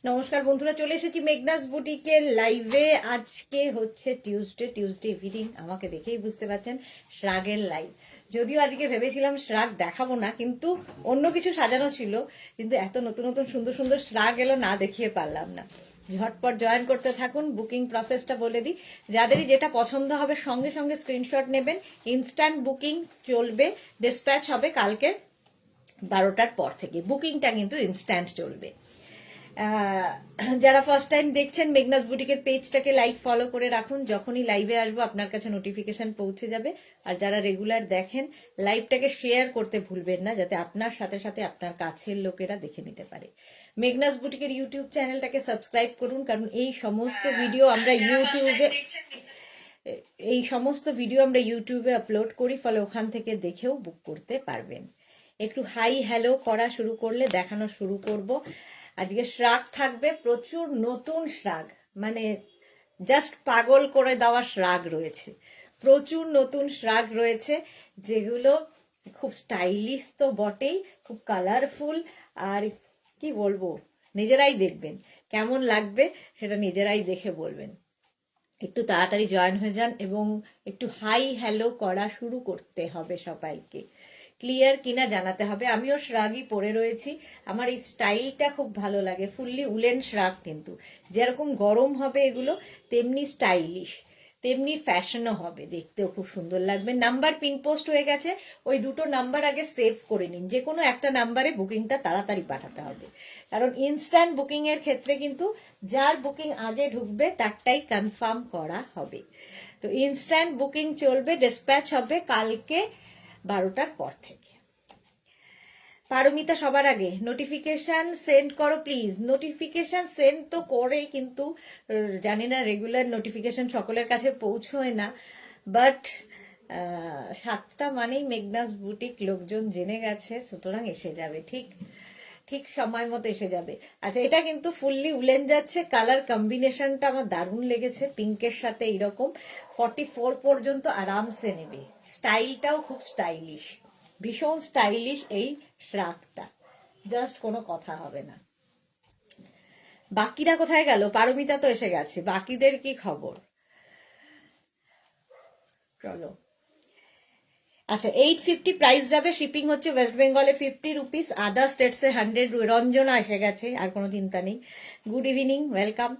নমস্কার বন্ধুরা, চলে এসেছি মেঘনাস বুটিকের লাইভে। আজকে হচ্ছে টিউসডে ইভিনিং, আমাকে দেখেই বুঝতে পারছেন শ্রাগের লাইভ। যদিও আজকে ভেবেছিলাম শ্রাগ দেখাবো না, কিন্তু অন্য কিছু সাজানো ছিল, কিন্তু এত নতুন নতুন সুন্দর সুন্দর শ্রাগ এলো, না দেখিয়ে পারলাম না। ঝটপট জয়েন করতে থাকুন। বুকিং প্রসেসটা বলে দিই, যাদেরই যেটা পছন্দ হবে সঙ্গে সঙ্গে স্ক্রিনশট নেবেন। ইনস্ট্যান্ট বুকিং চলবে, ডিসপ্যাচ হবে কালকে 12টার পর থেকে। বুকিংটা কিন্তু ইনস্ট্যান্ট চলবে। যারা ফার্স্ট টাইম দেখছেন মেঘনাস বুটিকের পেজটাকে লাইক ফলো করে রাখুন, যখনই লাইভে আসবো আপনার কাছে নোটিফিকেশন পৌঁছে যাবে। আর যারা রেগুলার দেখেন, লাইভটাকে শেয়ার করতে ভুলবেন না, যাতে আপনার সাথে সাথে আপনার কাছের লোকেরা দেখে নিতে পারে। মেঘনাস বুটিকের ইউটিউব চ্যানেলটাকে সাবস্ক্রাইব করুন, কারণ এই সমস্ত ভিডিও আমরা ইউটিউবে আপলোড করি, ফলে ওখান থেকে দেখেও বুক করতে পারবেন। একটু হাই হ্যালো করা শুরু করলে দেখানো শুরু করব। আজকে শ্রাগ থাকবে, প্রচুর নতুন শ্রাগ, মানে জাস্ট পাগল করে দেওয়া শ্রাগ রয়েছে। প্রচুর নতুন শ্রাগ রয়েছে, যেগুলো খুব স্টাইলিশ তো বটেই, খুব কালারফুল। আর কি বলবো, নিজেরাই দেখবেন কেমন লাগবে, সেটা নিজেরাই দেখে বলবেন। একটু তাড়াতাড়ি জয়েন হয়ে যান এবং একটু হাই হ্যালো করা শুরু করতে হবে সবাইকে। ক্লিয়ার কিনা জানাতে হবে। আমিও শ্রাগই পরে রয়েছি, আমার এই স্টাইলটা খুব ভালো লাগে। ফুললি উলেন শ্রাগ, কিন্তু যেরকম গরম হবে এগুলো, তেমনি স্টাইলিশ, তেমনি ফ্যাশনও হবে, দেখতেও খুব সুন্দর লাগবে। নাম্বার পিন পোস্ট হয়ে গেছে, ওই দুটো নাম্বার আগে সেভ করে নিন। যে কোনো একটা নাম্বারে বুকিংটা তাড়াতাড়ি পাঠাতে হবে, কারণ ইনস্ট্যান্ট বুকিং এর ক্ষেত্রে কিন্তু যার বুকিং আগে ঢুকবে তারটাই কনফার্ম করা হবে। তো ইনস্ট্যান্ট বুকিং চলবে, ডিসপ্যাচ হবে কালকে 12টার পর থেকে। পারমিতা সবার আগে নোটিফিকেশন সেন্ড করো প্লিজ। নোটিফিকেশন সেন্ড তো করে, কিন্তু জানি না রেগুলার নোটিফিকেশন সকলের কাছে পৌঁছয় না। বাট 7টা মানেই মেঘনাস বুটিক লোকজন জেনে গেছে, সুতরাং এসে যাবে, ঠিক ঠিক সময় মতো এসে যাবে। আচ্ছা, এটা কিন্তু ফুললি উলেন যাচ্ছে। কালার কম্বিনেশনটা আমার দারুণ লেগেছে, পিঙ্কের সাথে এইরকম 44 পর্যন্ত আরামসে নেবে। স্টাইলটাও খুব স্টাইলিশ, ভীষণ স্টাইলিশ এই শ্রাগটা, জাস্ট কোনো কথা হবে না। বাকিরা কোথায় গেল? পারমিতা তো এসে গেছে, বাকিদের কি খবর? চলো। আচ্ছা, 850 প্রাইস যাবে, শিপিং হচ্ছে ওয়েস্ট বেঙ্গলে 50 রুপিস, আদার স্টেটসে 100। রঞ্জনা এসে গেছে, আর কোনো চিন্তা নেই। Good evening, welcome.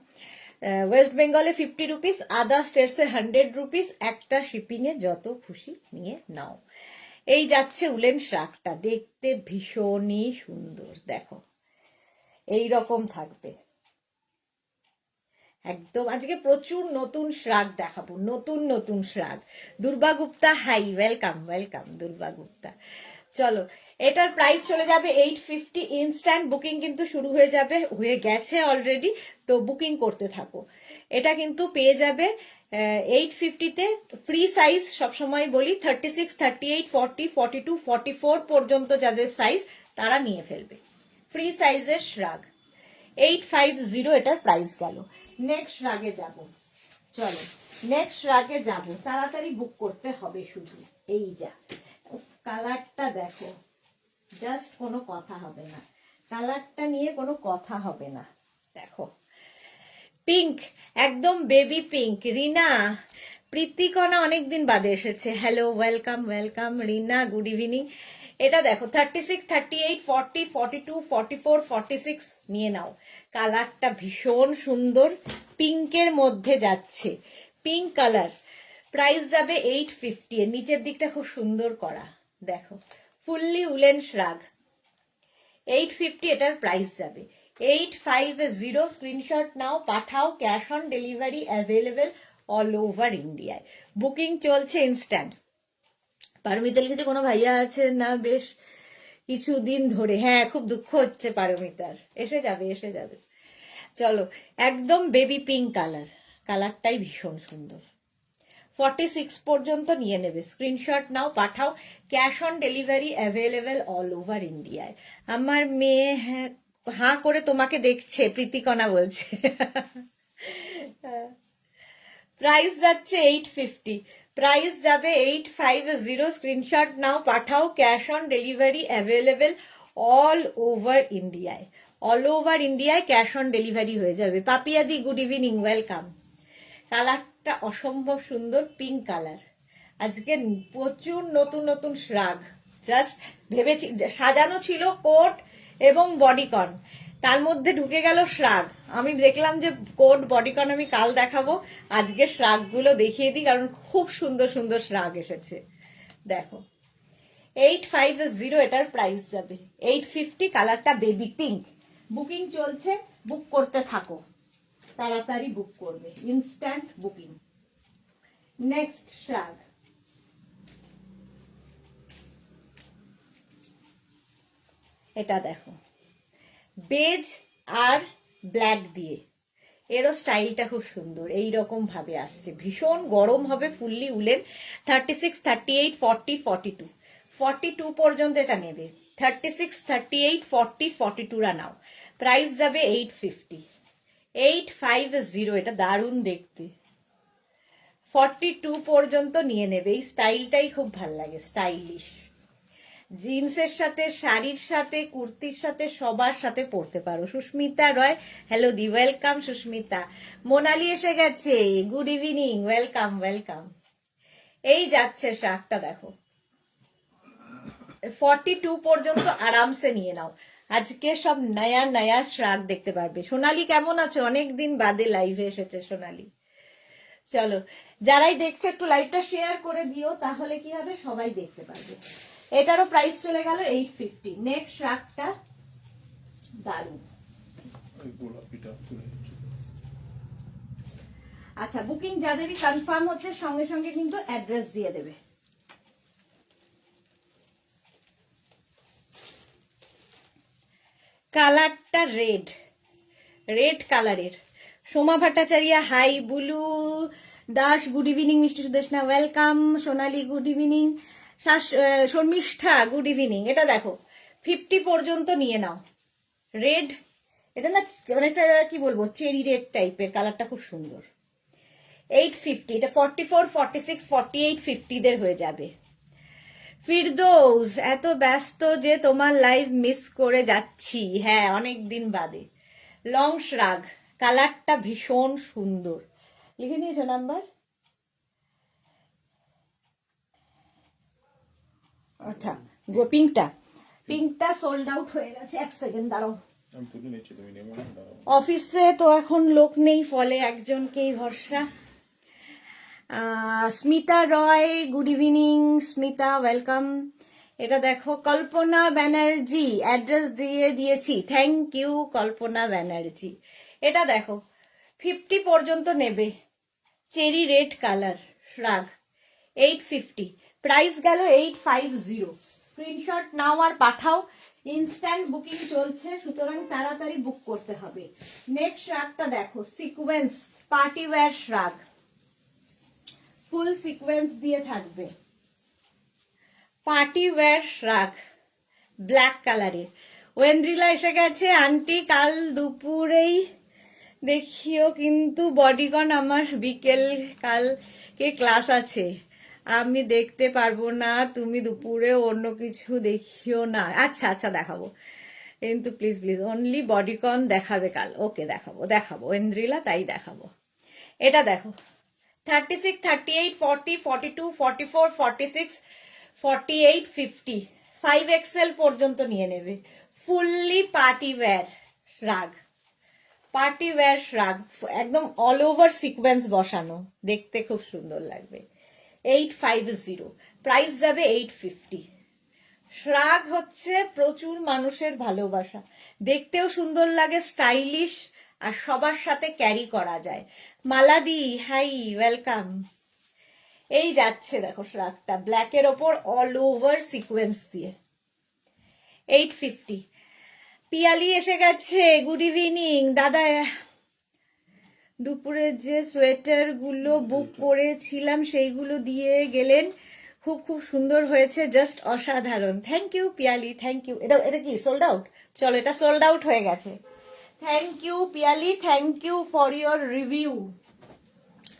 ওয়েস্ট বেঙ্গলে 50 রুপিস, আদার স্টেটসে 100 রুপিস। একটা শিপিংয়ে যত খুশি নিয়ে নাও। এই যাচ্ছে উলেন শ্রাগটা, দেখতে ভীষণই সুন্দর। দেখো এই রকম থাকবে একদম। আজকে প্রচুর নতুন শ্রাগ দেখাবো, নতুন নতুন শ্রাগ। দুর্বা গুপ্তা, হাই, ওয়েলকাম ওয়েলকাম দুর্বা গুপ্তা। চলো, এটার প্রাইস চলে যাবে 850। ইনস্ট্যান্ট বুকিং কিন্তু শুরু হয়ে গেছে অলরেডি, তো বুকিং করতে থাকো। এটা কিন্তু পেয়ে যাবে 850-তে। ফ্রি সাইজ সবসময় বলি, 36, 38, 40, 42, 44 পর্যন্ত যাদের সাইজ, তারা নিয়ে ফেলবে। ফ্রি সাইজের শ্রাগ 850 এটার প্রাইস গেল। নেক্সট রাগে যাব, চলো নেক্সট রাগে যাব। তাড়াতাড়ি বুক করতে হবে শুধু। এই যা কালারটা দেখো, জাস্ট কোনো কথা হবে না, কালারটা নিয়ে কোনো কথা হবে না। দেখো পিঙ্ক, একদম বেবি পিঙ্ক। রিনা, প্রীতিকণা অনেকদিন বাদে এসেছে, হ্যালো, ওয়েলকাম ওয়েলকাম রিনা, গুড ইভিনিং। এটা দেখো 36, 38, 40, 42, 44, 46 নিয়ে নাও। কালারটা ভীষণ সুন্দর, পিঙ্কের মধ্যে যাচ্ছে, পিঙ্ক কালার। প্রাইস যাবে 850। এর নিচের দিকটা খুব সুন্দর করা, দেখো ফুললি উলেন শ্রাগ। 850 এটার প্রাইস যাবে। 850 স্ক্রিনশট নাও, পাঠাও। Cash on delivery available all over ইন্ডিয়ায়। বুকিং চলছে ইনস্ট্যান্ট। পারমিতা লিখেছে কোনো ভাইয়া আছে না বেশ কিছুদিন ধরে। হ্যাঁ, খুব দুঃখ হচ্ছে পারমিতার। এসে যাবে এসে যাবে। চলো, একদম বেবি পিঙ্ক কালার, কালারটাই ভীষণ সুন্দর। 46 পর্যন্ত নিয়ে নেবে। স্ক্রিনশট নাও, পাঠাও। Cash on delivery available all over ইন্ডিয়ায়। আমার মেয়ে হাঁ করে তোমাকে দেখছে, প্রীতিকণা বলছে। প্রাইস যাচ্ছে 850, প্রাইস যাবে 850। স্ক্রিনশট নাও, পাঠাও। Cash on delivery available all over ইন্ডিয়ায়। অল ওভার ইন্ডিয়ায় ক্যাশ অন ডেলিভারি হয়ে যাবে। পাপিয়াদি গুড ইভিনিং, ওয়েলকাম। কালারটা অসম্ভব সুন্দর, পিঙ্ক কালার। আজকে প্রচুর নতুন নতুন শ্রাগ, জাস্ট ভেবেছি সাজানো ছিল কোট এবং বডিকন, তার মধ্যে ঢুকে গেল শ্রাগ। আমি দেখলাম যে কোট বডিকন আমি কাল দেখাবো, আজকে শ্রাগগুলো দেখিয়ে দিই, কারণ খুব সুন্দর সুন্দর শ্রাগ এসেছে। দেখো 850 এটার প্রাইস যাবে, 850। কালারটা বেবি পিঙ্ক। বুকিং চলছে, বুক করতে থাকো, তাড়াতাড়ি বুক করবে, ইনস্ট্যান্ট বুকিং। নেক্সট শ্রাগ, এটা দেখো বেজ আর ব্ল্যাক দিয়ে, এরও স্টাইলটা খুব সুন্দর, এইরকম ভাবে আসছে, ভীষণ গরম হবে, ফুললি উলেন। 36, 38, 40, 42, 42 পর্যন্ত এটা নেবে। 36, 38, 40, 42 নাও। প্রাইস যাবে 850, 850। এটা দারুণ দেখতে, 42 পর্যন্ত নিয়ে নেবে। এই স্টাইলটাই খুব ভাল লাগে, স্টাইলিশ। জিন্সের সাথে, শাড়ির সাথে, কুর্তির সাথে, সবার সাথে পরতে পারো। সুস্মিতা রয়, হ্যালো দি, ওয়েলকাম সুস্মিতা। মোনালি এসে গেছে, গুড ইভিনিং, ওয়েলকাম ওয়েলকাম। এই যাচ্ছে শার্টটা দেখো, 42 পর্যন্ত আরামসে নিয়ে নাও। আজকে সব নয়া নয়া শ্রাগ দেখতে পারবে। সোনালি কেমন আছো? অনেকদিন বাদে লাইভে এসেছে সোনালি। চলো, যারাই দেখছে একটু লাইভটা শেয়ার করে দিও, তাহলে কি হবে, সবাই দেখতে পারবে। এটারও প্রাইস চলে গেল 850। নেক্সট শ্রাগটা দারুণ। আচ্ছা, বুকিং যাদেরই কনফার্ম হচ্ছে সঙ্গে সঙ্গে কিন্তু অ্যাড্রেস দিয়ে দেবে। কালারটা রেড, রেড কালারের। Soma Bhattacharya hi, Bulu Das good evening, মিষ্টি Sudeshna welcome, Sonali good evening, Sharmistha good evening. এটা দেখো 50 পর্যন্ত নিয়ে নাও। রেড, এটা না অনেকটা কি বলবো, চেরি রেড টাইপের, কালারটা খুব সুন্দর। 850, এটা 44, 46, 48, 50 দের হয়ে যাবে। ফিরদৌস, এত ব্যস্ত যে তোমার লাইভ মিস করে যাচ্ছি। হ্যাঁ, অনেক দিন বাদে। লং শ্রাগ, কালারটা ভীষণ সুন্দর। লিখে নিয়েছো নাম্বার? আচ্ছা, পিঙ্কটা, পিঙ্কটা সোল্ড আউট হয়ে গেছে। এক সেকেন্ড দাঁড়াও, অফিসে তো এখন লোক নেই, ফলে একজনকেই ভরসা। স্মিতা রয় গুড ইভিনিং, স্মিতা ওয়েলকাম। এটা দেখো কল্পনা ব্যানার্জি, অ্যাড্রেস দিয়ে দিয়েছি, থ্যাংক ইউ কল্পনা ব্যানার্জি। এটা দেখো 50 পর্যন্ত নেবে, চেরি রেড কালার শ্রাগ, 850। প্রাইস গেল 850। স্ক্রিনশট নাও আর পাঠাও, ইনস্ট্যান্ট বুকিং চলছে, সুতরাং তাড়াতাড়ি বুক করতে হবে। নেক্সট শ্রাগটা দেখো, সিকোয়েন্স পার্টি ওয়্যার শ্রাগ, ফুল সিকোয়েন্স দিয়ে থাকবে, পার্টি ওয়্যার শ্রাগ, ব্ল্যাক কালারের। ওয়েন্দ্রিলা এসে গেছে, আন্টি কাল দুপুরেই দেখিও কিন্তু বডিকন, আমার বিকেল কালকে ক্লাস আছে, আমি দেখতে পারবো না, তুমি দুপুরে অন্য কিছু দেখিও না। আচ্ছা আচ্ছা, দেখাবো কিন্তু প্লিজ প্লিজ, অনলি বডিকন দেখাবে কাল। ওকে, দেখাবো দেখাবো ওয়েন্দ্রিলা, তাই দেখাবো। এটা দেখো 36, 38, 40, 42, 44, 46, 48, 50, 5XL পর্যন্ত নিয়ে নেবে। Fully party wear শ্রাগ, party wear শ্রাগ, একদম অল ওভার সিকোয়েন্স বসানো, দেখতে খুব সুন্দর লাগবে। 850, প্রাইস যাবে 850। শ্রাগ হচ্ছে প্রচুর মানুষের ভালোবাসা, দেখতেও সুন্দর লাগে, স্টাইলিশ, আর সবার সাথে ক্যারি করা যায়। মালাদি হাই, ওয়েলকাম। এই যাচ্ছে দেখো শ্রাগটা, ব্ল্যাকের ওপর অল ওভার সিকোয়েন্স দিয়ে, 850। পিয়ালি এসে গেছে, গুড ইভিনিং দাদা। দুপুরে যে সোয়েটার গুলো বুক করেছিলাম সেইগুলো দিয়ে গেলেন, খুব খুব সুন্দর হয়েছে, জাস্ট অসাধারণ। Thank you Piyali, thank you. এটা এটা কি সোল্ড আউট? চলো, এটা সোল্ড আউট হয়ে গেছে। Thank you Piyali, thank you for your review.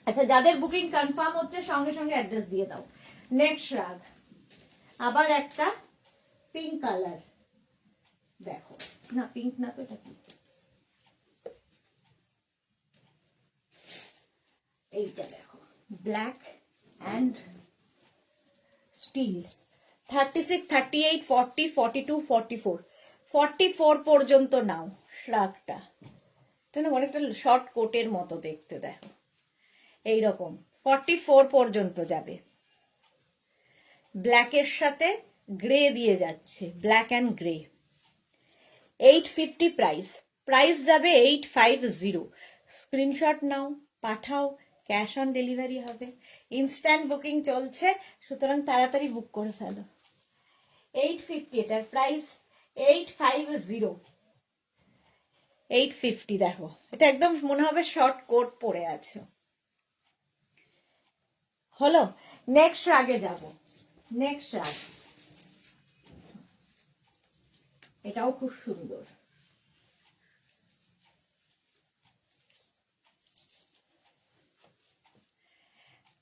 আচ্ছা, যাদের বুকিং কনফার্ম হচ্ছে সঙ্গে সঙ্গে অ্যাড্রেস দিয়ে দাও। নেক্সট শ্রাগ, আবার একটা পিঙ্ক কালার, দেখো না পিঙ্ক না তো, এটা কি? এইটা দেখো, ব্ল্যাক অ্যান্ড স্টিল। 36, 38, 40, 42, 44, 44 পর্যন্ত নাও শ্রাগটা। অনেকটা শর্ট কোটের মতো দেখতে, দেখো এইরকম 44 পর্যন্ত যাবে। ব্ল্যাকের সাথে গ্রে দিয়ে যাচ্ছে, black and grey. 850 price, price যাবে 850। স্ক্রিনশট নাও, পাঠাও, ক্যাশ অন ডেলিভারি হবে। ইনস্ট্যান্ট বুকিং চলছে, সুতরাং তাড়াতাড়ি বুক করে ফেলো। 850 এটার প্রাইস, 850। 850 দেখো, এটা একদম মনে হবে শর্ট কোট পরে আছো। হলো, নেক্সট রাগে যাব। নেক্সট রাগ, এটাও খুব সুন্দর।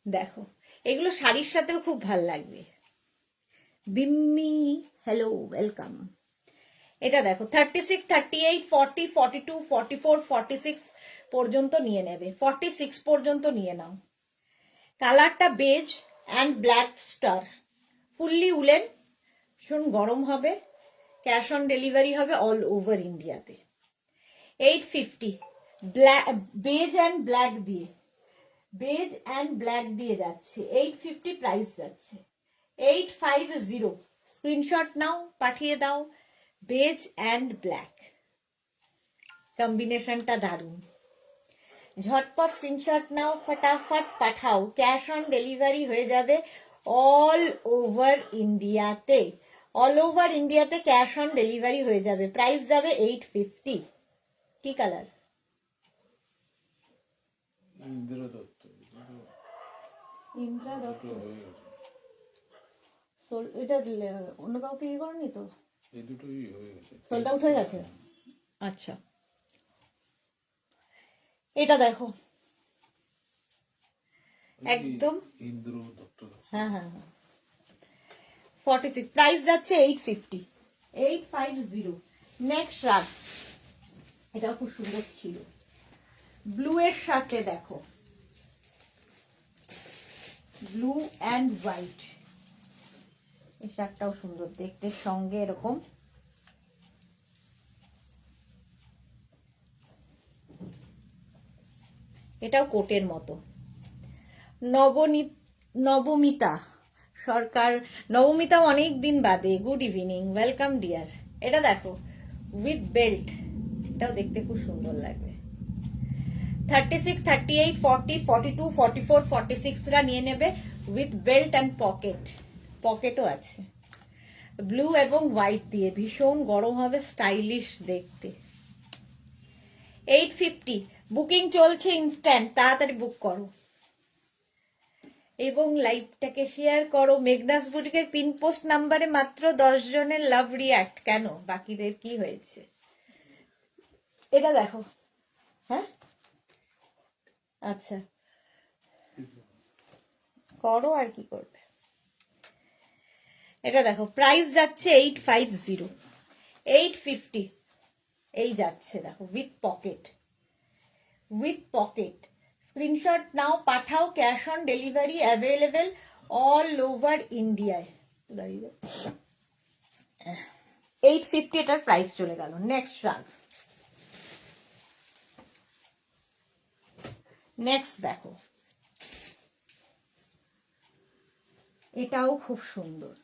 দেখো, এগুলো শাড়ির সাথেও খুব ভাল লাগবে। বিম্মি, হ্যালো, ওয়েলকাম। এটা দেখো 36, 38, 40, 42, 44, 46 পর্যন্ত নিয়ে নেবে। 46 পর্যন্ত নিয়ে নাও। কালারটা beige and black star, fully woollen, ভীষণ গরম হবে। ক্যাশ অন ডেলিভারি হবে অল ওভার ইন্ডিয়াতে। 850 বেজ অ্যান্ড ব্ল্যাক দিয়ে, বেজ অ্যান্ড ব্ল্যাক দিয়ে যাচ্ছে। 850 প্রাইস যাচ্ছে। 850 স্ক্রিনশট নাও, পাঠিয়ে দাও। বেজ অ্যান্ড ব্ল্যাক কম্বিনেশনটা দারুণ। ঝটপট স্ক্রিনশট নাও, ফটাফট পাঠাও। ক্যাশ অন ডেলিভারি হয়ে যাবে অল ওভার ইন্ডিয়াতে। অল ওভার ইন্ডিয়াতে ক্যাশ অন ডেলিভারি হয়ে যাবে। প্রাইস যাবে 850। কি কালার? ইন্দ্রা দত্ত। এটা অন্য কাউকে ইয়ে করেনি তো? এই দুটোই হয়ে গেছে, সোল্ড আউট হয়ে গেছে। আচ্ছা, এটা দেখো একদম ইন্দ্র দত্ত। হ্যাঁ হ্যাঁ হ্যাঁ, 46 প্রাইস যাচ্ছে 850। 850। নেক্সট রাগ, এটাও খুব সুন্দর ছিল, ব্লু এর সাথে দেখো, ব্লু অ্যান্ড হোয়াইট। এই শার্টটাও সুন্দর দেখতে, সঙ্গে এরকম এটাও কোটের মতো। নবমিতা সরকার, নবমিতা অনেক দিন বাদে, গুড ইভিনিং, ওয়েলকাম ডিয়ার। এটা দেখো উইথ বেল্ট, এটাও দেখতে খুব সুন্দর লাগবে। 36, 38, 40, 42, 44, 46 রা নিয়ে নেবে উইথ বেল্ট অ্যান্ড পকেট, পকেটও আছে। ব্লু এবং হোয়াইট দিয়ে ভীষণ গরম হবে, স্টাইলিশ দেখতে। 850 বুকিং চলছে ইনস্ট্যান্ট, তাড়াতাড়ি বুক করো এবং লাইভটাকে শেয়ার করো। মেঘনাস বুটিকের পিন পোস্ট নাম্বারে মাত্র 10 জনের লাভ রিয়াক্ট। কেন, বাকিদের কি হয়েছে? এটা দেখো, হ্যাঁ আচ্ছা করো, আর কি করবে। এটা দেখো প্রাইস যাচ্ছে 850। 850 এই যাচ্ছে, দেখো with pocket, with pocket. Screenshot নাও, পাঠাও। Cash on delivery available all over ইন্ডিয়ায়। 850 এটার প্রাইস চলে গেল। নেক্সট রাগ, নেক্সট দেখো, এটাও খুব সুন্দর।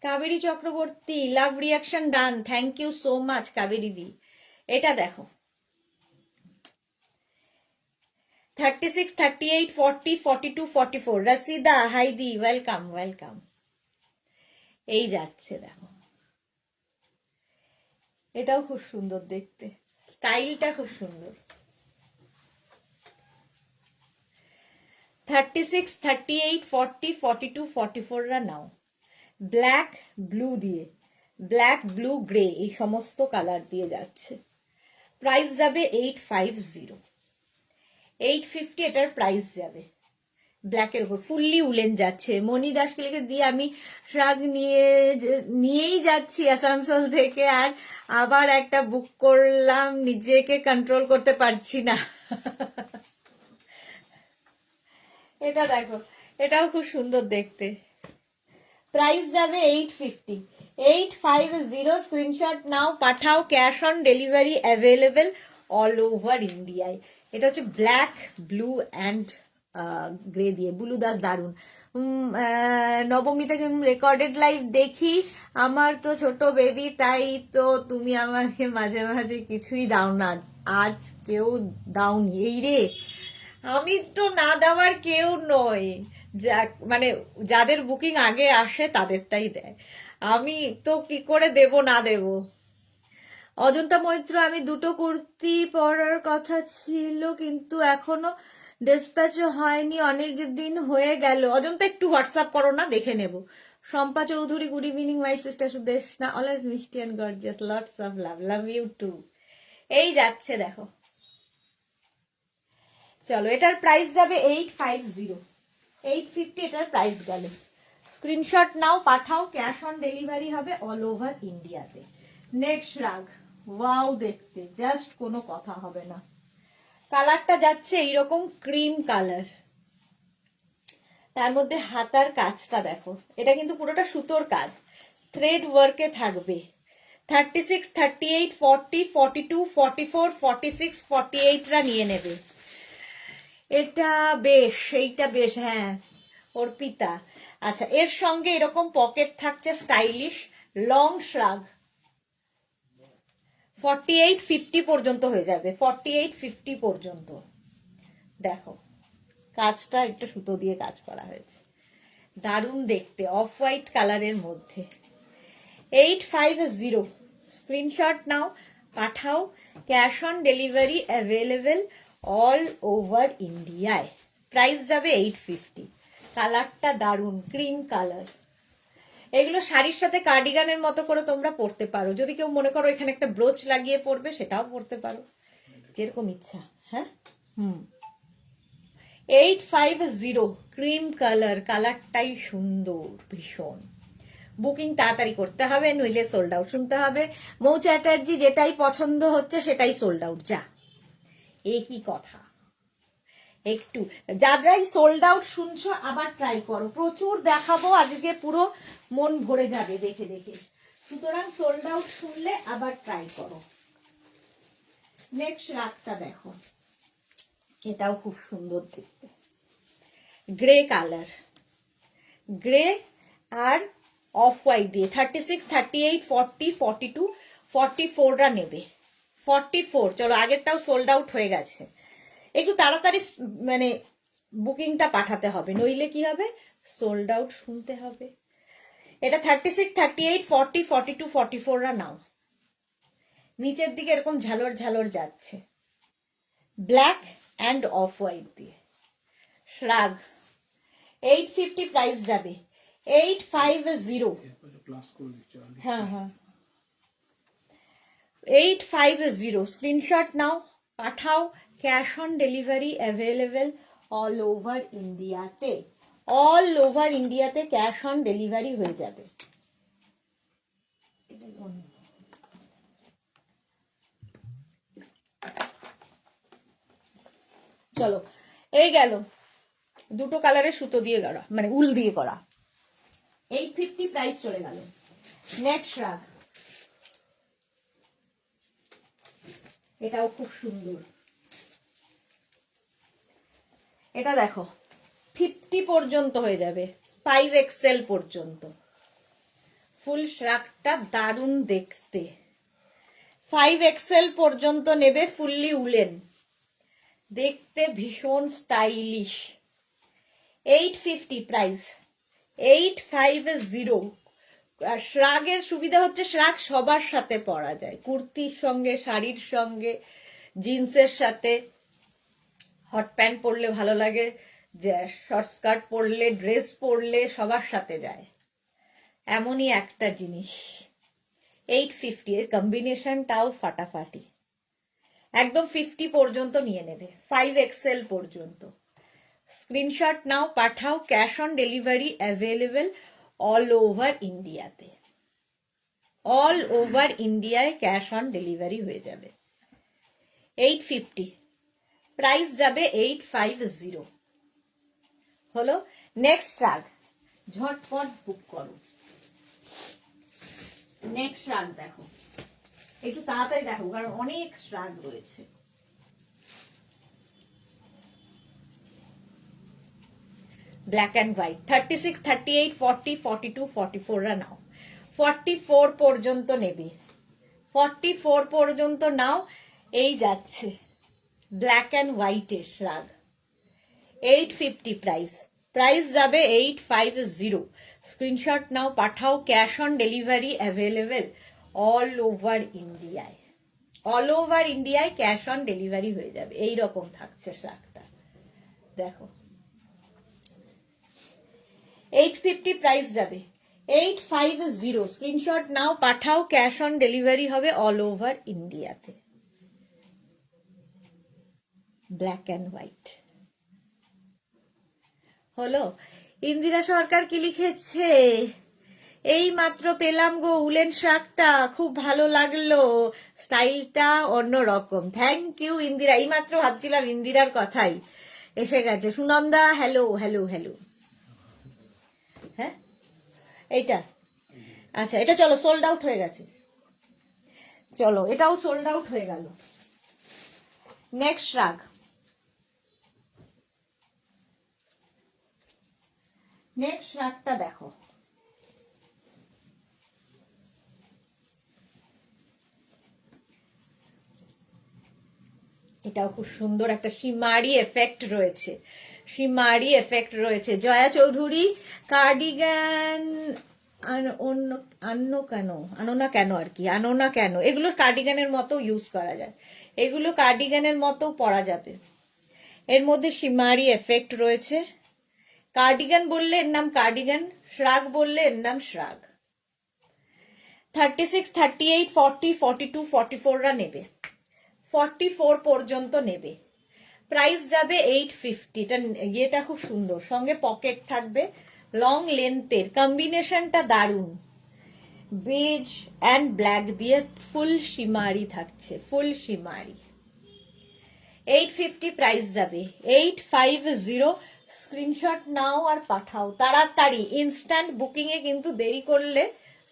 Kaberi Chakraborty, love reaction done, thank you so much Kaberi di. এটা দেখো 36, 38, 40, 42, 44। রাসিদা হাইদি, ওয়েলকাম ওয়েলকাম। এই যাচ্ছে দেখো, এটাও খুব সুন্দর দেখতে, স্টাইলটা খুব সুন্দর। 36, 38, 40, 42, 44 রা নাও। ব্ল্যাক ব্লু দিয়ে, ব্ল্যাক ব্লু গ্রে, এই সমস্ত কালার দিয়ে যাচ্ছে। প্রাইস যাবে 850। 850 এটার প্রাইস যাবে। ব্ল্যাকের উপর ফুললি উলেন যাচ্ছে। মনি দাসকে লিখে দিয়ে আমি শ্রাগ নিয়েই যাচ্ছি আসানসোল থেকে, আর আবার একটা বুক করলাম, নিজেকে কন্ট্রোল করতে পারছি না। এটা দেখো, এটাও খুব সুন্দর দেখতে। প্রাইস যাবে 850, 850। স্ক্রিনশট নাও, পাঠাও, cash on delivery available all over ইন্ডিয়ায়। এটা হচ্ছে ব্ল্যাক, ব্লু অ্যান্ড গ্রে দিয়ে। বুলু দাস দারুন। নবমী থেকে রেকর্ডেড লাইভ দেখি, আমার তো ছোট বেবি, তাই তো তুমি আমাকে মাঝে মাঝে কিছুই দাও না, আজ কেউ দাওনি। এই রে, আমি তো না দেওয়ার কেউ নই, মানে যাদের বুকিং আগে আসে তাদেরটাই দেয়, আমি তো কি করে দেব না দেব। অজন্তা মৈত্র, আমি দুটো কুর্তি পরার কথা ছিল কিন্তু এখনো ডিসপ্যাচও হয়নি, অনেক দিন হয়ে গেল। অজন্তা একটু হোয়াটসঅ্যাপ করো না, দেখে নেব। Shampa Chowdhury, good evening my sister Sudeshna, always মিষ্টি and gorgeous, lots of love, love you too. এই যাচ্ছে দেখো। চলো, এটার প্রাইস যাবে 850, 850 এটার প্রাইস গেল। স্ক্রিনশট নাও, পাঠাও, ক্যাশ অন ডেলিভারি হবে অল ওভার ইন্ডিয়াতে। নেক্সট রাগ, ওয়াও দেখতে, জাস্ট কোনো কথা হবে না। কালারটা যাচ্ছে এইরকম ক্রিম কালার, তার মধ্যে হাতার কাজটা দেখো, এটা কিন্তু পুরোটা সুতোর কাজ, থ্রেড ওয়ার্কে থাকবে। 36, 38, 40, 42, 44, 46, 48রা নিয়ে নেবে। এটা বেশ, এইটা বেশ, হ্যাঁ অর্পিতা। আচ্ছা, এর সঙ্গে এরকম পকেট থাকছে স্টাইলিশ, লং শ্রাগ, 48, 50 পর্যন্ত হয়ে যাবে, 48, 50 পর্যন্ত। দেখো কাজটা একটু সুতো দিয়ে কাজ করা হয়েছে, দারুণ দেখতে, অফ হোয়াইট কালারের মধ্যে। 850, স্ক্রিনশট নাও, পাঠাও, cash on delivery available all over ইন্ডিয়ায়। প্রাইস যাবে 850। কালারটা দারুণ, ক্রিম কালার। এগুলো শাড়ির সাথে কার্ডিগানের মতো করে তোমরা পরতে পারো, যদি কেউ মনে করো এখানে একটা ব্রোচ লাগিয়ে পরবে সেটাও পরতে পারো, যেরকম ইচ্ছা। হ্যাঁ, 850, ক্রিম কালার, কালারটাই সুন্দর ভীষণ। বুকিং তাড়াতাড়ি করতে হবে, নইলে সোল্ড আউট শুনতে হবে। মৌ চ্যাটার্জি, যেটাই পছন্দ হচ্ছে সেটাই সোল্ড আউট, যা একই কথা। একটু যারাই সোল্ড আউট শুনছো আবার ট্রাই করো, প্রচুর দেখাবো আজকে, পুরো মন ভরে যাবে দেখে দেখে, সুতরাং সোল্ড আউট শুনলে আবার ট্রাই করো। নেক্সট রাতটা দেখো, এটাও খুব সুন্দর দেখতে, গ্রে কালার, গ্রে আর অফ হোয়াইট দিয়ে। 36, 38, 40, 42, 44রা নেবে। 44, চলো, আগেরটাও সোল্ড আউট হয়ে গেছে, একটু তাড়াতাড়ি মানে বুকিংটা পাঠাতে হবে, নইলে কি হবে, সোল্ড আউট শুনতে হবে। এটা 36, 38, 40, 42, 44রা নাও। নিচের দিকে এরকম ঝালর ঝালর যাচ্ছে, ব্ল্যাক অ্যান্ড অফ হোয়াইট দিয়ে। শ্রাগ 850 প্রাইস যাবে, 850। হ্যাঁ হ্যাঁ, 850, স্ক্রিনশট নাও, পাঠাও, cash on delivery available all over ইন্ডিয়াতে, অল ওভার ইন্ডিয়াতে ক্যাশ অন ডেলিভারি হয়ে যাবে। চলো, এই গেল দুটো কালারের সুতো দিয়ে করা, মানে উল দিয়ে করা। 850 প্রাইস চলে গেল। নেক্সট রাগ, এটাও খুব সুন্দর। এটা দেখো 50 পর্যন্ত হয়ে যাবে, 5XL পর্যন্ত। ফুল শ্রাগটা দারুণ দেখতে, 5XL পর্যন্ত নেবে, ফুললি উলেন, দেখতে ভীষণ স্টাইলিশ। 850 প্রাইস, 850। শ্রাগের সুবিধা হচ্ছে শ্রাগ সবার সাথে পরা যায়, কুর্তির সঙ্গে, শাড়ির সঙ্গে, জিন্সের সাথে, হট প্যান্ট পরলে ভালো লাগে, শর্ট স্কার্ট পরলে, ড্রেস পরলে সবার সাথে যায়, এমনই একটা জিনিস। 850 এর কম্বিনেশনটাও ফাটাফাটি, একদম 50 পর্যন্ত নিয়ে নেবে, 5XL পর্যন্ত। স্ক্রিনশট নাও, পাঠাও। Cash on delivery available all over ইন্ডিয়াতে। অল ওভার ইন্ডিয়ায় ক্যাশ অন ডেলিভারি হয়ে যাবে। 850, প্রাইস যাবে 850। হলো। নেক্সট শ্রাগ, ঝটপট বুক করো। নেক্সট শ্রাগ দেখো, একটু তাড়াতাড়ি দেখো কারণ অনেক শ্রাগ রয়েছে। ব্ল্যাক অ্যান্ড হোয়াইট 36, 38, 40, 42, 44 রা নাও। 44 পর্যন্ত নেবে, 44 পর্যন্ত নাও। এই যাচ্ছে ব্ল্যাক অ্যান্ড হোয়াইটের শ্রাগ। 850 প্রাইস, প্রাইস যাবে 850। স্ক্রিনশট নাও, পাঠাও। Cash on delivery available all over ইন্ডিয়ায়। অল ওভার ইন্ডিয়ায় ক্যাশ অন ডেলিভারি হয়ে যাবে। এই রকম থাকছে শ্রাগটা, দেখো। 850 প্রাইস যাবে 850। স্ক্রিনশট নাও, পাঠাও। ক্যাশ অন ডেলিভারি হবে অল ওভার ইন্ডিয়াতে। ব্ল্যাক অ্যান্ড হোয়াইট হলো। ইন্দিরা সরকার কি লিখেছে? এই মাত্র পেলাম গো উলেন শাকটা, খুব ভালো লাগলো, স্টাইলটা অন্যরকম। Thank you Indira. এই মাত্র ভাবছিলাম ইন্দিরার কথাই এসে গেছে। Sunanda hello hello hello. হ্যাঁ এইটা আচ্ছা, এটা চলো সোল্ড আউট হয়ে গেছে, চলো এটাও সোল্ড আউট হয়ে গেল। নেক্সট শ্রাগ, নেক্সট শ্রাগটা দেখো। এটাও খুব সুন্দর একটা শিমারি এফেক্ট রয়েছে, শিমারি এফেক্ট রয়েছে। জয়া চৌধুরী কার্ডিগান আনো না কেন আর কি, আনো না কেন, এগুলো কার্ডিগানের মতো ইউজ করা যায়, এগুলো কার্ডিগানের মতো পরা যাবে। এর মধ্যে শিমারি এফেক্ট রয়েছে। কার্ডিগান বললে এর নাম কার্ডিগান, শ্রাগ বললে এর নাম শ্রাগ। 36, 38, 40, 42, 44 রা নেবে, 44 পর্যন্ত নেবে। প্রাইস যাবে 850। এটা খুব সুন্দর, সঙ্গে পকেট থাকবে, লং লেন্থের, কম্বিনেশনটা দারুন। বেজ অ্যান্ড ব্ল্যাক দিয়ে ফুল শিমারি থাকছে, ফুল শিমারি। 850 প্রাইস যাবে 850। স্ক্রিনশট নাও আর পাঠাও তাড়াতাড়ি। ইনস্ট্যান্ট বুকিং এ কিন্তু দেরি করলে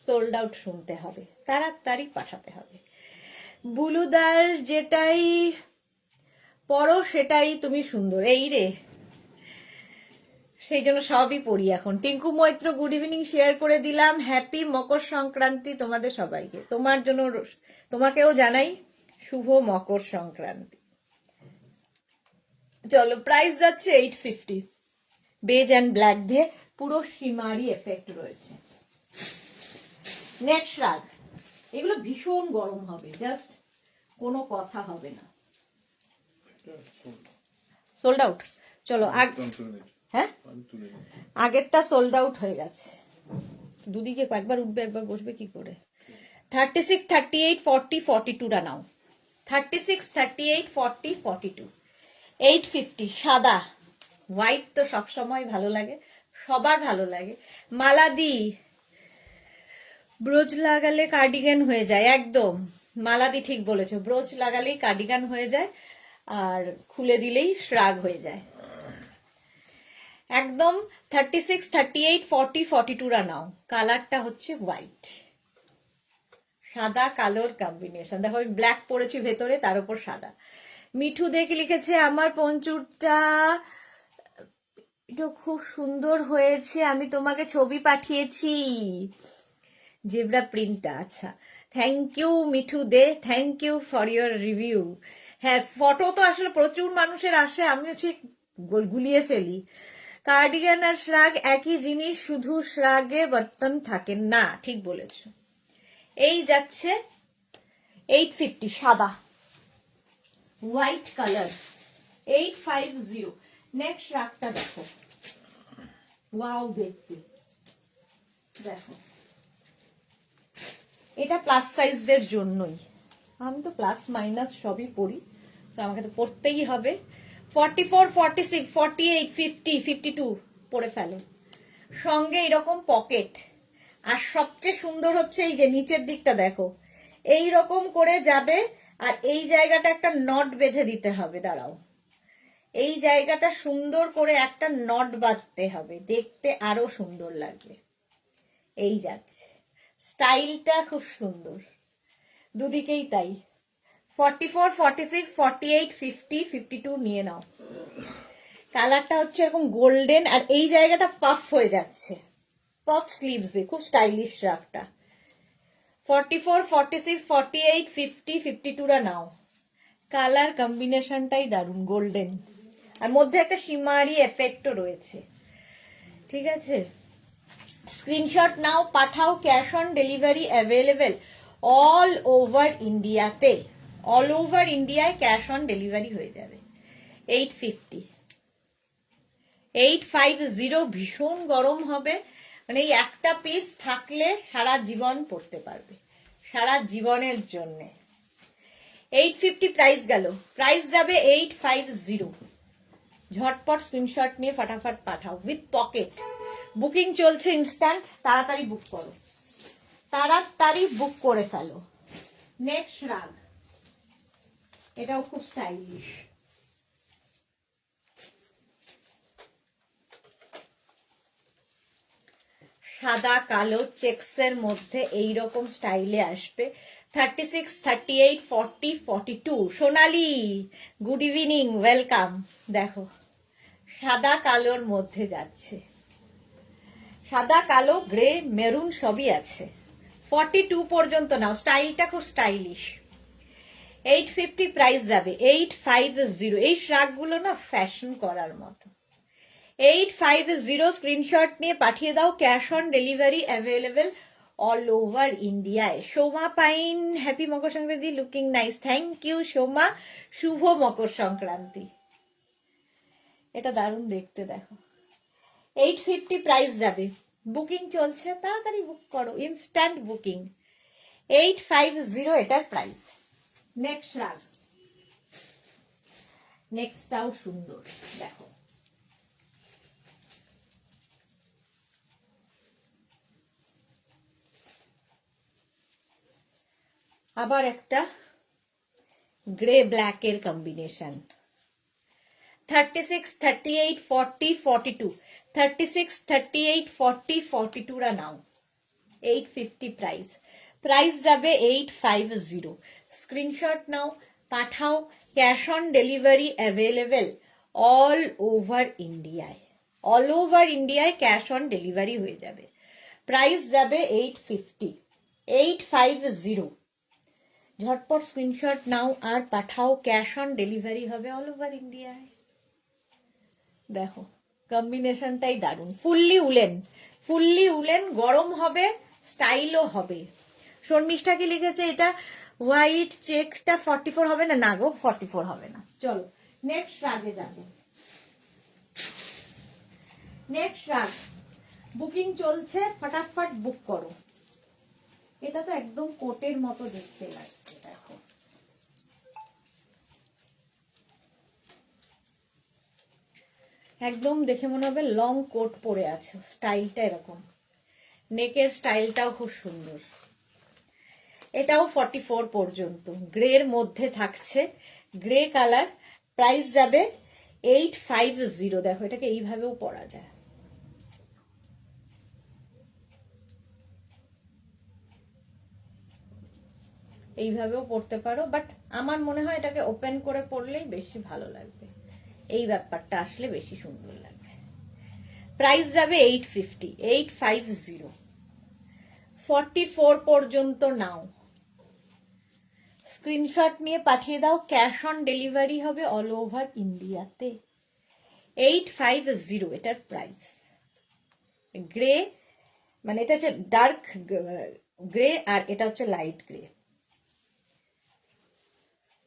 সোল্ড আউট শুনতে হবে, তাড়াতাড়ি পাঠাতে হবে। বুলুদার যেটাই পরো সেটাই তুমি সুন্দর, এই রে, সেই জন্য সবই পড়ি এখন। Tinku Maitra good evening share করে দিলাম। হ্যাপি মকর সংক্রান্তি তোমাদের সবাইকে, তোমার জন্য, তোমাকেও জানাই শুভ মকর সংক্রান্তি। চলো প্রাইস যাচ্ছে 850, বেজ অ্যান্ড ব্ল্যাক দিয়ে পুরো শিমারি এফেক্ট রয়েছে। নেক্সট শ্রাগ, এগুলো ভীষণ গরম হবে, জাস্ট কোনো কথা হবে না। সোল্ড আউট, চলো হ্যাঁ আগেরটা সোল্ড আউট হয়ে গেছে। দুদিকে কয়েকবার উঠবে একবার বসবে কি করে। 36, 38, 40, 42 টা নাও। 36, 38, 40, 42, 850। সাদা, হোয়াইট তো সবসময় ভালো লাগে, সবার ভালো লাগে। মালাদি, ব্রোচ লাগালে কার্ডিগান হয়ে যায়, একদম মালাদি ঠিক বলেছো, ব্রোচ লাগালেই কার্ডিগান হয়ে যায় আর খুলে দিলেই শ্রাগ হয়ে যায় একদম। 36, 38, 40, 42 রা নাও। কালারটা হচ্ছে হোয়াইট, সাদা কালোর কম্বিনেশন। দেখো আমি ব্ল্যাক পরেছি ভেতরে, তার উপর সাদা। মিঠু দেখে লিখেছে আমার পঞ্চুরটা এটা খুব সুন্দর হয়েছে, আমি তোমাকে ছবি পাঠিয়েছি, জেব্রা প্রিন্টটা। আচ্ছা thank you Mithu Dey, thank you for your review. হ্যাঁ ফটো তো আসলে প্রচুর মানুষের আসে, আমিও ঠিক গুলিয়ে ফেলি। কার্ডিগান আর শ্রাগ একই জিনিস, শুধু শ্রাগে বর্তন থাকেন না, ঠিক বলেছ। এই যাচ্ছে 850, সাদা হোয়াইট কালার 850। নেক্সট শ্রাগটা দেখো, ওয়াও দেখতে, দেখো এটা প্লাস সাইজদের জন্যই, আমি তো প্লাস মাইনাস সবই পরি, তো আমাকে তো পড়তেই হবে। 44, 46, 48, 50, 52 পরে ফেলো। সঙ্গে এরকম পকেট, আর সবচেয়ে সুন্দর হচ্ছে এই যে নিচের দিকটা দেখো, এই রকম করে যাবে, আর এই জায়গাটা একটা নট বেঁধে দিতে হবে। দাঁড়াও, এই জায়গাটা সুন্দর করে একটা নট বাঁধতে হবে, দেখতে আরো সুন্দর লাগবে। এই যাচ্ছে, স্টাইলটা খুব সুন্দর, দুদিকেই তাই। 44, 46, 48, 50, 52 নিয়ে নাও। কালারটা হচ্ছে এরকম গোল্ডেন, আর এই জায়গাটা পাফ হয়ে যাচ্ছে, পপ স্লিভসে, খুব স্টাইলিশ শ্রাগটা। 44, 46, 48, 50, 52টা নাও। কালার কম্বিনেশনটাই দারুণ, গোল্ডেন, আর মধ্যে একটা শিমারি এফেক্টও রয়েছে। ঠিক আছে, স্ক্রিনশট নাও, পাঠাও। Cash on delivery available all over ইন্ডিয়াতে, অল ওভার ইন্ডিয়ায় ক্যাশ অন ডেলিভারি হয়ে যাবে। 850, 850, ভীষণ গরম হবে, মানে এই একটা পিস থাকলে সারা জীবন পরতে পারবে, সারা জীবনের জন্য। 850 প্রাইস গেল, প্রাইস যাবে 850। ঝটপট স্ক্রিনশট নিয়ে ফাটাফাট পাঠাও উইথ পকেট। বুকিং চলছে ইনস্ট্যান্ট, তাড়াতাড়ি বুক করো, তাড়াতাড়ি বুক করে ফেলো। নেক্সট রাগ, এটাও খুব স্টাইলিশ। সাদা কালো চেক্সের মধ্যে এইরকম স্টাইলে আসবে। 36, 38, 40, 42। সোনালি, গুড ইভিনিং, ওয়েলকাম। দেখো, সাদা কালোর মধ্যে যাচ্ছে, সাদা কালো গ্রে মেরুন সবই আছে। 42 পর্যন্ত নাও, স্টাইলটা খুব স্টাইলিশ। 850 প্রাইস যাবে, 850। এই শ্রাগগুলো না ফ্যাশন করার মতো। 850 স্ক্রিনশট নিয়ে পাঠিয়ে দাও। Cash on delivery available all over ইন্ডিয়ায়। Soma Pain, happy Makar Sankranti, looking nice. Thank you Soma, শুভ মকর সংক্রান্তি। এটা দারুণ দেখতে, দেখো। 850 প্রাইস যাবে, বুকিং চলছে, তাড়াতাড়ি বুক করো, ইনস্ট্যান্ট বুকিং। 850 এটার প্রাইস। নেক্সট রাগ, নেক্সটটাও সুন্দর, দেখো। আবার একটা গ্রে ব্ল্যাকের কম্বিনেশন। 36, 38, 40, 42। 36, 38, 40, 42রা নাও। 850 প্রাইস, প্রাইস যাবে 850। স্ক্রিনশট নাও, পাঠাও। Cash on delivery available all over ইন্ডিয়ায়, অল ওভার ইন্ডিয়ায় ক্যাশ অন ডেলিভারি হয়ে যাবে। প্রাইস যাবে 850, 850। ঝটপট স্ক্রিনশট নাও আর পাঠাও, ক্যাশ অন ডেলিভারি হবে অল ওভার ইন্ডিয়ায়। দেখো, কম্বিনেশনটাই দারুণ। ফুললি উলেন, ফুললি উলেন, গরম হবে, স্টাইলও হবে। শর্মিষ্ঠা কি লিখেছে, এটা হোয়াইট চেকটা 44 হবে না? না গো, 44 হবে না। চলো নেক্সট রাগে যাব। নেক্সট রাগ, বুকিং চলছে, ফটাফট বুক করো। এটা তো একদম কোটের মতো দেখতে লাগছে, দেখো। একদম দেখে মনে হবে লং কোট পরে আছে, স্টাইলটা এরকম, নেকের স্টাইলটাও খুব সুন্দর। এটাও 44 পর্যন্ত, গ্রের মধ্যে থাকছে, গ্রে কালার। প্রাইস যাবে 850। দেখো, এটাকে এইভাবেও পরা যায়, এইভাবেও পরতে পারো, বাট আমার মনে হয় এটাকে ওপেন করে পরলেই বেশি ভালো লাগবে, এই ব্যাপারটা আসলে বেশি সুন্দর লাগবে। প্রাইস যাবে 850, 850। 44 পর্যন্ত নাও, স্ক্রিনশট নিয়ে পাঠিয়ে দাও। ক্যাশ অন ডেলিভারি হবে অল ওভার ইন্ডিয়াতে। 850 এটার প্রাইস। গ্রে, মানে এটা হচ্ছে ডার্ক গ্রে, আর এটা হচ্ছে লাইট গ্রে।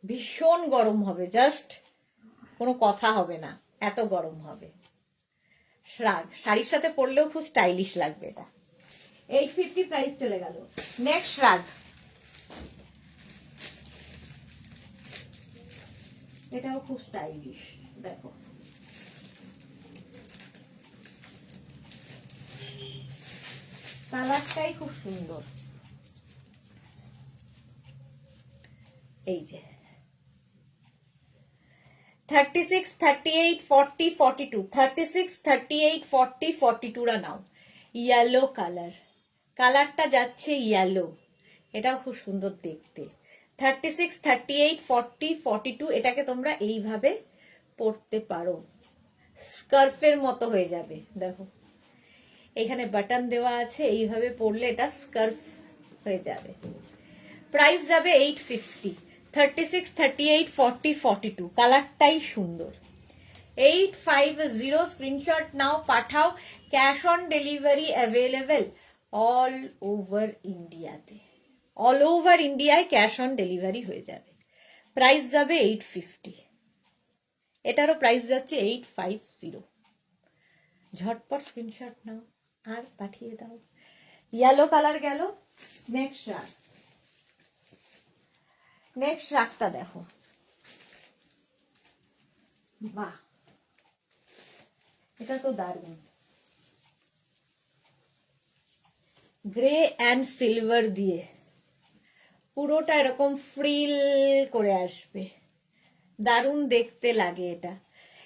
ভীষণ গরম হবে, জাস্ট কোনো কথা হবে না, এত গরম হবে। শ্রাগ শাড়ির সাথে পরলেও খুব স্টাইলিশ লাগবে এটা। 850 প্রাইস চলে গেল। নেক্সট শ্রাগ, এটাও খুব স্টাইলিশ, দেখো, কালারটাই খুব সুন্দর। এই যে 36, 38, 40, 42, 36, 38, 40, 42 রা নাও। ইয়েলো কালার, কালারটা যাচ্ছে ইয়েলো, এটাও খুব সুন্দর দেখতে। 36, 38, 40, 42 এটাকে তোমরা এইভাবে পরতে পারো, স্কার্ফের মতো হয়ে যাবে। দেখো এখানে বাটন দেওয়া আছে, এইভাবে পরলে এটা স্কার্ফ হয়ে যাবে। প্রাইস যাবে 850। 36, 38, 40, 42 কালারটাই সুন্দর। 850 স্ক্রিনশট নাও, পাঠাও। Cash on delivery available all over ইন্ডিয়াতে, অল ওভার ইন্ডিয়ায় ক্যাশ অন ডেলিভারি হয়ে যাবে। প্রাইস যাবে 850, এটারও প্রাইস যাচ্ছে 850। ঝটপট স্ক্রিনশট নাও আর পাঠিয়ে দাও। ইয়েলো কালার গেল। নেক্সট রাগ, নেক্সট রাগটা দেখো, বাহ এটা তো দারুণ। গ্রে অ্যান্ড সিলভার দিয়ে পুরোটা এরকম ফ্রিল করে আসবে, দারুণ দেখতে লাগে এটা।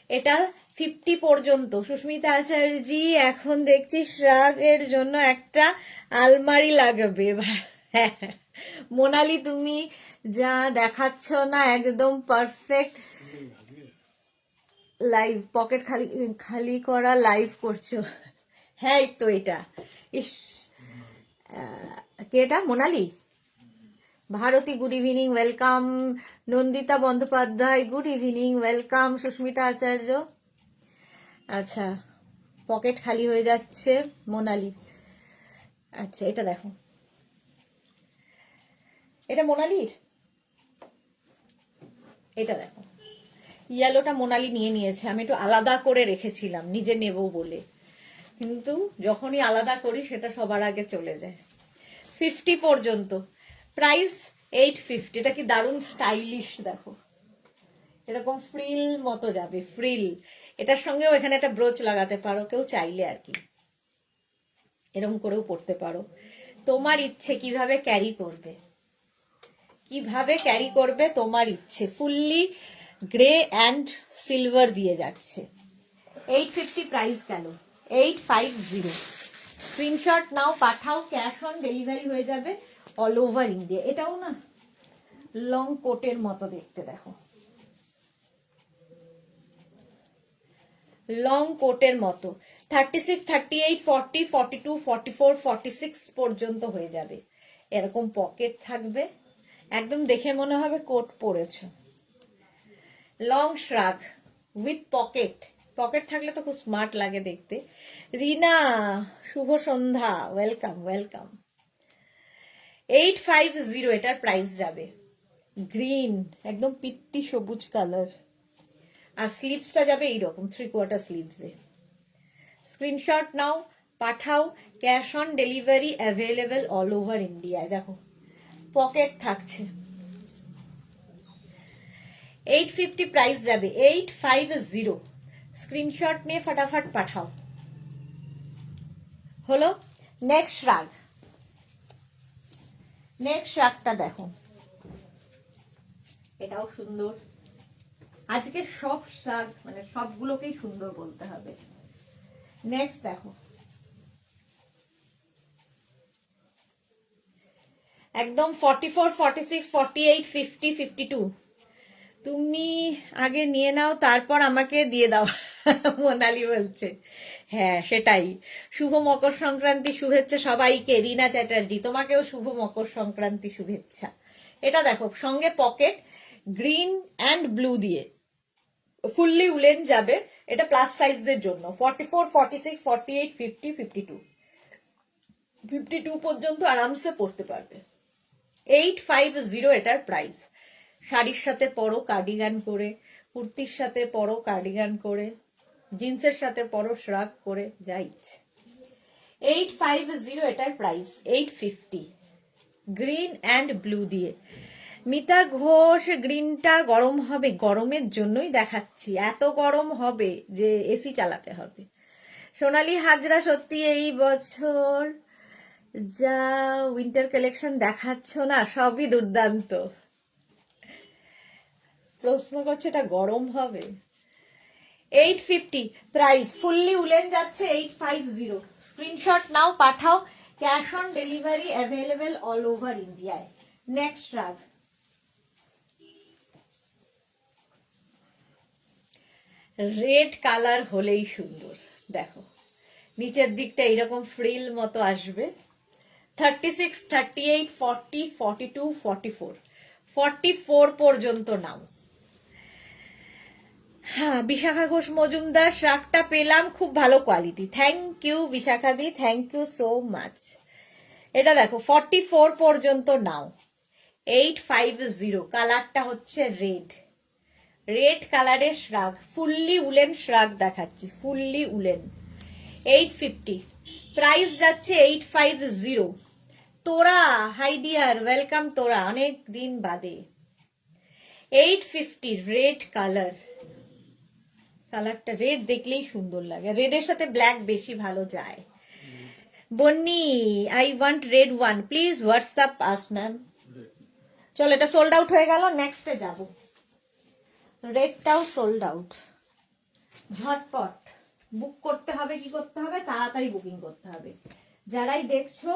এটা 50 পর্যন্ত। সুস্মিতা আচার্যি এখন দেখছি শ্রাগের জন্য একটা আলমারি লাগবে। মোনালি তুমি যা দেখাচ্ছ না একদম পারফেক্ট লাইভ, পকেট খালি খালি করা লাইভ করছো। হ্যাঁ এই তো এটা, ইস কে এটা? Monali Bharati good evening, welcome. Nandita Bandyopadhyay good evening, welcome. Susmita Acharya, আচ্ছা পকেট খালি হয়ে যাচ্ছে মোনালির। আচ্ছা এটা দেখো, এটা মোনালির, এটা দেখো ইয়েলোটা মোনালি নিয়ে নিয়েছে, আমি একটু আলাদা করে রেখেছিলাম নিজে নেব বলে, কিন্তু যখনই আলাদা করি সেটা সবার আগে চলে যায়। 50 পর্যন্ত, প্রাইস 850। এটা কি দারুণ স্টাইলিশ দেখো, এরকম ফ্রিল মতো যাবে, ফ্রিল। এটার সঙ্গেও এখানে একটা ব্রোচ লাগাতে পারো কেউ চাইলে আর কি, এরকম করেও পড়তে পারো। তোমার ইচ্ছে কিভাবে ক্যারি করবে, কিভাবে ক্যারি করবে তোমার ইচ্ছে। ফুললি গ্রে অ্যান্ড সিলভার দিয়ে যাচ্ছে। 850 প্রাইস গেল। 850 স্ক্রিনশট নাও, পাঠাও। ক্যাশ অন ডেলিভারি হয়ে যাবে অল ওভার ইন্ডিয়া। এটাও না লং কোটের মতো দেখতে, দেখো লং কোটের মতো। 36, 38, 40, 42, 44, 46 পর্যন্ত হয়ে যাবে। এরকম পকেট থাকবে, একদম দেখে মনে হবে কোট পরেছো। Long shrug with pocket, pocket থাকলে তো খুব স্মার্ট লাগে দেখতে। রিনা শুভ সন্ধ্যা, ওয়েলকাম ওয়েলকাম। 850 এটার প্রাইস যাবে। গ্রিন একদম পিত্তি সবুজ কালার, আর স্লিভসটা যাবে এইরকম 3/4 স্লিভসে। স্ক্রিনশট নাও, পাঠাও। Cash on delivery available all over ইন্ডিয়ায়। দেখো পকেট থাকছে। 850 প্রাইস যাবে। 850 স্ক্রিনশট নিয়ে ফটাফট পাঠাও। হলো। নেক্সট রাগ, নেক্সট রাগটা দেখো, এটাও সুন্দর। আজকে সব শাক মানে সবগুলোকেই সুন্দর বলতে হবে। নেক্সট দেখো, একদম 44, 46, 48, 50, 52। তুমি আগে নিয়ে নাও তারপর আমাকে দিয়ে দাও, মোনালি বলছে। হ্যাঁ সেটাই। শুভ মকর সংক্রান্তি শুভেচ্ছা সবাইকে। রিনা চ্যাটার্জি তোমাকেও শুভ মকর সংক্রান্তি শুভেচ্ছা। এটা দেখো সঙ্গে পকেট, গ্রিন অ্যান্ড ব্লু দিয়ে, ফুললি উলেন যাবে। এটা প্লাস সাইজদের জন্য। 44, 46, 48, 50, 52, 52 পর্যন্ত আরামসে পড়তে পারবে। 850 এটার প্রাইস। শাড়ির সাথে পরো কার্ডিগান করে, কুর্তির সাথে পরো কার্ডিগান করে, জিন্সের সাথে পরো শ্রাগ করে, যা ইচ্ছে। 850 এটার প্রাইস। 850 গ্রিন অ্যান্ড ব্লু দিয়ে। মিতা ঘোষ গ্রিনটা গরম হবে, গরমের জন্যই দেখাচ্ছি, এত গরম হবে যে এসি চালাতে হবে। সোনালী হাজরা সত্যি এই বছর যা উইন্টার কালেকশন দেখাচ্ছ না সবই দুর্দান্ত। প্রশ্ন করছে এটা গরম হবে। 850 প্রাইস, ফুললি উলেন যাচ্ছে 850। স্ক্রিনশট নাও, পাঠাও, cash on delivery available all over ইন্ডিয়ায়। নেক্সট রাগ, রেড কালার হলেই সুন্দর। দেখো নিচের দিকটা এইরকম ফ্রিল মতো আসবে। 36, 38, 40, 42, 44, 44 পর্যন্ত নাও। হ্যাঁ, বিশাখা ঘোষ মজুমদার, শ্রাগটা পেলাম, খুব ভালো quality, thank you Bishakha di, thank you so much. এটা দেখো 44 পর্যন্ত নাও। 850, কালারটা হচ্ছে রেড, রেড কালারের শ্রাগ, ফুললি উলেন শ্রাগ দেখাচ্ছি, ফুললি উলেন। 850 প্রাইস যাচ্ছে 850। তোরা হাই ডিয়ার, ওয়েলকাম তোরা, অনেক দিন বাদে। 850 রেড কালার, কালারটা রেড দেখলেই সুন্দর লাগে, রেডের সাথে ব্ল্যাক বেশি ভালো যায়। Bonni I want red one please WhatsApp us ma'am. চলো এটা সোল্ড আউট হয়ে গেল, নেক্সটে যাব। রেডটাও সোল্ড আউট, ঝটপট বুক করতে হবে, কি করতে হবে, তাড়াতাড়ি বুকিং করতে হবে। যারাই দেখছো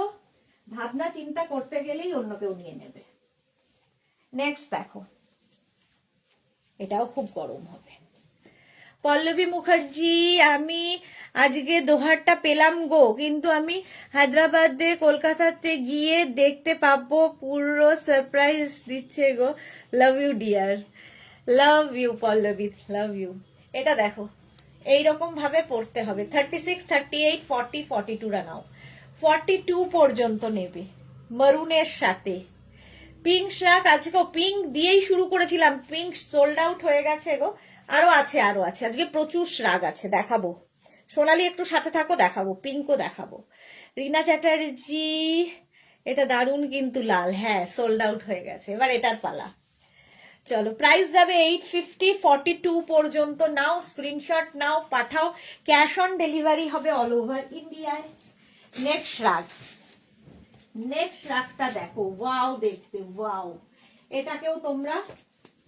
ভাবনা চিন্তা করতে গেলেই অন্য কেউ নিয়ে নেবে। নেক্সট দেখো, এটাও খুব গরম হবে। পল্লবী মুখার্জি, আমি আজকে দোহারটা পেলাম গো, কিন্তু আমি হায়দ্রাবাদে কলকাতাতে গিয়ে দেখতে পাবো, পুরো সারপ্রাইজ দিচ্ছে গো। Love you dear, love you Pallavi, love you. এটা দেখো এইরকম ভাবে পড়তে হবে। 36, 38, 40, 42 নাও। 42 পর্যন্ত নেবে মারুনের সাথে। পিঙ্ক শ্রাগ আজকে পিঙ্ক দিয়েই শুরু করেছিলাম, পিঙ্ক সোল্ড আউট হয়ে গেছে গো। আরো আছে, আরো আছে, আজকে প্রচুর শ্রাগ আছে, দেখাবো। সোনালি একটু সাথে থাকো, দেখাবো, পিঙ্কও দেখাবো। রিনা চ্যাটার্জি, এটা দারুণ কিন্তু লাল, হ্যাঁ সোল্ড আউট হয়ে গেছে, এবার এটার পালা। চলো প্রাইস যাবে 850, 42 পর্যন্ত নাও, স্ক্রিনশট নাও, পাঠাও, ক্যাশ অন ডেলিভারি হবে অল ওভার ইন্ডিয়ায়। নেক্সট রাগ, নেক্সট রাগটা দেখো, ওয়াও দেখতে, ওয়াও। এটাকেও তোমরা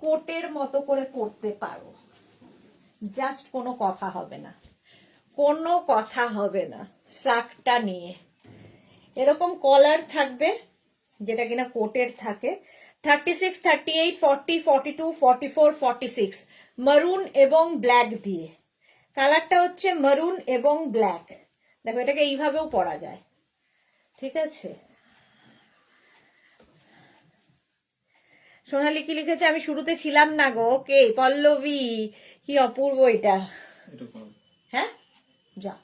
কোটের মতো করে পড়তে পারো, জাস্ট কোনো কথা হবে না, কোনো কথা হবে না শ্রাগটা নিয়ে। এরকম কলার থাকবে যেটা কিনা কোটের থাকে। 36, 38, 40, 42, 44, 46 মারুন এবং ব্ল্যাক দিয়ে। কালারটা হচ্ছে মারুন এবং ব্ল্যাক। দেখো এটাকে এইভাবেও পরা যায়, ঠিক আছে। সোনালি কি লিখেছে, আমি শুরুতে ছিলাম না গো। ওকে পল্লবী, কি অপূর্ব এটা। হ্যাঁ যা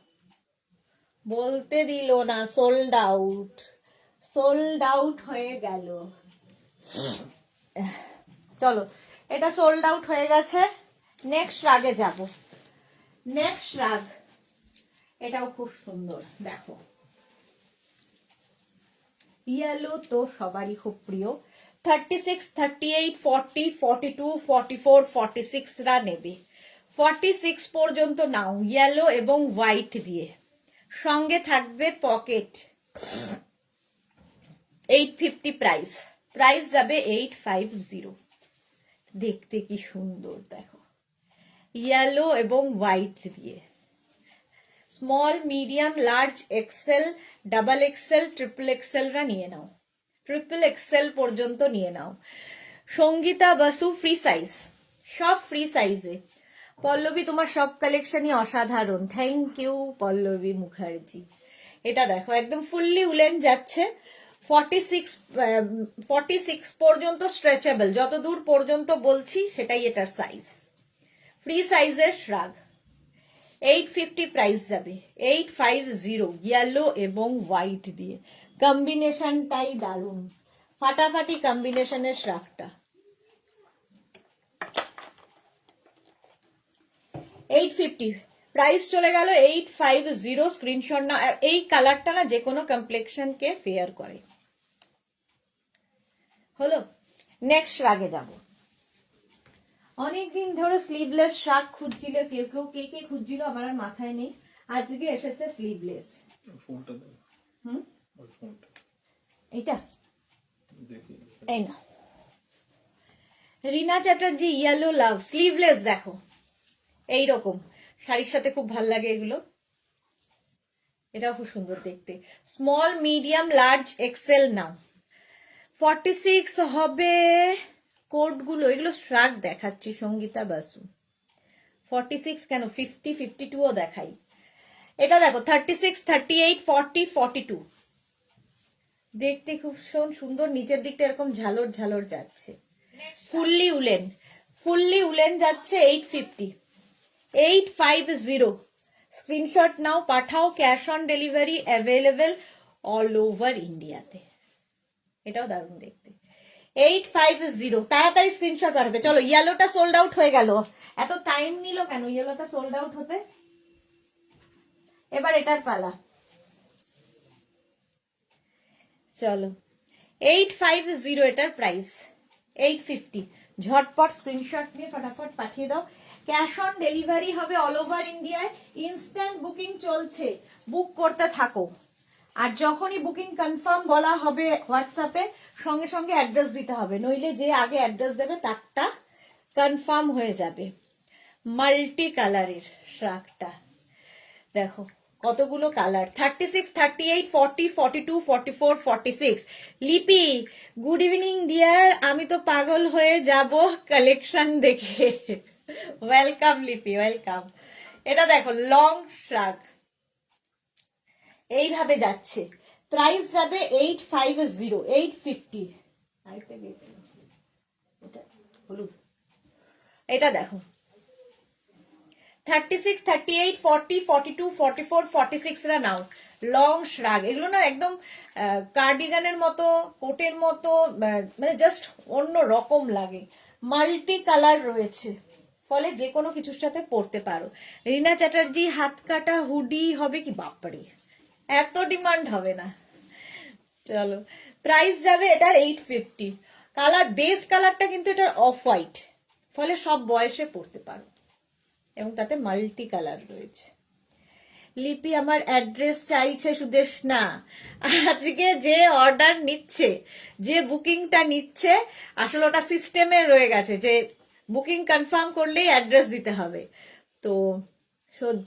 বলতে দিল না, সোল্ড আউট, সোল্ড আউট হয়ে গেল। চলো এটা সোল্ড আউট হয়ে গেছে, নেক্সট রাগে যাব। নেক্সট রাগ, এটাও খুব সুন্দর, দেখো ইয়েলো তো সবারই খুব প্রিয়। 36, 38, 40, 42, 44, 46 রা নেবে। 46 পর্যন্ত নাও, ইয়েলো এবং হোয়াইট দিয়ে, সঙ্গে থাকবে পকেট। 850 প্রাইস, প্রাইস যাবে 850। দেখতে কি সুন্দর দেখো, ইয়েলো এবং হোয়াইট দিয়ে। Small, medium, large, XL, double XL, triple XL রা নিয়ে নাও, ট্রিপল এক্সেল পর্যন্ত নিয়ে নাও। সঙ্গীতা বাসু ফ্রি সাইজ, সব ফ্রি সাইজে। পল্লবী তোমার সব কালেকশনই অসাধারণ, থ্যাংক ইউ পল্লবী মুখার্জি। এটা দেখো একদম ফুললি উলেন যাচ্ছে। 46 পর্যন্ত স্ট্রেচেবল, যত দূর পর্যন্ত বলছি সেটাই এটার সাইজ, ফ্রি সাইজের শ্রাগ। 850 প্রাইস যাবে, 850 ইয়েলো এবং হোয়াইট দিয়ে। কম্বিনেশনটাই দারুণ, ফাটাফাটি কম্বিনেশনের শ্রাগটা। 850 প্রাইস চলে গেল 850, স্ক্রিনশট না। এই কালারটা না যে কোনো কমপ্লেক্সনকে ফেয়ার করে। হলো নেক্সট শ্রাগে যাব। অনেকদিন ধরে স্লিভলেস শ্রাগ খুঁজছিল, কেউ কেউ কে কে খুঁজছিল আমার আর মাথায় নেই, আজকে এসেছে স্লিভলেস। এইটা এই না, রিনা চ্যাটার্জি ইয়েলো লাভ স্লিভলেস, দেখো এইরকম শাড়ির সাথে খুব ভাল লাগে এগুলো, এটাও খুব সুন্দর দেখতে। স্মল মিডিয়াম লার্জ এক্সেল নাও। 46 হবে কোডগুলো, এগুলো শ্রাগ দেখাচ্ছি সঙ্গীতা বাসু। 46 কেন, 50 52ও দেখাই। এটা দেখো 36 38 40 42, দেখতে খুব সুন্দর, নিচের দিকটা এরকম ঝালর ঝালর যাচ্ছে। ফুললি উলেন যাচ্ছে 850 850। স্ক্রিনশট নাও, পাঠাও, cash on delivery available all over ইন্ডিয়াতে। এটাও দারুণ দেখতে। 850, তাড়াতাড়ি স্ক্রিনশট পাঠাবে। চলো, ইয়েলোটা সোল্ড আউট হয়ে গেল, এত টাইম নিল কেন ইয়েলোটা সোল্ড আউট হতে? এবার এটার পালা। চলো 850 এটার প্রাইস, 850। ঝটপট স্ক্রিনশট নিয়ে ফটাফট পাঠিয়ে দাও। ক্যাশ অন ডেলিভারি হবে অল ওভার ইন্ডিয়ায়, ইনস্ট্যান্ট বুকিং চলছে, বুক করতে থাকো। আর যখনই বুকিং কনফার্ম বলা হবে হোয়াটসঅ্যাপে, সঙ্গে সঙ্গে অ্যাড্রেস দিতে হবে, নইলে যে আগে অ্যাড্রেস দেবে তারটা কনফার্ম হয়ে যাবে। মাল্টি কালারের শ্রাগটা দেখো, কতগুলো কালার, 36 38 40 42 44 46। লিপি গুড ইভিনিং ডিয়ার, আমি তো পাগল হয়ে যাব কালেকশন দেখে। ওয়েলকাম লিপি, ওয়েলকাম। এটা দেখো লং শ্রাগ এইভাবে যাচ্ছে, প্রাইস যাবে 850 850। এটা দেখো 36 38 40 42 44 46 রা নাও। লং শ্রাগ, এগুলো না একদম কার্ডিগানের মতো, কোটের মতো, মানে জাস্ট অন্য রকম লাগে। মাল্টি কালার রয়েছে, ফলে যে কোনো কিছুর সাথে পরতে পারো। রিনা চ্যাটার্জি হাত কাটা হুডি হবে কি? বাপরে, এত ডিমান্ড হবে না। চলো, প্রাইস যাবে এটার 850। কালার, বেস কালারটা কিন্তু এটার অফ হোয়াইট, ফলে সব বয়সে পরতে পারো, এবং তাতে মাল্টি কালার রয়েছে। লিপি আমার অ্যাড্রেস চাইছে সুদেশনা। আজকে যে অর্ডার নিচ্ছে, যে বুকিংটা নিচ্ছে, আসলে ওটা সিস্টেমে রয়ে গেছে যে বুকিং কনফার্ম করলেই অ্যাড্রেস দিতে হবে। তো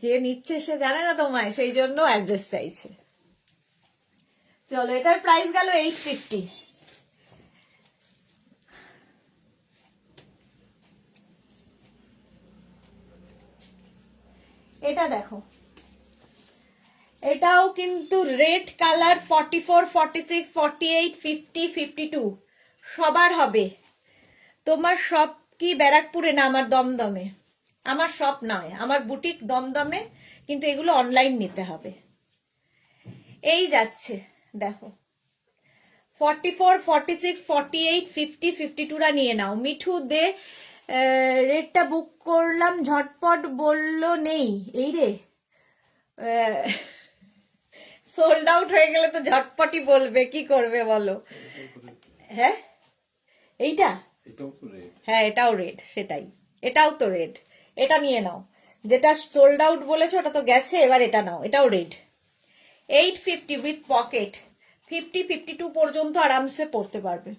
যে নিচ্ছে সে জানে না তোমায়, সেই জন্য অ্যাড্রেস চাইছে। চলো, এটার প্রাইস গেল 850। এটা দেখো, এটাও কিন্তু রেড কালার, 44 46 48 50 52 সবার হবে। তোমার সব কি ব্যারাকপুরে? না, আমার দমদমে। আমার সব নয়, আমার বুটিক দমদমে, কিন্তু এগুলো অনলাইন নিতে হবে। এই যাচ্ছে দেখো 44 46 48 50 52 রা নিয়ে নাও। মিঠু দে, রেটটা বুক করলাম ঝটপট, বললো নেই। এই রে, সোল্ড আউট হয়ে গেলে তো ঝটপটই বলবে, কি করবে বলো? হ্যাঁ, এইটা, হ্যাঁ এটাও রেড, সেটাই, এটাও তো রেড। এটা নিয়ে নাও, যেটা সোল্ড আউট বলেছে ওটা তো গেছে, এবার এটা নাও, এটাও রেড। 850 উইথ পকেট, 50 52 পর্যন্ত আরামসে পরতে পারবে।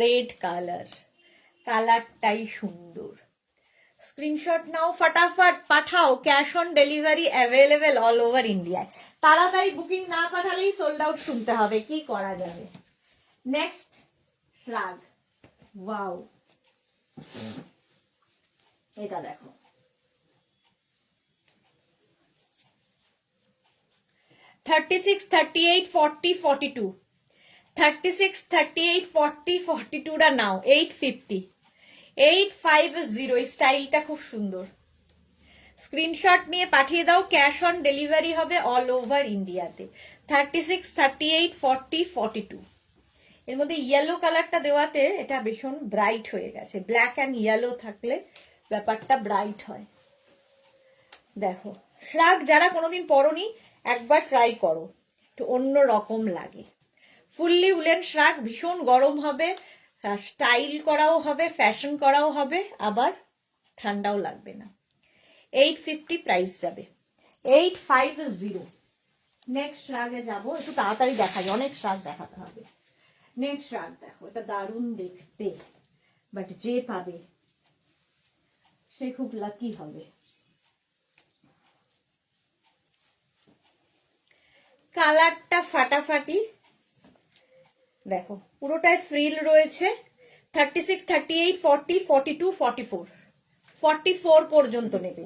রেড কালার, কালারটাই সুন্দর। স্ক্রিনশট নাও, ফটাফট পাঠাও, cash on delivery available all over ইন্ডিয়ায়। তাড়াতাড়ি বুকিং না পাঠালেই সোল্ড আউট শুনতে হবে, কি করা যাবে। নেক্সট শ্রাগ, ওয়াও, এটা দেখো, $36 38 40 42, 36 38 40 42 রা নাও। 850 850, স্টাইলটা খুব সুন্দর। স্ক্রিনশট নিয়ে পাঠিয়ে দাও, ক্যাশ অন ডেলিভারি হবে অল ওভার ইন্ডিয়াতে। 36 38 40 42। এর মধ্যে ইয়েলো কালারটা দেওয়াতে এটা ভীষণ ব্রাইট হয়ে গেছে, ব্ল্যাক অ্যান্ড ইয়েলো থাকলে ব্যাপারটা ব্রাইট হয়। দেখো, শ্রাগ যারা কোনোদিন পরনি একবার ট্রাই করো, একটু অন্য রকম লাগে। ফুললি উলেন শ্রাগ, ভীষণ গরম হবে, স্টাইল করাও হবে, ফ্যাশন করাও হবে, আবার ঠান্ডাও লাগবে না। 850 প্রাইস যাবে, 850। নেক্সট শ্রাগে যাবো, একটু তাড়াতাড়ি দেখাই, অনেক শ্রাগ দেখাতে হবে। নেক্সট শ্রাগ দেখো, এটা দারুণ দেখতে, বাট যে পাবে সে খুব লাকি হবে। কালারটা ফাটাফাটি, দেখো পুরোটাই ফ্রিল রয়েছে। 36, 38, 40, 42, 44, 44 পর্যন্ত নেবে।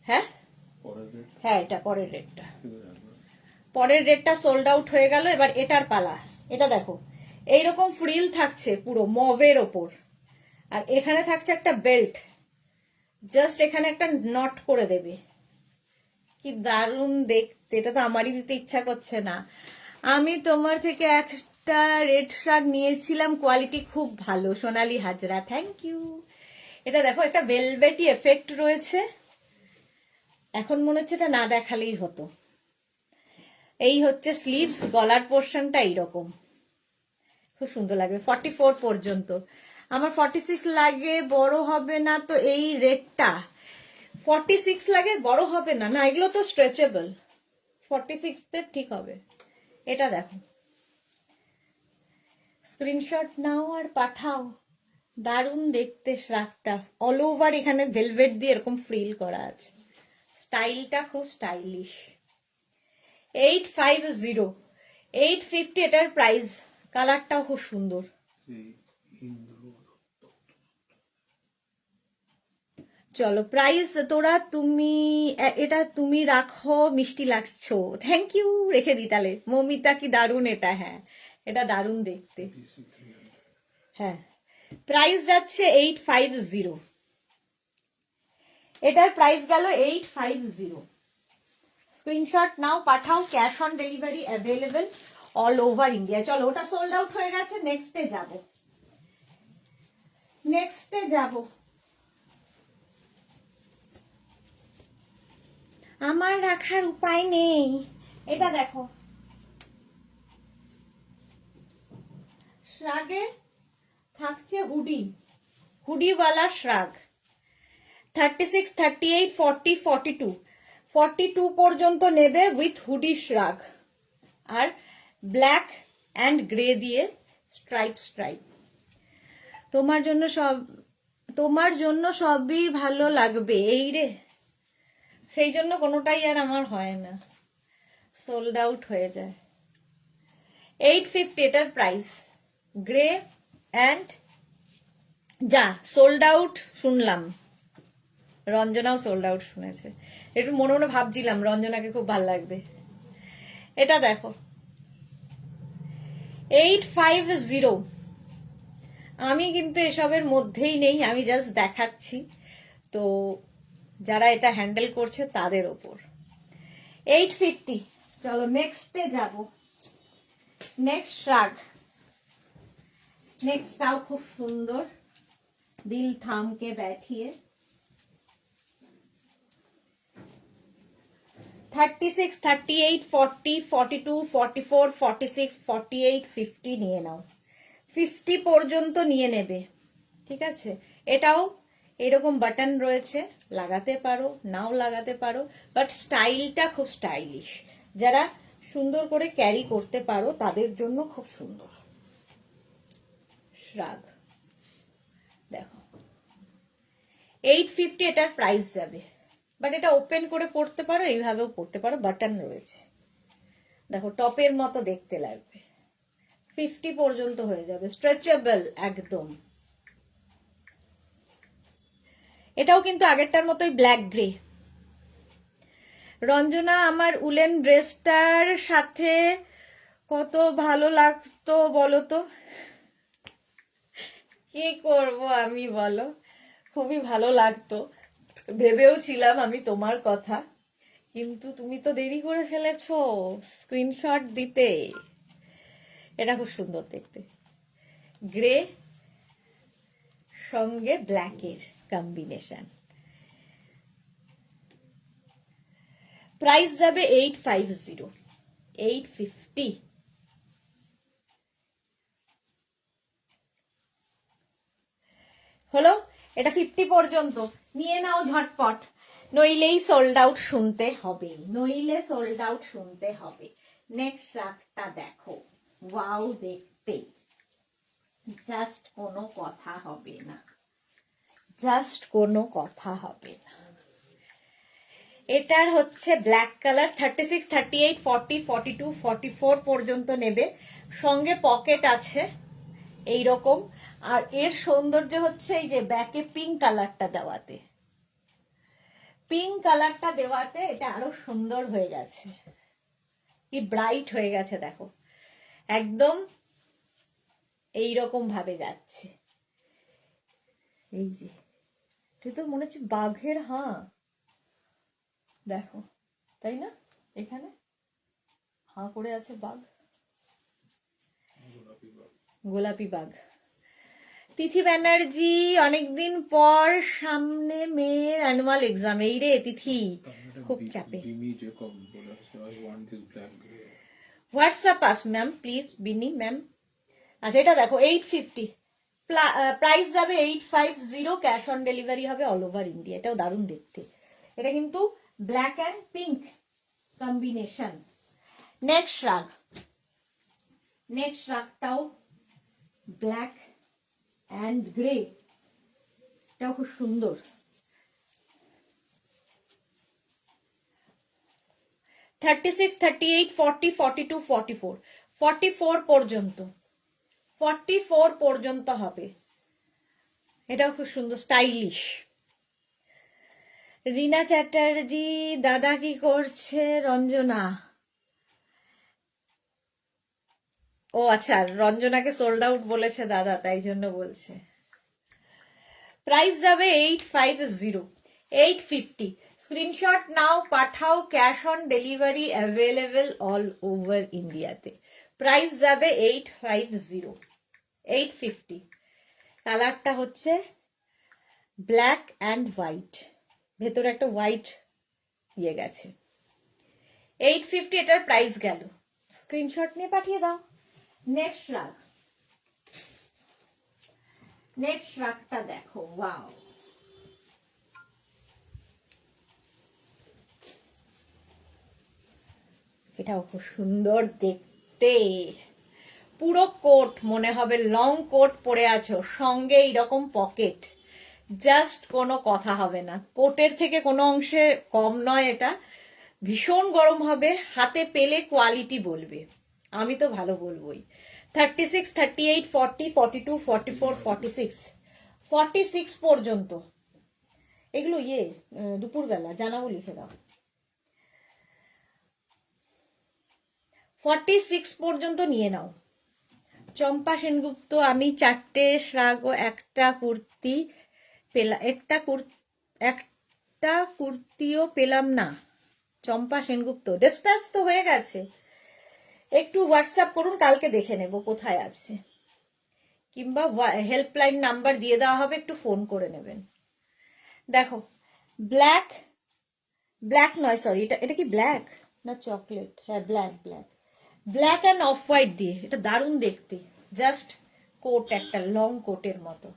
হ্যাঁ হ্যাঁ, এটা পরের রেটটা, পরের রেটটা সোল্ড আউট হয়ে গেল। এবার এটার পালা। এটা দেখো এইরকম ফ্রিল থাকছে পুরো মভের ওপর, আর এখানে থাকছে একটা বেল্ট, জাস্ট এখানে একটা নট করে দেবে। কি দারুণ দেখতে, এটা তো আমারই দিতে ইচ্ছা করছে না। আমি তোমার থেকে একটা রেড শ্রাগ নিয়েছিলাম, কোয়ালিটি খুব ভালো, সোনালী হাজরা, থ্যাংক ইউ। এটা দেখো একটা ভেলভেটি এফেক্ট রয়েছে, এখন মনে হচ্ছে এটা না দেখালেই হতো। এই হচ্ছে স্লিভস, গলার পোর্শনটা এইরকম, খুব সুন্দর লাগবে। 44 পর্যন্ত, আমার 46 লাগে, বড় হবে না তো এই রেটটা। 46 লাগে, বড় হবে না, না এগুলো তো স্ট্রেচেবল, 46 তে ঠিক হবে। এটা দেখো, স্ক্রিনশট নাও আর পাঠাও, দারুণ দেখতে শ্রাগটা, অল ওভার এখানে ভেলভেট দিয়ে এরকম ফ্রিল করা আছে, স্টাইলটা খুব স্টাইলিশ। 850, 850 এটার প্রাইস। কালারটাও খুব সুন্দর। চলো প্রাইস তোরা তুমি এটা তুমি রাখো, মিষ্টি লাগছো, থ্যাংক ইউ, রেখে দি তাহলে। মমিতা কি দারুণ এটা, হ্যাঁ এটা দারুণ দেখতে। হ্যাঁ, প্রাইস যাচ্ছে 850, এটার প্রাইস গেল 850। স্ক্রিনশট নাও পাঠাও, cash on delivery available all over India. চলো ওটা সোল্ড আউট হয়ে গেছে, নেক্সটে যাব, নেক্সটে যাব। আমার রাখার উপায় নেই। এটা দেখো, শ্রাগে থাকছে হুডি, হুডিওয়ালা শ্রাগ। 36, 38, 40, 42, 42 পর্যন্ত নেবে উইথ হুডি শ্রাগ, আর ব্ল্যাক অ্যান্ড গ্রে দিয়ে স্ট্রাইপ স্ট্রাইপ। তোমার জন্য সব, তোমার জন্য সবই ভালো লাগবে এই রে, সেই জন্য কোনোটাই আর আমার হয় না, সোল্ড আউট হয়ে যায়। 850 এটার প্রাইস, গ্রে অ্যান্ড যা সোল্ড আউট শুনলাম, রঞ্জনাও সোল্ড আউট শুনেছে, একটু মনে মনে ভাবছিলাম রঞ্জনাকে খুব ভালো লাগবে। এটা দেখো 850, আমি কিন্তু এসবের মধ্যেই নেই, আমি জাস্ট দেখাচ্ছি, তো যারা এটা হ্যান্ডেল করছে তাদের ওপর। 850। চলো নেক্সটে যাব, নেক্সট শ্রাগ, নেক্সটটাও খুব সুন্দর, দিল থামকে बैठिए। 36, 38, 40, 42, 44, 46, 48, 50 নিয়ে নাও, 50 পর্যন্ত নিয়ে নেবে, ঠিক আছে। এটাও এরকম বাটন রয়েছে, লাগাতে পারো নাও লাগাতে পারো, বাট স্টাইলটা খুব স্টাইলিশ, যারা সুন্দর করে ক্যারি করতে পারো তাদের জন্য খুব সুন্দর শ্রাগ। দেখো 850 এটার প্রাইস যাবে, বাট এটা ওপেন করে পড়তে পারো, এইভাবেও পড়তে পারো, বাটন রয়েছে, দেখো টপের মতো দেখতে লাগবে। 50 পর্যন্ত হয়ে যাবে, স্ট্রেচেবল একদম। এটাও কিন্তু আগেরটার মতোই ব্ল্যাক গ্রে। রঞ্জনা, আমার উলেন ড্রেসটার সাথে কত ভালো লাগতো বলো তো। কি করব আমি বলো, খুবই ভালো লাগতো, ভেবেও ছিলাম আমি তোমার কথা, কিন্তু তুমি তো দেরি করে ফেলেছো স্ক্রিনশট দিতে। এটা খুব সুন্দর দেখতে, গ্রে সঙ্গে ব্ল্যাকের কম্বিনেশন। প্রাইস যাবে 850, 850। হলো, এটা 50 পর্যন্ত নিয়ে নাও ঝটপট, নইলেই সোল্ড আউট শুনতে হবে, নইলে সোল্ড আউট শুনতে হবে। নেক্সট রাগটা দেখো, ওয়াও দেখতে, জাস্ট কোনো কথা হবে না, জাস্ট কোনো কথা হবে না। এটার হচ্ছে ব্ল্যাক কালার, 36, 38, 40, 42, 44 পর্যন্ত নেবে, সঙ্গে পকেট আছে এইরকম। আর এর সৌন্দর্য হচ্ছে এই যে ব্যাকে পিঙ্ক কালারটা দেওয়াতে, পিঙ্ক কালারটা দেওয়াতে এটা আরো সুন্দর হয়ে গেছে, কি ব্রাইট হয়ে গেছে দেখো, একদম এইরকম ভাবে যাচ্ছে। এই যে এটা তো মনে হচ্ছে বাঘের হাঁ, দেখো তাই না, এখানে হাঁ করে আছে বাঘ, গোলাপি বাঘ। তিথি ব্যানার্জি, অনেকদিন পর, সামনে মেয়ের অ্যানুয়াল এক্সাম, এই রে তিথি খুব চাপে। হোয়াটসঅ্যাপ আস ম্যাম প্লিজ, বিনি ম্যাম। আচ্ছা এটা দেখো 850, প্রাইস যাবে 850, ক্যাশ অন ডেলিভারি হবে অল ওভার ইন্ডিয়া। এটাও দারুণ দেখতে, এটা কিন্তু black and pink combination. Next rug, next রাগটাও black and grey, এটাও খুব সুন্দর। 36, 38, 40, 42, 44, 44 পর্যন্ত, 44 পর্যন্ত হবে, এটাও খুব সুন্দর স্টাইলিশ। রিনা চ্যাটার্জি, দাদা কি করছে? রঞ্জনা, ও আচ্ছা, রঞ্জনাকে সোল্ড আউট বলেছে দাদা, তাই জন্য বলছে। প্রাইস যাবে 850, 850, স্ক্রিনশট নাও পাঠাও, cash on delivery available all over ইন্ডিয়াতে। প্রাইস যাবে 850, 850। কালারটা হচ্ছে ব্ল্যাক অ্যান্ড হোয়াইট, ভেতরে একটা হোয়াইট ইয়ে গেছে। 850 এটার প্রাইস গেল, স্ক্রিনশট নিয়ে পাঠিয়ে দাও। নেক্সট রাগ, নেক্সট রাগটা দেখো, ওয়াও, এটাও খুব সুন্দর দেখতে, পুরো কোট মনে হবে লং কোট পরে আছো, সঙ্গে এইরকম পকেট, জাস্ট কোনো কথা হবে না, কোটের থেকে কোনো অংশে কম নয় এটা, ভীষণ গরম হবে, হাতে পেলে কোয়ালিটি বলবে, আমি তো ভালো বলবোই। 36, 38, 40, 42, 44, 46, 46 পর্যন্ত, এগুলো ইয়ে দুপুরবেলা জানাবো, লিখে দাও। 46 পর্যন্ত নিয়ে নাও। চম্পা সেনগুপ্ত, আমি 4টে শ্রাগ ও একটা কুর্তি পেলাম, একটা কুর্তিও পেলাম না। চম্পা সেনগুপ্ত, ডিসপ্যাচ তো হয়ে গেছে, একটু হোয়াটসঅ্যাপ করুন, কালকে দেখে নেব কোথায় আছে, কিংবা হেল্পলাইন নাম্বার দিয়ে দেওয়া হবে, একটু ফোন করে নেবেন। দেখো ব্ল্যাক, ব্ল্যাক নয় সরি, এটা কি ব্ল্যাক না চকলেট, হ্যাঁ black, black, black and off white দিয়ে, এটা দারুণ দেখতে, জাস্ট কোট, একটা লং কোটের মতো,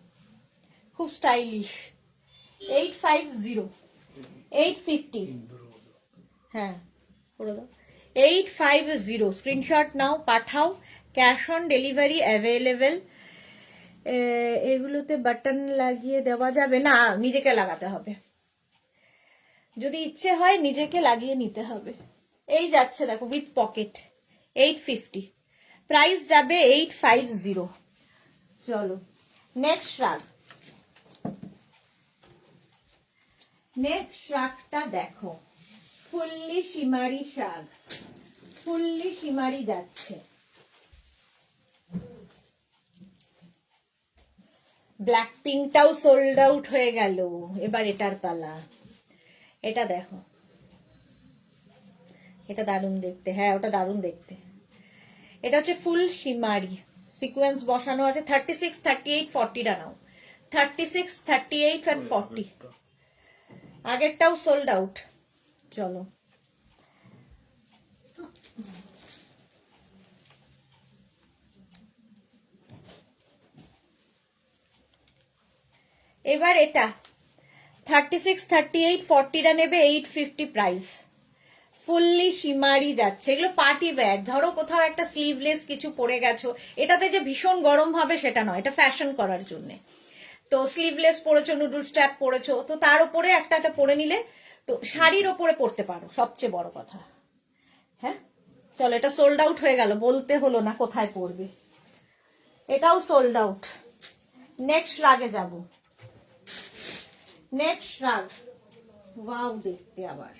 খুব স্টাইলিশ। 850, 850, হ্যাঁ করে দাও। 850, স্ক্রিনশট নাও পাঠাও, ক্যাশ অন ডেলিভারি অ্যাভেলেবেল। এগুলোতে বাটন লাগিয়ে দেওয়া যাবে না, নিজেকে লাগাতে হবে, যদি ইচ্ছে হয় নিজেকে লাগিয়ে নিতে হবে। এই যাচ্ছে দেখো উইথ পকেট, 850, প্রাইস যাবে 850। চলো নেক্সট রাগ, নেক্সট রাগটা দেখো, ফুল্লি শিমারি শাগ, ফুল্লি শিমারি যাচ্ছে, ব্ল্যাক পিঙ্কটাও সোল্ড আউট হয়ে গেল, এবার এটার পালা। এটা দেখো, এটা দারুণ দেখতে, হ্যাঁ ওটা দারুণ দেখতে, এটা হচ্ছে ফুল শিমারি, সিকোয়েন্স বসানো আছে। 36, 38, 40 নাও, 36, 38 and 40, আগেরটাও সোল্ড আউট। চলো এবার এটা 36, 38, 40টা নেবে 850 প্রাইস। ফুললি শিমারি যাচ্ছে, এগুলো পার্টি ওয়্যার। ধরো কোথাও একটা স্লিভলেস কিছু পরে গেছো, এটাতে যে ভীষণ গরম হবে সেটা নয়, এটা ফ্যাশন করার জন্য। তো স্লিভলেস পরেছো, নুডল স্ট্র্যাপ পরেছো, তো তার উপরে একটা পরে নিলে তো শাড়ির ওপরে পরতে পারো, সবচেয়ে বড় কথা। হ্যাঁ চলো, এটা সোল্ড আউট হয়ে গেল, বলতে হলো না কোথায় পড়বে। এটাও সোল্ড আউট। নেক্সট রাগে যাব। নেক্সট রাগ, ওয়াও দেখতে আবার।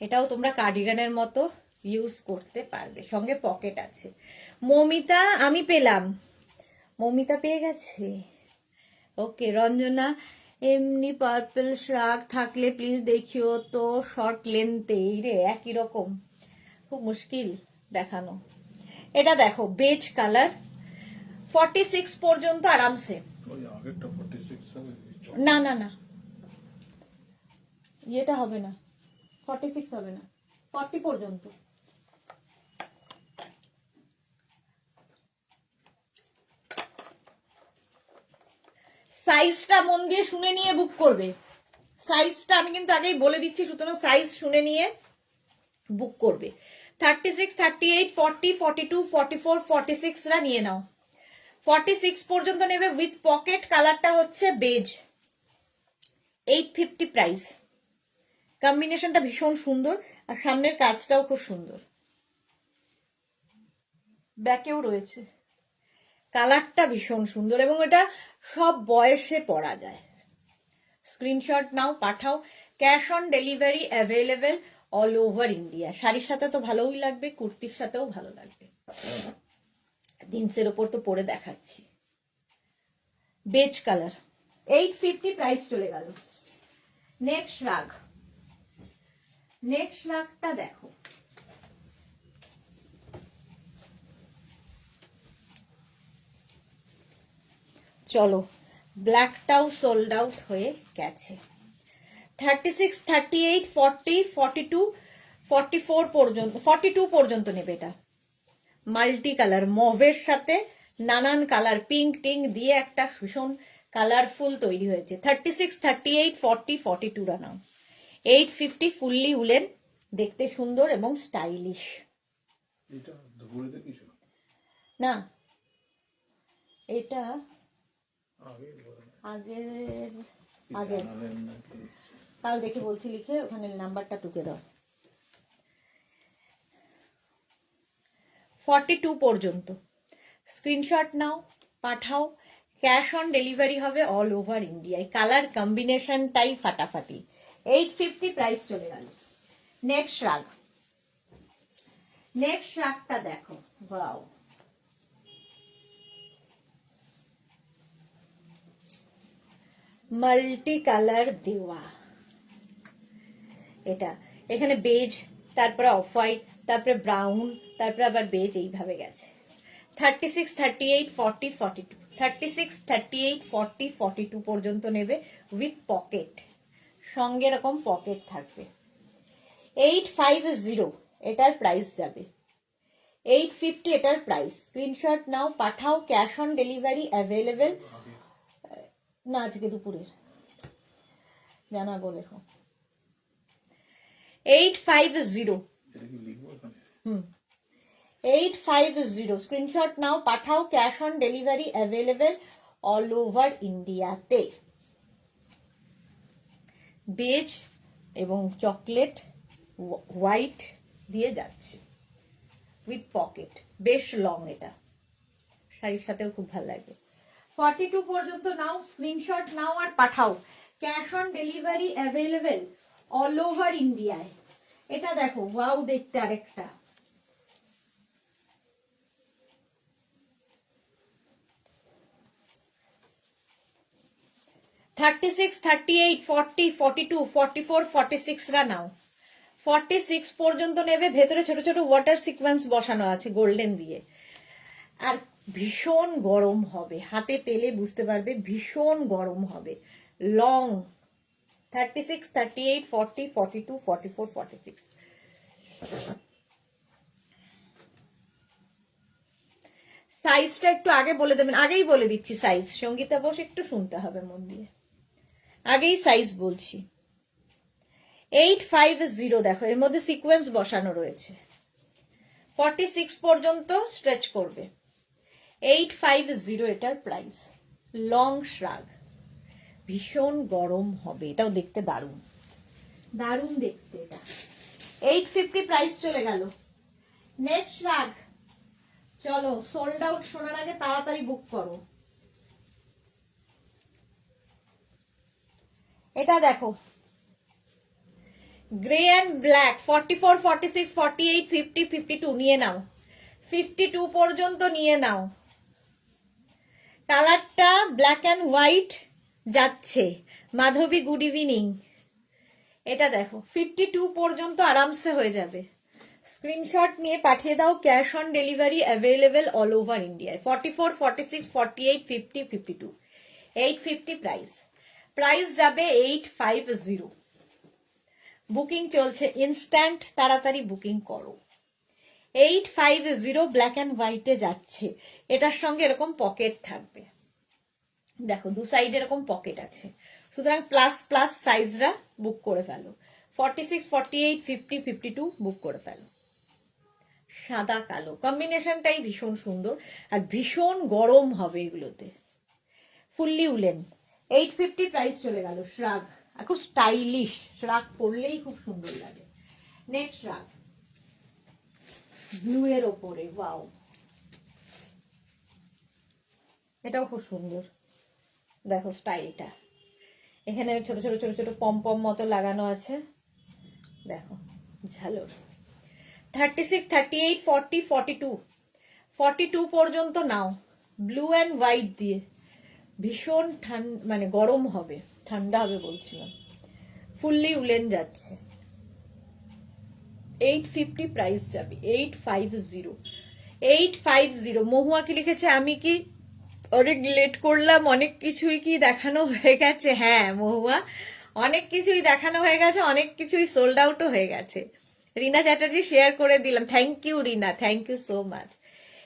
এটাও তোমরা কার্ডিগানের মতো ইউজ করতে পারবে, সঙ্গে পকেট আছে। মমিতা আমি পেলাম, মমিতা পেয়ে গেছে। ওকে রঞ্জনা, এমনি পার্পল শ্রাগ থাকলে প্লিজ দেখিও তো, শর্ট লেন্থে রে একই রকম, খুব মুশকিল দেখানো। এটা দেখো বেজ কালার, 46 পর্যন্ত আরামসে। না না না, এটা হবে না, 46 হবে না, 40 পর্যন্ত। সাইজটা মন দিয়ে শুনে নিয়ে বুক করবে। সাইজটা আমি কিন্তু আগেই বলে দিচ্ছি, সুতরাং সাইজ শুনে নিয়ে বুক করবে। 36, 38, 40, 42, 44, 46 রা নিয়ে নাও। 46 পর্যন্ত নেবে উইথ পকেট। কালারটা হচ্ছে বেজ, 850 প্রাইস। কম্বিনেশনটা ভীষণ সুন্দর, আর সামনের কাজটাও খুব সুন্দর, ব্যাকেও রয়েছে। কালারটা ভীষণ সুন্দর এবং এটা সব বয়সে পরা যায়। স্ক্রিনশট নাও, পাঠাও। Cash on delivery available all over India. শাড়ির সাথে তো ভালোই লাগবে, কুর্তির সাথেও ভালো লাগবে। জিন্সের ওপর তো পরে দেখাচ্ছি। বেজ কালার, 850 প্রাইস চলে গেল। নেক্সট রাগ, নেক্সট রাগটা দেখো। চলো, ব্ল্যাকটাও সোল্ড আউট হয়ে গেছে। 36, 38, 40, 42, 44 পর্যন্ত, 42 পর্যন্ত নেবে। এটা মাল্টি কালার, মভের সাথে নানান কালার, পিঙ্ক টিঙ্ক দিয়ে একটা ভীষণ কালারফুল তৈরি হয়েছে। 36, 38, 40, 42 রা নাও। 850 ফুললি উলেন, দেখতে সুন্দর এবং স্টাইলিশ। না এটা আগের আগের কাল দেখে বলছি, লিখে ওখানে নাম্বারটা টুকে দাও। 42 পর্যন্ত স্ক্রিনশট নাও, পাঠাও। ক্যাশ অন ডেলিভারি হবে অল ওভার ইন্ডিয়ায়। কালার কম্বিনেশনটাই ফাটাফাটি। 850 প্রাইস চলে গেল। নেক্সট রাগ, নেক্সট রাগটা দেখো, ওয়াও। মাল্টি কালার দেওয়া, এটা এখানে বেজ, তারপরে অফ হোয়াইট, তারপরে ব্রাউন, তারপরে আবার বেজ, এইভাবে গেছে। 36, 38, 40, 42, 36, 38, 40, 42 পর্যন্ত নেবে উইথ পকেট, সঙ্গে এরকম পকেট থাকবে। 850 এটার প্রাইস যাবে। 850 এটার প্রাইস। স্ক্রিনশট নাও, পাঠাও। Cash on delivery available. না আজকে দুপুরে জানাবো, লেখো 850। 850 স্ক্রিনশট নাও, পাঠাও। Cash on delivery available all over ইন্ডিয়াতে। বেজ এবং চকলেট হোয়াইট দিয়ে যাচ্ছে উইথ পকেট, বেশ লং। এটা শাড়ির সাথেও খুব ভালো লাগবে। 42 পর্যন্ত নাও, স্ক্রিনশট নাও আর পাঠাও। Cash on delivery available all over ইন্ডিয়ায়। এটা দেখো, ওয়াও দেখতে আরেকটা। থার্টি সিক্স, 38, 40, 42, 44, 46 রা নাও। 46 পর্যন্ত নেবে। ভেতরে ছোট ছোট ওয়াটার সিকোয়েন্স বসানো আছে গোল্ডেন দিয়ে, আর ভীষণ গরম হবে, হাতে পেলে বুঝতে পারবে ভীষণ গরম হবে। লং 36, 38, 40, 42, 44, 46। সাইজটা একটু আগে বলে দেবেন, আগেই বলে দিচ্ছি সাইজ। সঙ্গীতা বস একটু শুনতে হবে মন দিয়ে, আগেই সাইজ বলছি। 850, দেখো এর মধ্যে সিকোয়েন্স বসানো রয়েছে, 46 পর্যন্ত স্ট্রেচ করবে। 850 এটার প্রাইস। লং শ্রাগ, ভীষণ গরম হবে, এটাও দেখতে দারুণ, দারুণ দেখতে এটা। 850 প্রাইস চলে গেল। নেক্সট শ্রাগ, চলো সোল্ড আউট শোনার আগে তাড়াতাড়ি বুক করো। এটা দেখো গ্রে অ্যান্ড ব্ল্যাক, 44, 46, 48, 50, 52 নিয়ে নাও, 52 পর্যন্ত নিয়ে নাও। কালারটা ব্ল্যাক অ্যান্ড হোয়াইট যাচ্ছে। মাধবী গুড ইভিনিং। এটা দেখো 52 পর্যন্ত আরামসে হয়ে যাবে। স্ক্রিনশট নিয়ে পাঠিয়ে দাও, cash on delivery available all over ইন্ডিয়ায়। 44, 46, 48, 50, 52, 850 প্রাইস। প্রাইস যাবে 850। বুকিং চলছে ইনস্ট্যান্ট, তাড়াতাড়ি বুকিং করো। 850 ব্ল্যাক অ্যান্ড হোয়াইটে যাচ্ছে। এটার সঙ্গে এরকম পকেট থাকবে, দেখো দু সাইডে এরকম পকেট আছে, সুতরাং প্লাস প্লাস সাইজরা বুক করে ফেলো। 46, 48, 50, 52 বুক করে ফেলো। সাদা কালো কম্বিনেশনটাই ভীষণ সুন্দর আর ভীষণ গরম হবে এগুলোতে। Fully woollen. 850 প্রাইস চলে গেল। শ্রাগ আর খুব স্টাইলিশ, শ্রাগ পরলেই খুব সুন্দর লাগে। নেক্সট শ্রাগ ব্লু এর ওপরে, ওয়াও, এটাও খুব সুন্দর। দেখো স্টাইলটা, এখানে ছোট ছোট ছোট ছোট পম পম মতো লাগানো আছে, দেখো ঝালর। 36, 38, 40, 42, 42 পর্যন্ত নাও। ব্লু অ্যান্ড হোয়াইট দিয়ে ভীষণ মানে গরম হবে, ঠান্ডা হবে বলছিলাম। ফুললি উলেন যাচ্ছে। 850 প্রাইস যাবে। 850, 850। মহুয়া কি লিখেছে, আমি কি অনেক লেট করলাম, অনেক কিছুই কি দেখানো হয়ে গেছে? হ্যাঁ মহুয়া, অনেক কিছুই দেখানো হয়ে গেছে, অনেক কিছুই সোল্ড আউটও হয়ে গেছে। রিনা চ্যাটার্জি শেয়ার করে দিলাম, thank you Rina, thank you so much.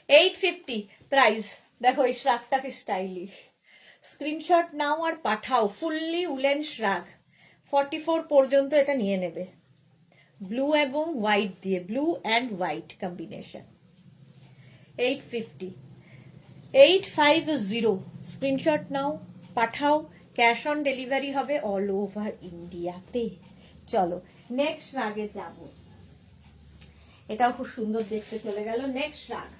850 price. দেখো এই শ্রাগটা কি স্টাইলিশ, স্ক্রিনশট নাও আর পাঠাও। ফুললি উলেন শ্রাগ, 44 পর্যন্ত এটা নিয়ে নেবে। ব্লু এবং হোয়াইট দিয়ে, blue and white combination. 850, 850 screenshot নাও পাঠাও, ক্যাশ অন ডেলিভারি হবে অল ওভার ইন্ডিয়াতে। চলো নেক্সট রাগে যাব, এটাও খুব সুন্দর দেখতে চলে গেল। নেক্সট রাগ,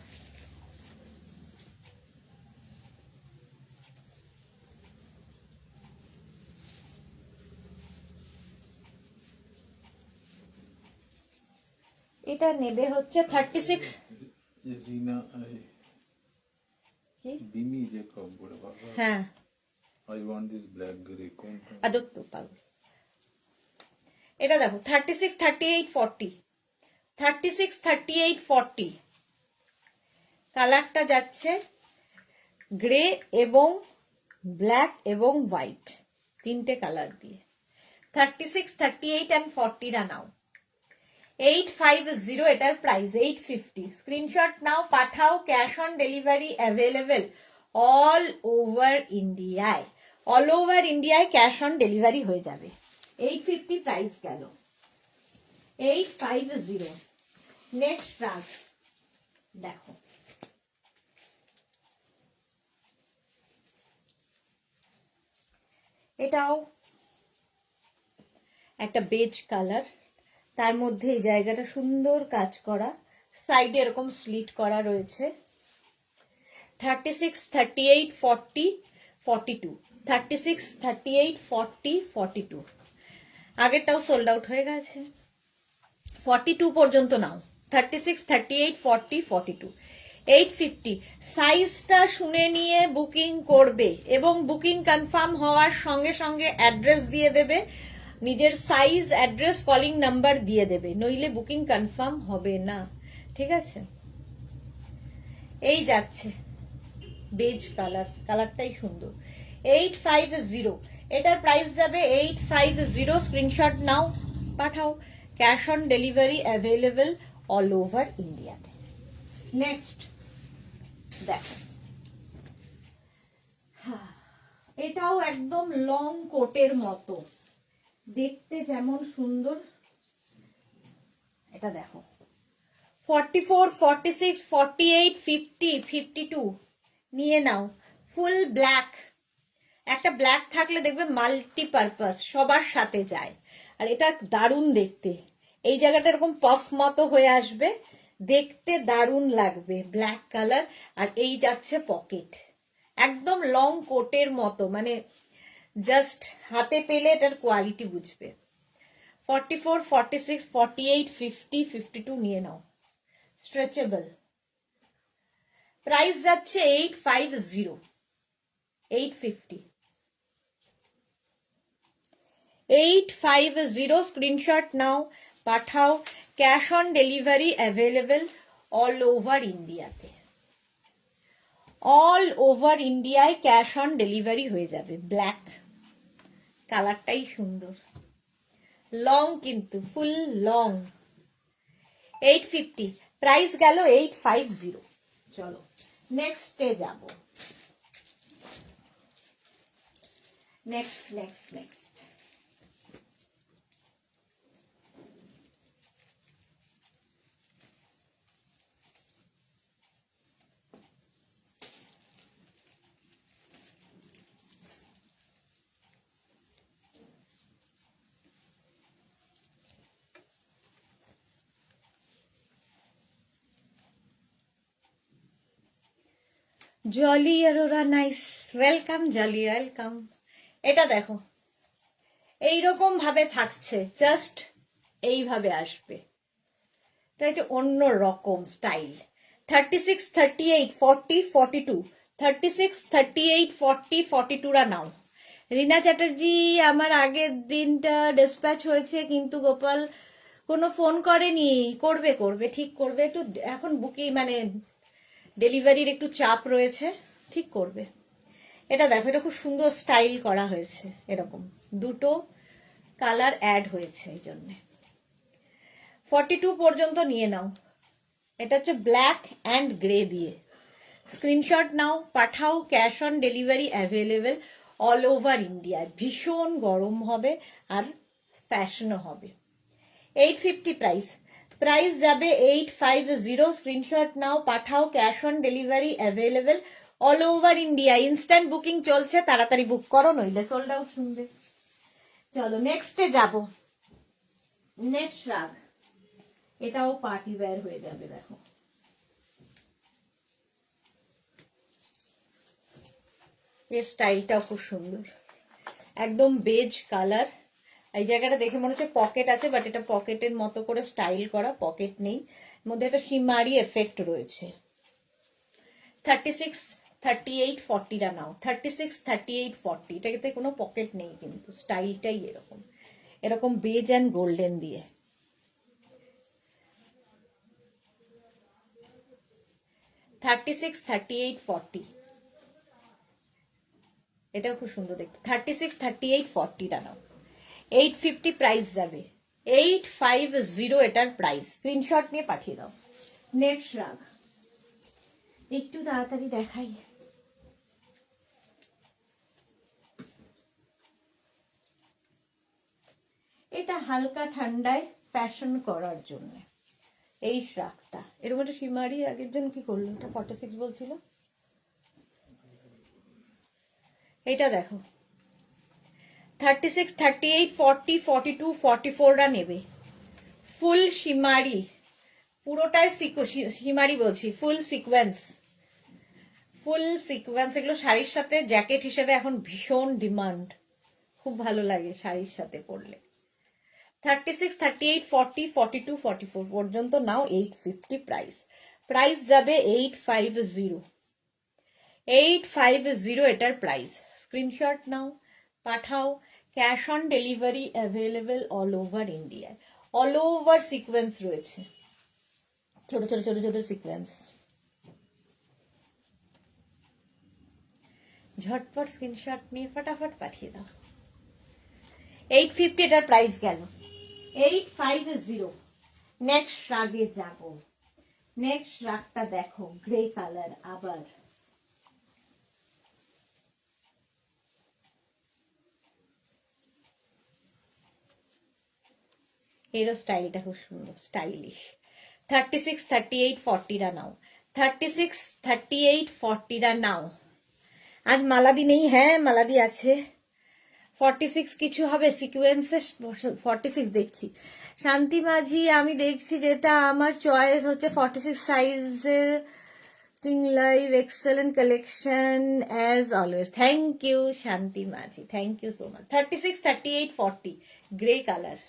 এটা নেবে হচ্ছে 36। হ্যাঁ এটা দেখো 36, 38, 40, 36, 38, 40 কালারটা যাচ্ছে গ্রে এবং ব্ল্যাক এবং হোয়াইট, তিনটে কালার দিয়ে। 36, 38 and 40 রা নাও। 850 এটার প্রাইস। 850 স্ক্রিনশট নাও পাঠাও, cash on delivery available all over ইন্ডিয়ায়। অল ওভার ইন্ডিয়ায় ক্যাশ অন ডেলিভারি হয়ে যাবে। 850 প্রাইস গেল। 850। নেক্সট রাগ দেখো, এটাও একটা বেজ কালার, তার মধ্যে এই জায়গাটা সুন্দর কাজ করা, সাইডে এরকম স্লিট করা রয়েছে। 36, 38, 40, 42, 36, 38, 40, 42 আগেরটাও সোল্ড আউট হয়ে গেছে। 42 পর্যন্ত নাও। 36, 38, 40, 42, 850। সাইজটা শুনে নিয়ে বুকিং করবে এবং বুকিং কনফার্ম হওয়ার সঙ্গে সঙ্গে অ্যাড্রেস দিয়ে দেবে, নিজের সাইজ অ্যাড্রেস কলিং নাম্বার দিয়ে দেবে, নইলে বুকিং কনফার্ম হবে না, ঠিক আছে? এই যাচ্ছে বেজ কালার, কালারটাই সুন্দর। 850 এটার প্রাইস যাবে। 850 স্ক্রিনশট নাও পাঠাও, cash on delivery available all over ইন্ডিয়াতে। নেক্সট দেখো, এটাও একদম লং কোটের মতো, দেখতে যেমন সুন্দর। এটা দেখো 44, 46, 48, 50, 52 নিয়ে নাও। ফুল ব্ল্যাক, একটা ব্ল্যাক থাকলে দেখবে মাল্টিপারপাস সবার সাথে যায়। আর এটা দারুণ দেখতে, এই জায়গাটা এরকম পফ মতো হয়ে আসবে, দেখতে দারুণ লাগবে, ব্ল্যাক কালার। আর এই যাচ্ছে পকেট, একদম লং কোটের মতো, মানে জাস্ট হাতে পেলে এটার কোয়ালিটি বুঝবে। 44, 46, 48, 50, 52 নিয়ে নাও, স্ট্রেচেবল। প্রাইস যাচ্ছে 850, 850, 850। স্ক্রিনশট নাও, পাঠাও। Cash on delivery available all over ইন্ডিয়াতে, অল ওভার ইন্ডিয়ায় ক্যাশ অন ডেলিভারি হয়ে যাবে। ব্ল্যাক কালারটাই সুন্দর, লং কিন্তু ফুল লং। 850, প্রাইস গেল 850। চলো নেক্সটে যাব। Next Jolly Arora, nice, welcome Jolly, welcome. এটা দেখো এইরকম ভাবে থাকছে, জাস্ট এইভাবে আসবে, এটা অন্য রকম স্টাইল। 36, 38, 40, 42, 36, 38, 40, 42রা নাও। রিনা চ্যাটার্জি, আমার আগের দিনটা ডিসপ্যাচ হয়েছে কিন্তু গোপাল কোনো ফোন করেনি। করবে ঠিক করবে, একটু এখন বুকিং মানে ডেলিভারির একটু চাপ রয়েছে, ঠিক করবে। এটা দেখো, এটা খুব সুন্দর স্টাইল করা হয়েছে, এরকম দুটো কালার অ্যাড হয়েছে এই জন্যে। 42 পর্যন্ত নিয়ে নাও। এটা হচ্ছে ব্ল্যাক অ্যান্ড গ্রে দিয়ে। স্ক্রিনশট নাও, পাঠাও। Cash on delivery available all over India. ভীষণ গরম হবে আর ফ্যাশনও হবে। 850 প্রাইস, প্রাইস যাবে 850। স্ক্রিনশট নাও, পাঠাও। Cash on delivery available all over India. Instant booking চলছে, তাড়াতাড়ি বুক করো, নইলে সোল্ড আউট শুনবে। চলো নেক্সটে যাব। নেক্সট রাগ, এটাও পার্টি ওয়্যার হয়ে যাবে। দেখো এর স্টাইলটাও খুব সুন্দর, একদম বেজ কালার। এই জায়গাটা দেখে মনে হচ্ছে পকেট আছে, বাট এটা পকেটের মতো করে স্টাইল করা, পকেট নেই, মধ্যে একটা সিমারি এফেক্ট রয়েছে। 36, 38, 40টা নাও। 36, 38, 40, এটাতে কোনো পকেট নেই কিন্তু স্টাইলটাই এরকম, এরকম বেজ অ্যান্ড গোল্ডেন দিয়ে। 36, 38, 40, এটাও খুব সুন্দর দেখতে। 36, 38, 40টা নাও। 850 প্রাইস যাবে, 850 এটার প্রাইস। স্ক্রিনশট নিয়ে পাঠিয়ে দাও। নেক্সট রাগ, একটু তাড়াতাড়ি দেখাই। এটা হালকা ঠান্ডায় ফ্যাশন করার জন্য এই শ্রাগটা। এরকম একটা সিমারি আগের জন কি করলো, এটা 46 বলছিল। এটা দেখো 36, 38, 40, 42, 44রা নেবে। ফুল সিমারি, পুরোটাই সিমারি বলছি, ফুল সিকোয়েন্স, ফুল সিকোয়েন্স। এগুলো শাড়ির সাথে জ্যাকেট হিসেবে এখন ভীষণ ডিমান্ড, খুব ভালো লাগে শাড়ির সাথে পরলে। 36, 38, 40, 42, 44 পর্যন্ত নাও। 850 প্রাইস, প্রাইস যাবে 850, 850 এটার প্রাইস। স্ক্রিনশট নাও, পাঠাও। Cash on delivery available all over ইন্ডিয়ায়। অল ওভার সিকোয়েন্স রয়েছে, ছোট ছোট ছোট ছোট সিকোয়েন্স। ঝটপট স্ক্রিনশট নিয়ে ফটাফট পাঠিয়ে দাও। 850 এটার প্রাইস গেল, 850। নেক্সট রাগে যাব, নেক্সট শ্রাগটা দেখো, গ্রে কালার আবার। এরও স্টাইলটা খুব সুন্দর, স্টাইলিশ। 36, 38, 40টা নাও। 36, 38, 40টা নাও। আজ মালাদি নেই, হ্যাঁ মালাদি আছে। 46 কিছু হবে সিকুয়েন্সে। 46 দেখছি। শান্তি মাঝি আমি দেখছি, যেটা আমার চয়েস হচ্ছে 46 সাইজে। Live excellent collection as always. Thank you Shanti Majhi, thank you so much. 36, 38, 40 grey colour.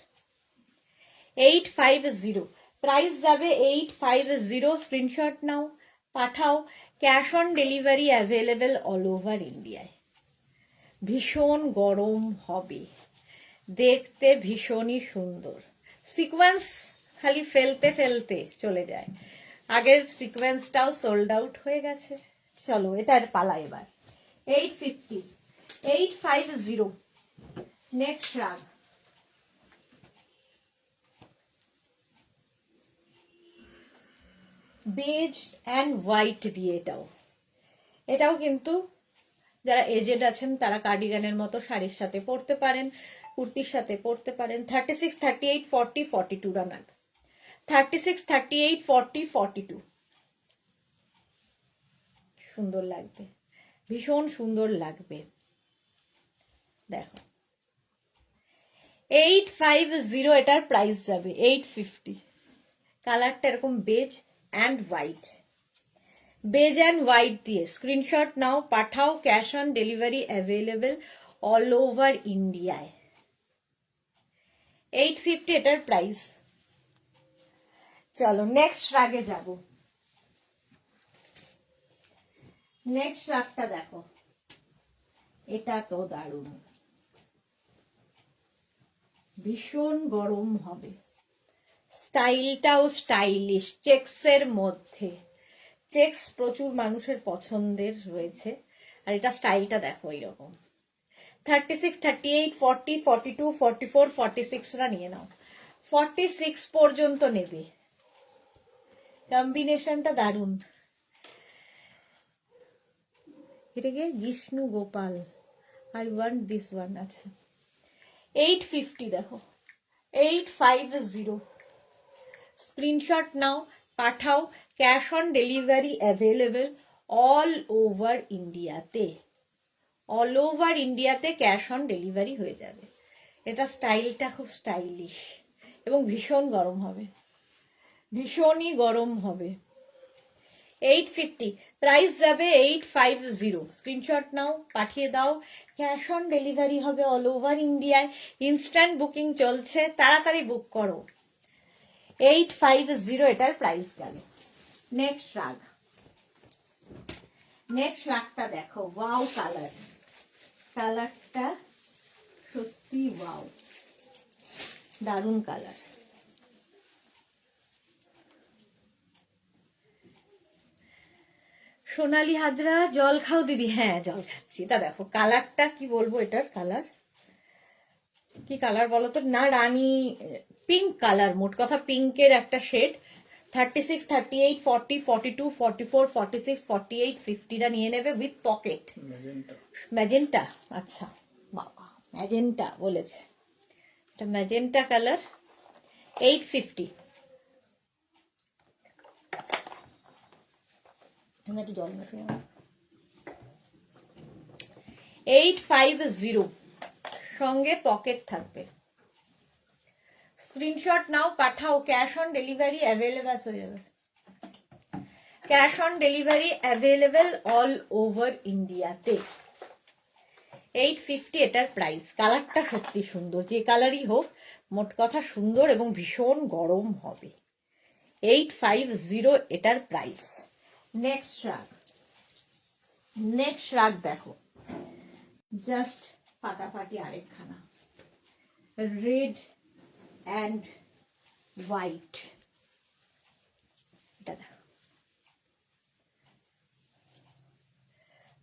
850 price যাবে 850। স্ক্রিনশট নাও, পাঠাও। Cash on delivery available all over ইন্ডিয়ায়। ভীষণ গরম হবে, দেখতে ভীষণই সুন্দর। সিকোয়েন্স খালি ফেলতে ফেলতে চলে যায়। আগের সিকোয়েন্সটাও সোল্ড আউট হয়ে গেছে। চলো এটার পালা এবার। 850, 850 নেক্সট রাগ। বেজ অ্যান্ড হোয়াইট দিয়ে এটাও কিন্তু যারা এজেড আছেন তারা কার্ডিগানের মতো শাড়ির সাথে পরতে পারেন, কুর্তির সাথে পরতে পারেন। 36, 38, 40, 42 রানার। 36, 38, 40, 42 সুন্দর লাগবে, ভীষণ সুন্দর লাগবে। দেখো 850 এটার প্রাইস যাবে 850। কালারটা এরকম beige and white. Beige and white দিয়ে স্ক্রিনশট নাও, পাঠাও। Cash on delivery available all over ইন্ডিয়ায়। 850 এটার প্রাইস। চলো নেক্সট রাগে যাব। নেক্সট রাগটা দেখো, এটা তো দারুণ, ভীষণ গরম হবে। স্টাইলটাও স্টাইলিশ, চেক্সের মধ্যে। চেক্স প্রচুর মানুষের পছন্দের রয়েছে, আর এটা স্টাইলটা দেখো এইরকম। 36, 38, 40, 42, 44, 46রা নিয়ে নাও। 46 পর্যন্ত নেবে। কম্বিনেশনটা দারুণ। এটাকে Jishnu Gopal, I want this one. আচ্ছা 850 দেখো, 850 স্ক্রিনশট নাও, পাঠাও। Cash on delivery available all over ইন্ডিয়াতে। অল ওভার ইন্ডিয়াতে ক্যাশ অন ডেলিভারি হয়ে যাবে। এটা স্টাইলটা খুব স্টাইলিশ এবং ভীষণ গরম হবে, ভীষণই গরম হবে। 850 প্রাইস যাবে 850। স্ক্রিনশট নাও, পাঠিয়ে দাও। ক্যাশ অন ডেলিভারি হবে অল ওভার ইন্ডিয়ায়। ইনস্ট্যান্ট বুকিং চলছে, তাড়াতাড়ি বুক করো। 850 এটার প্রাইস গেল। Next rug. নেক্সট রাগটা দেখো, ওয়াও কালার। কালারটা সত্যি ওয়াও, দারুণ কালার। সোনালি হাজরা জল খাও দিদি? হ্যাঁ জল খাচ্ছি। এটা দেখো কালারটা কি বলবো, এটার কালার কি কালার বলো তো, না রানী পিঙ্ক কালার, মোট কথা পিঙ্কের একটা শেড। 36, 38, 40, 42, 44, 46, 48, 50টা নিয়ে নেবে উইথ পকেট। ম্যাজেন্টা, আচ্ছা বাবা ম্যাজেন্টা বলেছে, এটা ম্যাজেন্টা কালার। 850। একটু জল মেশে 850 সঙ্গে পকেট থাকবে। স্ক্রিনশট নাও, পাঠাও। ক্যাশ অন ডেলিভারি অ্যাভেলেবেল হয়ে যাবে। Cash on delivery available all over ইন্ডিয়াতে। 850 এটার প্রাইস। কালারটা সত্যি সুন্দর, যে কালারই হোক মোট কথা সুন্দর এবং ভীষণ গরম হবে। 850 এটার প্রাইস। Next rug. নেক্সট রাগ দেখো, জাস্ট ফাটাফাটি আরেকখানা, রেড অ্যান্ড হোয়াইট। এটা দেখো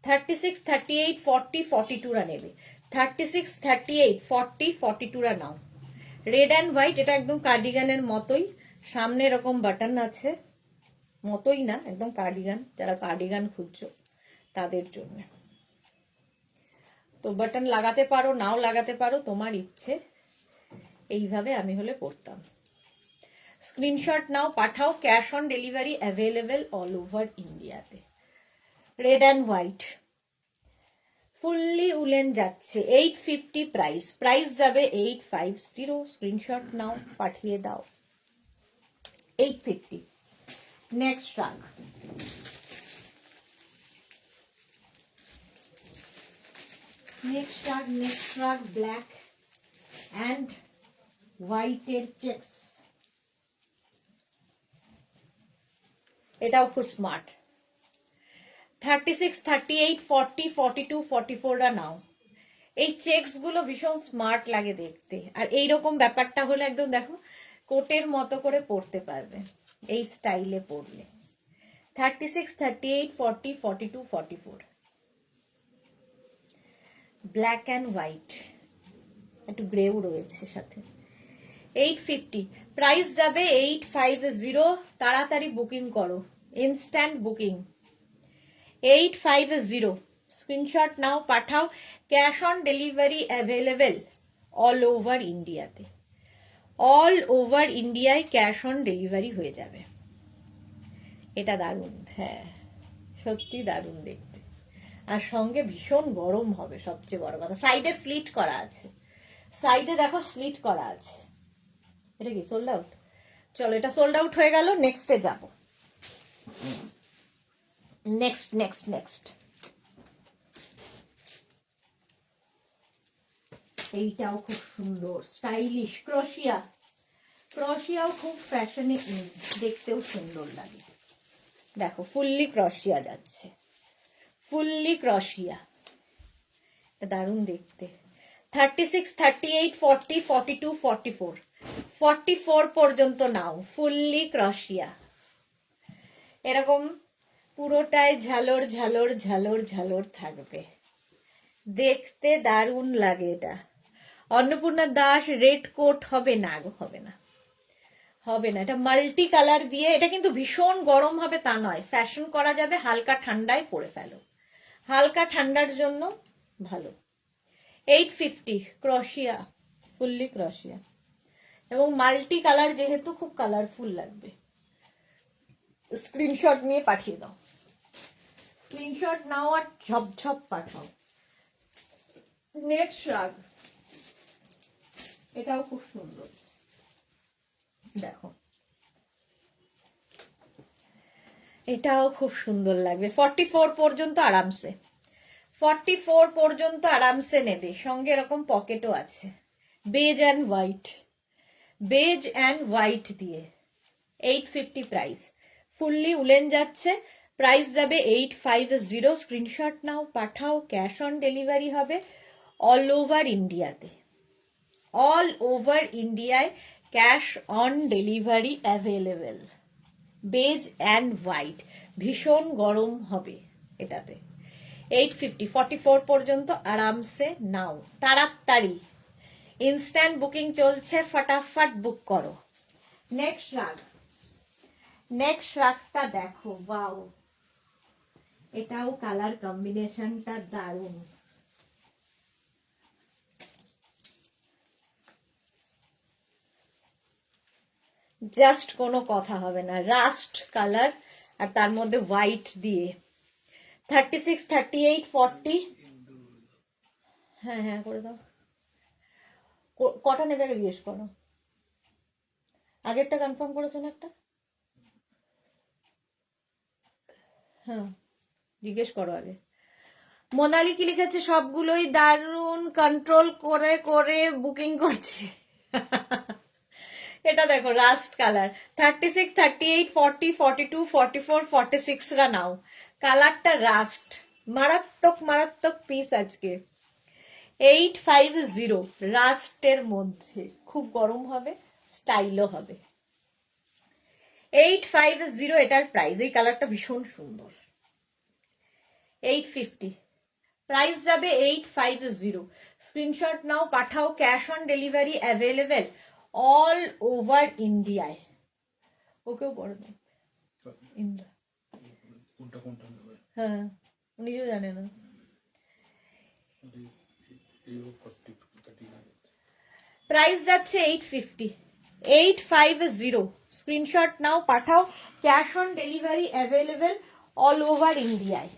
36, 38, 40, 42রা নেবে। 36, 38, 40, 42রা নাও। রেড অ্যান্ড হোয়াইট, এটা একদম কার্ডিগানের মতোই, সামনে এরকম বাটন আছে, মতোই না, একদম কার্ডিগান, যারা কার্ডিগান খুঁজছো তাদের জন্য। তো বাটন লাগাতে পারো, নাও লাগাতে পারো, তোমার ইচ্ছে। এইভাবে আমি হলে পরতাম। স্ক্রিনশট নাও, পাঠাও, cash on delivery available all over ইন্ডিয়াতে। Red and white, fully woollen যাচ্ছে 850 প্রাইস যাবে 850। স্ক্রিনশট নাও, পাঠিয়ে দাও। 850। নেক্সট রাগ, নেক্সট রাগ ব্ল্যাক অ্যান্ড হোয়াইটের চেক্স। এটাও খুব স্মার্ট। 36, 38, 40, 42, 44 নাও। এই চেক্স গুলো ভীষণ স্মার্ট লাগে দেখতে, আর এইরকম ব্যাপারটা হলে একদম দেখো কোটের মতো করে পরতে পারবে এই স্টাইলে পরলে। 36, 38, 40, 42, 44, ব্ল্যাক অ্যান্ড হোয়াইট, একটু গ্রেও রয়েছে সাথে। 850 প্রাইস যাবে 850। তাড়াতাড়ি বুকিং করো, ইনস্ট্যান্ট বুকিং। 850 স্ক্রিনশট নাও, পাঠাও, cash on delivery available all over ইন্ডিয়াতে। অল ওভার ইন্ডিয়ায় ক্যাশ অন ডেলিভারি হয়ে যাবে। এটা দারুণ, হ্যাঁ সত্যি দারুণ দেখতে, আর সঙ্গে ভীষণ গরম হবে সবচেয়ে বড় কথা। সাইডে স্লিট করা আছে, সাইডে দেখো স্লিট করা আছে। এটা কি সোল্ড আউট? চলো এটা সোল্ড আউট হয়ে গেল, নেক্সটে যাব। নেক্সট এইটাও খুব সুন্দর, স্টাইলিশ ক্রোশিয়া। ক্রোশিয়াও খুব ফ্যাশনে, দেখতেও সুন্দর লাগে। দেখো ফুললি ক্রোশিয়া যাচ্ছে, ফুললি ক্রোশিয়া, দারুণ দেখতে। 36, 38, 40, 42, 44, 44 পর্যন্ত নাও। ফুললি ক্রোশিয়া, এরকম পুরোটায় ঝালর ঝালর ঝালর ঝালর থাকবে, দেখতে দারুণ লাগে এটা। অন্নপূর্ণা দাস রেড কোট হবে না গো, হবে না, হবে না। এটা মাল্টি কালার দিয়ে, এটা কিন্তু ভীষণ গরম হবে তা নয়, ফ্যাশন করা যাবে, হালকা ঠান্ডায় পরে ফেলো, হালকা ঠান্ডার জন্য ভালো। 850 ক্রোশিয়া, ফুললি ক্রোশিয়া, এবং মাল্টি কালার যেহেতু খুব কালারফুল লাগবে। স্ক্রিনশট নিয়ে পাঠিয়ে দাও, স্ক্রিনশট নাও আর ঝপঝপ পাঠাও। নেক্সট রাগ, এটাও খুব সুন্দর, দেখো এটাও খুব সুন্দর লাগবে। 44 পর্যন্ত আরামসে, 44 পর্যন্ত আরামসে নেবে, সঙ্গে এরকম পকেটও আছে। Base and white, beige and white দিয়ে 850 প্রাইস, ফুললি উলেন যাচ্ছে, প্রাইস যাবে 850। স্ক্রিনশট নাও, পাঠাও, ক্যাশ অন ডেলিভারি হবে অল ওভার ইন্ডিয়াতে। অল ওভার ইন্ডিয়ায় cash on delivery available. Base and white, ভীষণ গরম হবে এটাতে। 850, 44 পর্যন্ত আরামসে নাও, তাড়াতাড়ি ইনস্ট্যান্ট বুকিং চলছে, ফটাফট বুক করো। নেক্সট রাগ, নেক্সট রাগটা দেখো, ওয়াও, এটাও কালার কম্বিনেশনটা দারুণ। জাস্ট কোনো কথা হবে না, রাস্ট কালার আর তার মধ্যে হোয়াইট দিয়ে। 36, 38, 40, হ্যাঁ হ্যাঁ করে দাও। কটা নেবে আগে জিজ্ঞেস করো, আগেরটা কনফার্ম করেছো না একটা? হ্যাঁ জিজ্ঞেস করো আগে। মোনালি কি লিখেছে? সবগুলোই দারুণ, কন্ট্রোল করে করে বুকিং করছে। এটা দেখো রাস্ট কালার। 36, 38, 40, 42, 44, 46 রা নাও, কালারটা রাস্ট, মারাত্মক মারাত্মক পিস আজকে। 850 রাস্টের মধ্যে, খুব গরম হবে, স্টাইলও হবে। 850 এটার প্রাইস, এই কালারটা ভীষণ সুন্দর। 850 প্রাইস যাবে 850। স্ক্রিনশট নাও, পাঠাও, cash on delivery available all over ইন্ডিয়ায়। ওকেও পড়ে দাও, ইন্দ্রা হ্যাঁ উনিও জানে না। প্রাইস যাচ্ছে 850, 850। স্ক্রিনশট নাও, পাঠাও। Cash on delivery available all over ইন্ডিয়ায়,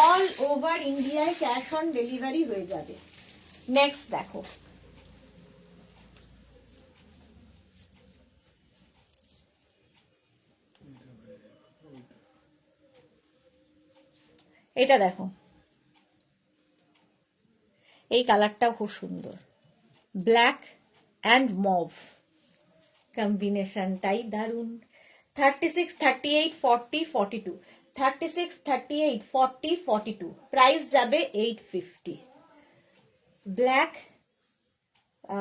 অল ওভার ইন্ডিয়ায় ক্যাশ অন ডেলিভারি হয়ে যাবে। নেক্সট দেখো, এটা দেখো, এই কালারটাও খুব সুন্দর, ব্ল্যাক অ্যান্ড মভ কম্বিনেশনটাই দারুণ। 36, 38, 40, 42, 36, 38, 40, 42, প্রাইস যাবে 850, ব্ল্যাক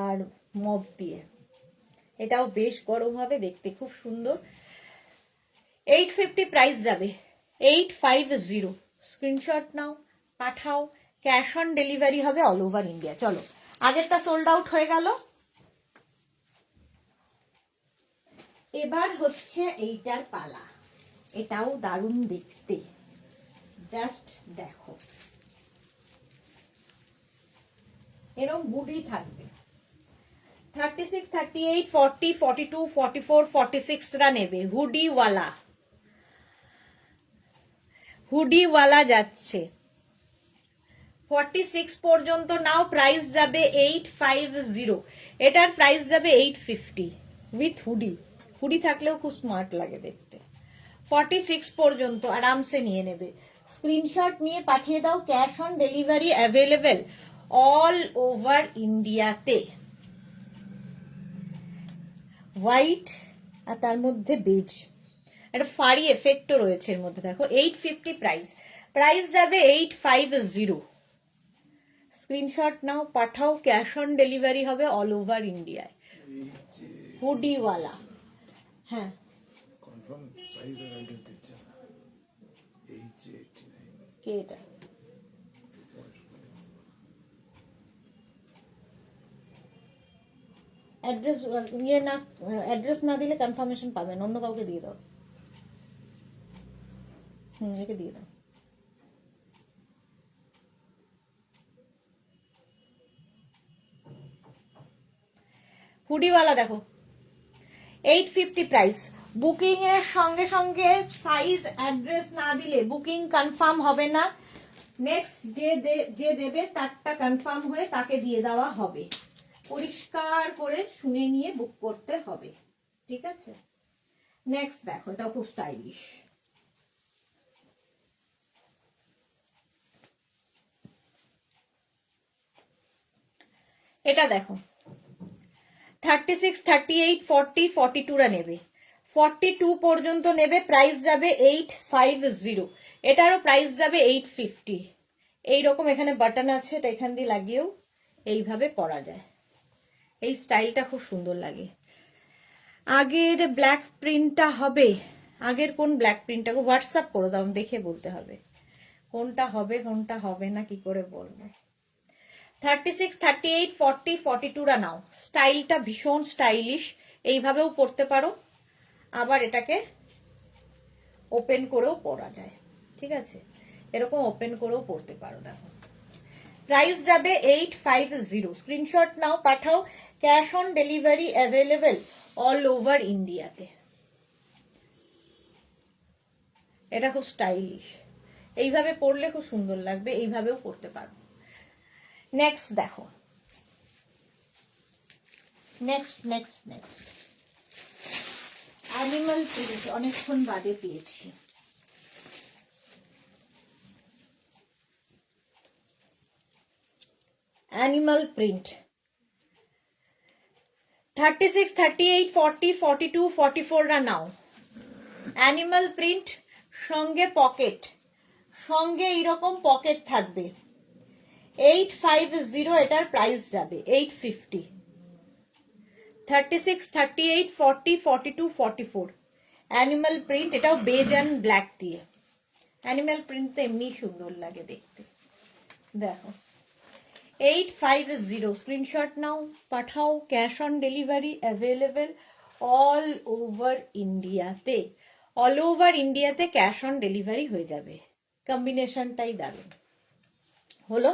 আর মভ দিয়ে। এটাও বেশ গরম হবে, দেখতে খুব সুন্দর। 850 প্রাইস যাবে, 850। স্ক্রিনশট নাও, পাঠাও। ক্যাশ অন ডেলিভারি হবে অল ওভার ইন্ডিয়া। চলো, আগেরটা সোল্ড আউট হয়ে গেল, এবার হচ্ছে এইটার পালা। এটাও দারুণ দেখতে, জাস্ট দেখো, এরকম হুডি থাকবে। 36, 38, 40, 42, 44, 46 রা নেবে হুডিওয়ালা, হুডিওয়ালা যাচ্ছে 46 পর্যন্ত নাও। প্রাইস যাবে 850, এটার প্রাইস যাবে 850 উইথ হুডি। হুডি থাকলেও খুব স্মার্ট লাগে দেখতে। 46 পর্যন্ত আরামসে নিয়ে নেবে। স্ক্রিনশট নিয়ে পাঠিয়ে দাও। Cash on delivery available all over ইন্ডিয়াতে। হোয়াইট আর তার মধ্যে বেজ, একটা ফাড়ি এফেক্টও রয়েছে এর মধ্যে। দেখো 850 প্রাইস, প্রাইস যাবে 850। স্ক্রিনশট নাও, পাঠাও। ক্যাশ অন ডেলিভারি হবে অল ওভার ইন্ডিয়ায়, হুডিওয়ালা। হ্যাঁ, কে এটা? অ্যাড্রেস ইয়ে না, অ্যাড্রেস না দিলে কনফার্মেশন পাবেন, অন্য কাউকে দিয়ে দাও। একে দিয়ে দাও। হুডিওয়ালা দেখো 850 প্রাইস। বুকিং এর সঙ্গে সঙ্গে সাইজ অ্যাড্রেস না দিলে বুকিং কনফার্ম হবে না। নেক্সট যে দেবে তারটা কনফার্ম হয়ে তাকে দিয়ে দেওয়া হবে। পরিষ্কার করে শুনে নিয়ে বুক করতে হবে, ঠিক আছে? নেক্সট দেখো, এটা খুব স্টাইলিশ। এটা দেখো 36, 38, 40, 42 রা নেবে, 42 পর্যন্ত নেবে। প্রাইস যাবে 850, এটারও প্রাইস যাবে 850। এইরকম এখানে বাটন আছে, এটা এখান দিয়ে লাগিয়েও এইভাবে পরা যায়। এই স্টাইলটা খুব সুন্দর লাগে। আগের ব্ল্যাক প্রিন্টটা হবে, আগের কোন ব্ল্যাক প্রিন্টটা হোয়াটসঅ্যাপ করে দাও, দেখে বলতে হবে কোনটা হবে কোনটা হবে না, কি করে বলবো। 36, 38, 40, 42 রা নাও। স্টাইলটা ভীষণ স্টাইলিশ, এইভাবেও পরতে পারো, আবার এটাকে ওপেন করেও পরা যায়, ঠিক আছে? এরকম ওপেন করেও পরতে পারো। দেখো প্রাইস যাবে 850। স্ক্রিনশট নাও, পাঠাও। Cash on delivery available all over ইন্ডিয়াতে। এটা খুব স্টাইলিশ, এইভাবে পরলে খুব সুন্দর লাগবে, এইভাবেও পরতে পারো। নেক্সট দেখো, next next next animal print, অনেকক্ষণ বাদে পেয়েছি। অ্যানিমাল প্রিন্ট 36, 38, 40, 42, 44 রা নাও। অ্যানিমাল প্রিন্ট, সঙ্গে পকেট, সঙ্গে এইরকম পকেট থাকবে। 850, এটার প্রাইস যাবে 850। 36, 38, 40, 42, 44 অ্যানিমাল প্রিন্ট, এটাও বেজ অ্যান্ড ব্ল্যাক দিয়ে। অ্যানিমাল প্রিন্ট তো এমনি সুন্দর লাগে দেখতে। দেখো 850। স্ক্রিনশট নাও, পাঠাও। Cash on delivery available all over ইন্ডিয়াতে, অল ওভার ইন্ডিয়াতে ক্যাশ অন ডেলিভারি হয়ে যাবে। কম্বিনেশনটাই দারুণ হলো।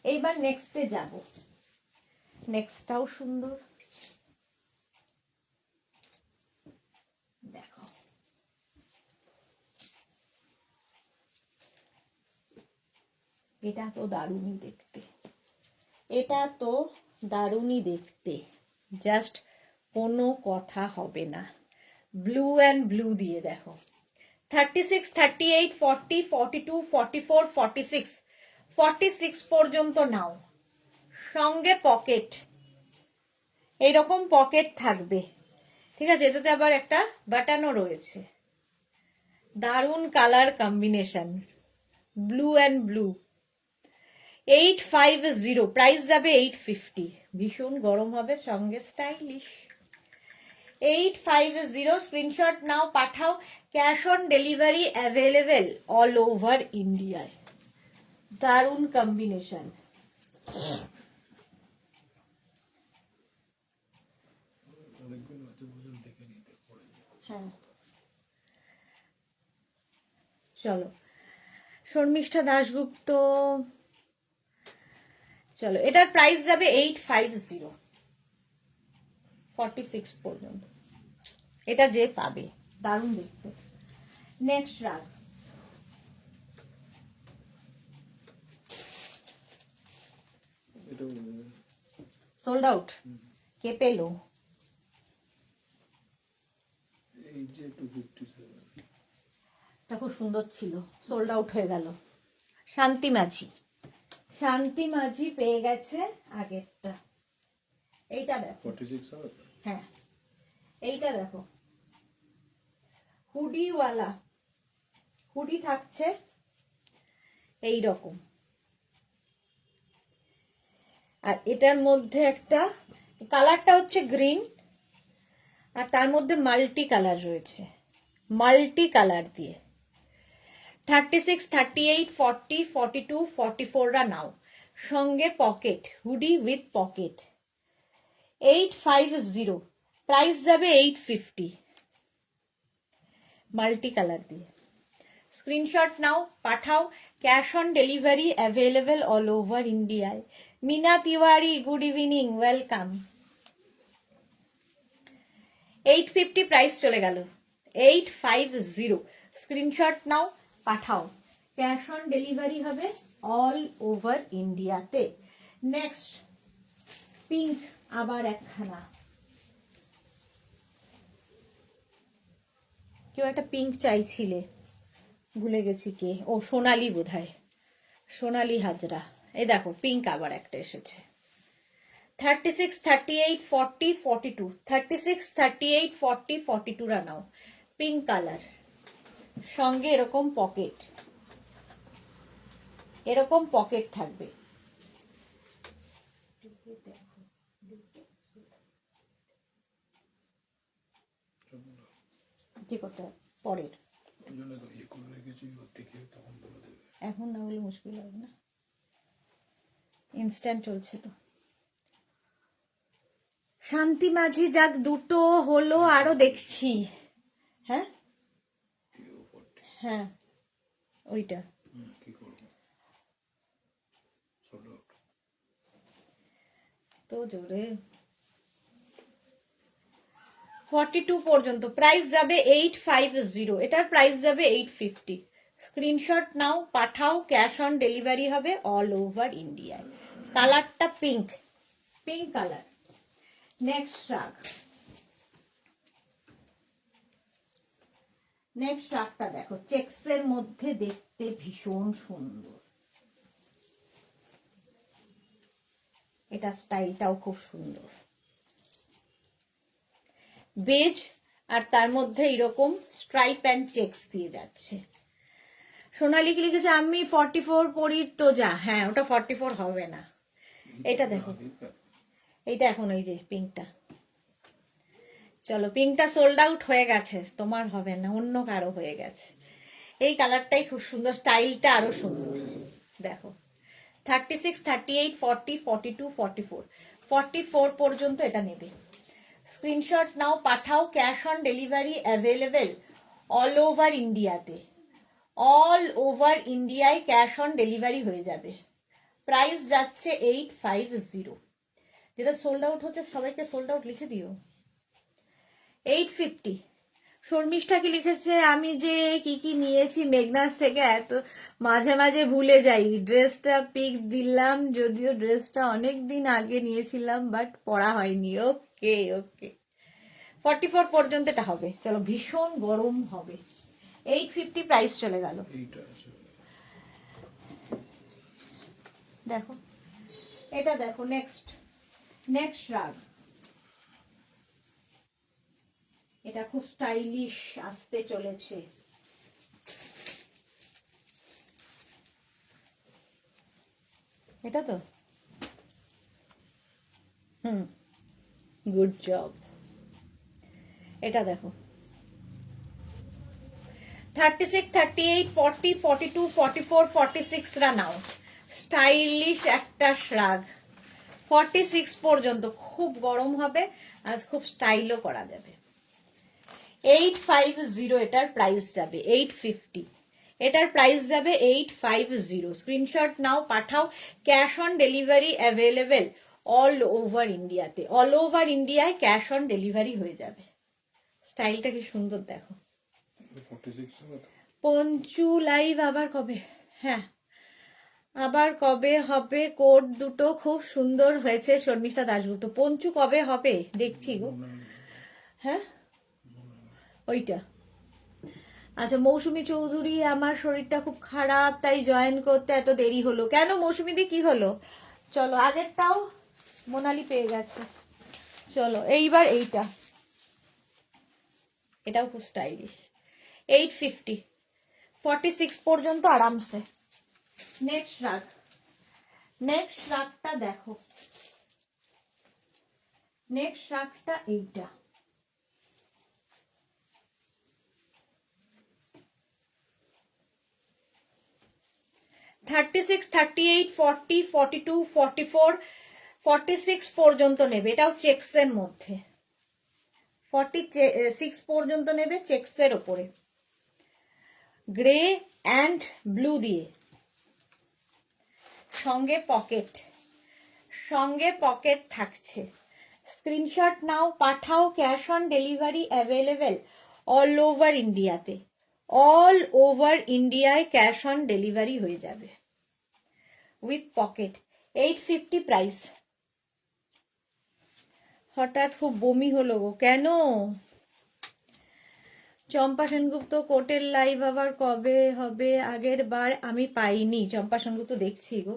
এইবার নেক্সটে যাব। নেক্সটটাও সুন্দর, দেখো এটা তো দারুণই দেখতে, এটা তো দারুণই দেখতে, জাস্ট কোনো কথা হবে না। ব্লু অ্যান্ড ব্লু দিয়ে দেখো, 36, 38, 40, 42, 44, 46, 46 পর্যন্ত নাও। সঙ্গে পকেট, এইরকম পকেট থাকবে, ঠিক আছে। এটাতে আবার একটা বাটনও রয়েছে। দারুণ colour combination, blue and blue. 850, price যাবে 850। ভীষণ গরম হবে, সঙ্গে স্টাইলিশ। 850, স্ক্রিনশট নাও, পাঠাও। Cash on delivery available all over ইন্ডিয়ায়। দারুণ কম্বিনেশন। হ্যাঁ চলো, শর্মিষ্ঠা দাশগুপ্ত, চলো এটার প্রাইস যাবে 850, 46 পর্যন্ত। এটা যে পাবে, দারুণ দেখতে। নেক্সট রাগ, সোল্ড আউট, কে পেলো? এটা খুব সুন্দর ছিল, সোল্ড আউট হয়ে গেল। শান্তি মাঝি, শান্তি মাঝি পেয়ে গেছে আগেরটা। এইটা দেখো, হ্যাঁ এইটা দেখো, হুডিওয়ালা, হুডি থাকছে এই রকম। আর এটার মধ্যে একটা কালারটা হচ্ছে গ্রিন, আর তার মধ্যে মাল্টি কালার রয়েছে, মাল্টি কালার দিয়ে। 36, 38, 40, 42, 44 রা নাও। সঙ্গে pocket, hoodie with pocket. 850, price যাবে 850, মাল্টি কালার দিয়ে। স্ক্রিনশট নাও, পাঠাও। Cash on delivery available all over ইন্ডিয়ায়। Mina Tiwari, good evening, welcome. 850 price চলে গেল, 850। স্ক্রিনশট নাও, পাঠাও। ক্যাশ অন ডেলিভারি হবে অল ওভার ইন্ডিয়াতে। নেক্সট পিঙ্ক, আবার একখানা। কেউ একটা পিঙ্ক চাইছিলে, ভুলে গেছি কে, ও সোনালি বোধহয়, সোনালি হাজরা। এই দেখো পিঙ্ক আবার একটা এসেছে। 36, 38, 40, 42, 36, 38, 40, 42 রা নাও। পিঙ্ক কালার, সঙ্গে এরকম পকেট, এরকম পকেট থাকবে। কি করতে হবে পরের, এখন না হলে মুশকিল হবে না, ইনস্ট্যান্ট চলছে তো। শান্তি মাঝি যাক, দুটো হলো, আরো দেখছি। হ্যাঁ হ্যাঁ ওইটা তো জোরে। 42 পর্যন্ত, প্রাইস যাবে 850, এটার প্রাইস যাবে 850। স্ক্রিনশট নাও, পাঠাও। ক্যাশ অন ডেলিভারি হবে অল ওভার ইন্ডিয়ায়। কালারটা পিঙ্ক, পিঙ্ক কালার। নেক্সট শাক, নেক্সট শাকটা দেখো, চেক্সের মধ্যে দেখতে ভীষণ সুন্দর। এটা স্টাইলটাও খুব সুন্দর, বেজ আর তার মধ্যে এরকম স্ট্রাইপ অ্যান্ড চেক্স দিয়ে যাচ্ছে। সোনালি কি লিখেছে, আমি 44 পরি তো যা। হ্যাঁ ওটা 44 হবে না। এটা দেখো, এইটা এখন এই যে পিঙ্কটা, চলো পিঙ্কটা সোল্ড আউট হয়ে গেছে, তোমার হবে না, অন্য কারো হয়ে গেছে। এই কালারটাই খুব সুন্দর, স্টাইলটা আরো সুন্দর। দেখো 36, 38, 40, 42, 44, 44 পর্যন্ত এটা নেবে। স্ক্রিনশট নাও, পাঠাও। Cash on delivery available all over ইন্ডিয়াতে, অল ওভার ইন্ডিয়ায় ক্যাশ অন ডেলিভারি হয়ে যাবে। প্রাইস যাচ্ছে 850। যেটা সোল্ড আউট হচ্ছে সবাইকে সোল্ড আউট লিখে দিও। 850। শর্মিষ্ঠা কি লিখেছে, আমি যে কি কি নিয়েছি মেঘনাস থেকে এত মাঝে মাঝে ভুলে যাই। ড্রেসটা পিক দিলাম, যদিও ড্রেসটা অনেক দিন আগে নিয়েছিলাম বাট পরা হয়নি। ওকে ওকে, 44 পর্যন্ত এটা হবে। চলো, ভীষণ গরম হবে। 850 প্রাইস চলে গেল। দেখো এটা, দেখো নেক্সট শ্রাগ। এটা খুব স্টাইলিশ আসতে চলেছে। এটা তো গুড জব। এটা দেখো 36, 38, 40, 42, 44, 46 রা নাও। স্টাইলিশ একটা শ্রাগ। 46 পর্যন্ত খুব গরম হবে, আজ খুব স্টাইলও করা যাবে। 850 এটার প্রাইস যাবে। 850 এটার প্রাইস যাবে 850। স্ক্রিনশট নাও, পাঠাও। Cash on delivery available all over ইন্ডিয়াতে। অল ওভার ইন্ডিয়ায় ক্যাশ অন ডেলিভারি হয়ে যাবে। স্টাইলটা কি সুন্দর দেখো। পঞ্চু লাইভ আবার কবে? হ্যাঁ, আবার কবে হবে? কোড দুটো খুব সুন্দর হয়েছে। শর্মিষ্ঠা দাশগুপ্ত, পঞ্চু কবে হবে দেখছি গো। হ্যাঁ ওইটা। আচ্ছা, মৌসুমী চৌধুরী, আমার শরীরটা খুব খারাপ তাই জয়েন করতে এত দেরি হলো। কেন মৌসুমী দি, কি হলো? চলো, আগেরটাও মোনালি পেয়ে গেছে। চলো এইবার এইটা, এটাও খুব স্টাইলিশ। 850, 46 পর্যন্ত আরামসে। নেক্সট রাগ, নেক্সট রাগটা দেখো। নেক্সট রাগটা এইটা। থার্টি সিক্স, 38, 40, 42, 44, 46 পর্যন্ত নেবে। এটাও চেক্সের মধ্যে। 46 পর্যন্ত নেবে, চেক্সের ওপরে, গ্রে অ্যান্ড ব্লু দিয়ে, সঙ্গে পকেট, সঙ্গে পকেট থাকছে। স্ক্রিনশট নাও, পাঠাও। Cash on delivery available all over ইন্ডিয়াতে। অল ওভার ইন্ডিয়ায় ক্যাশ অন ডেলিভারি হয়ে যাবে উইথ পকেট। 850 প্রাইস। হঠাৎ খুব বমি হলো গো, কেন? চম্পা সেনগুপ্ত, কোর্টের লাইভ আবার কবে হবে? আগের বার আমি পাইনি। চম্পা সেনগুপ্ত দেখছি গো,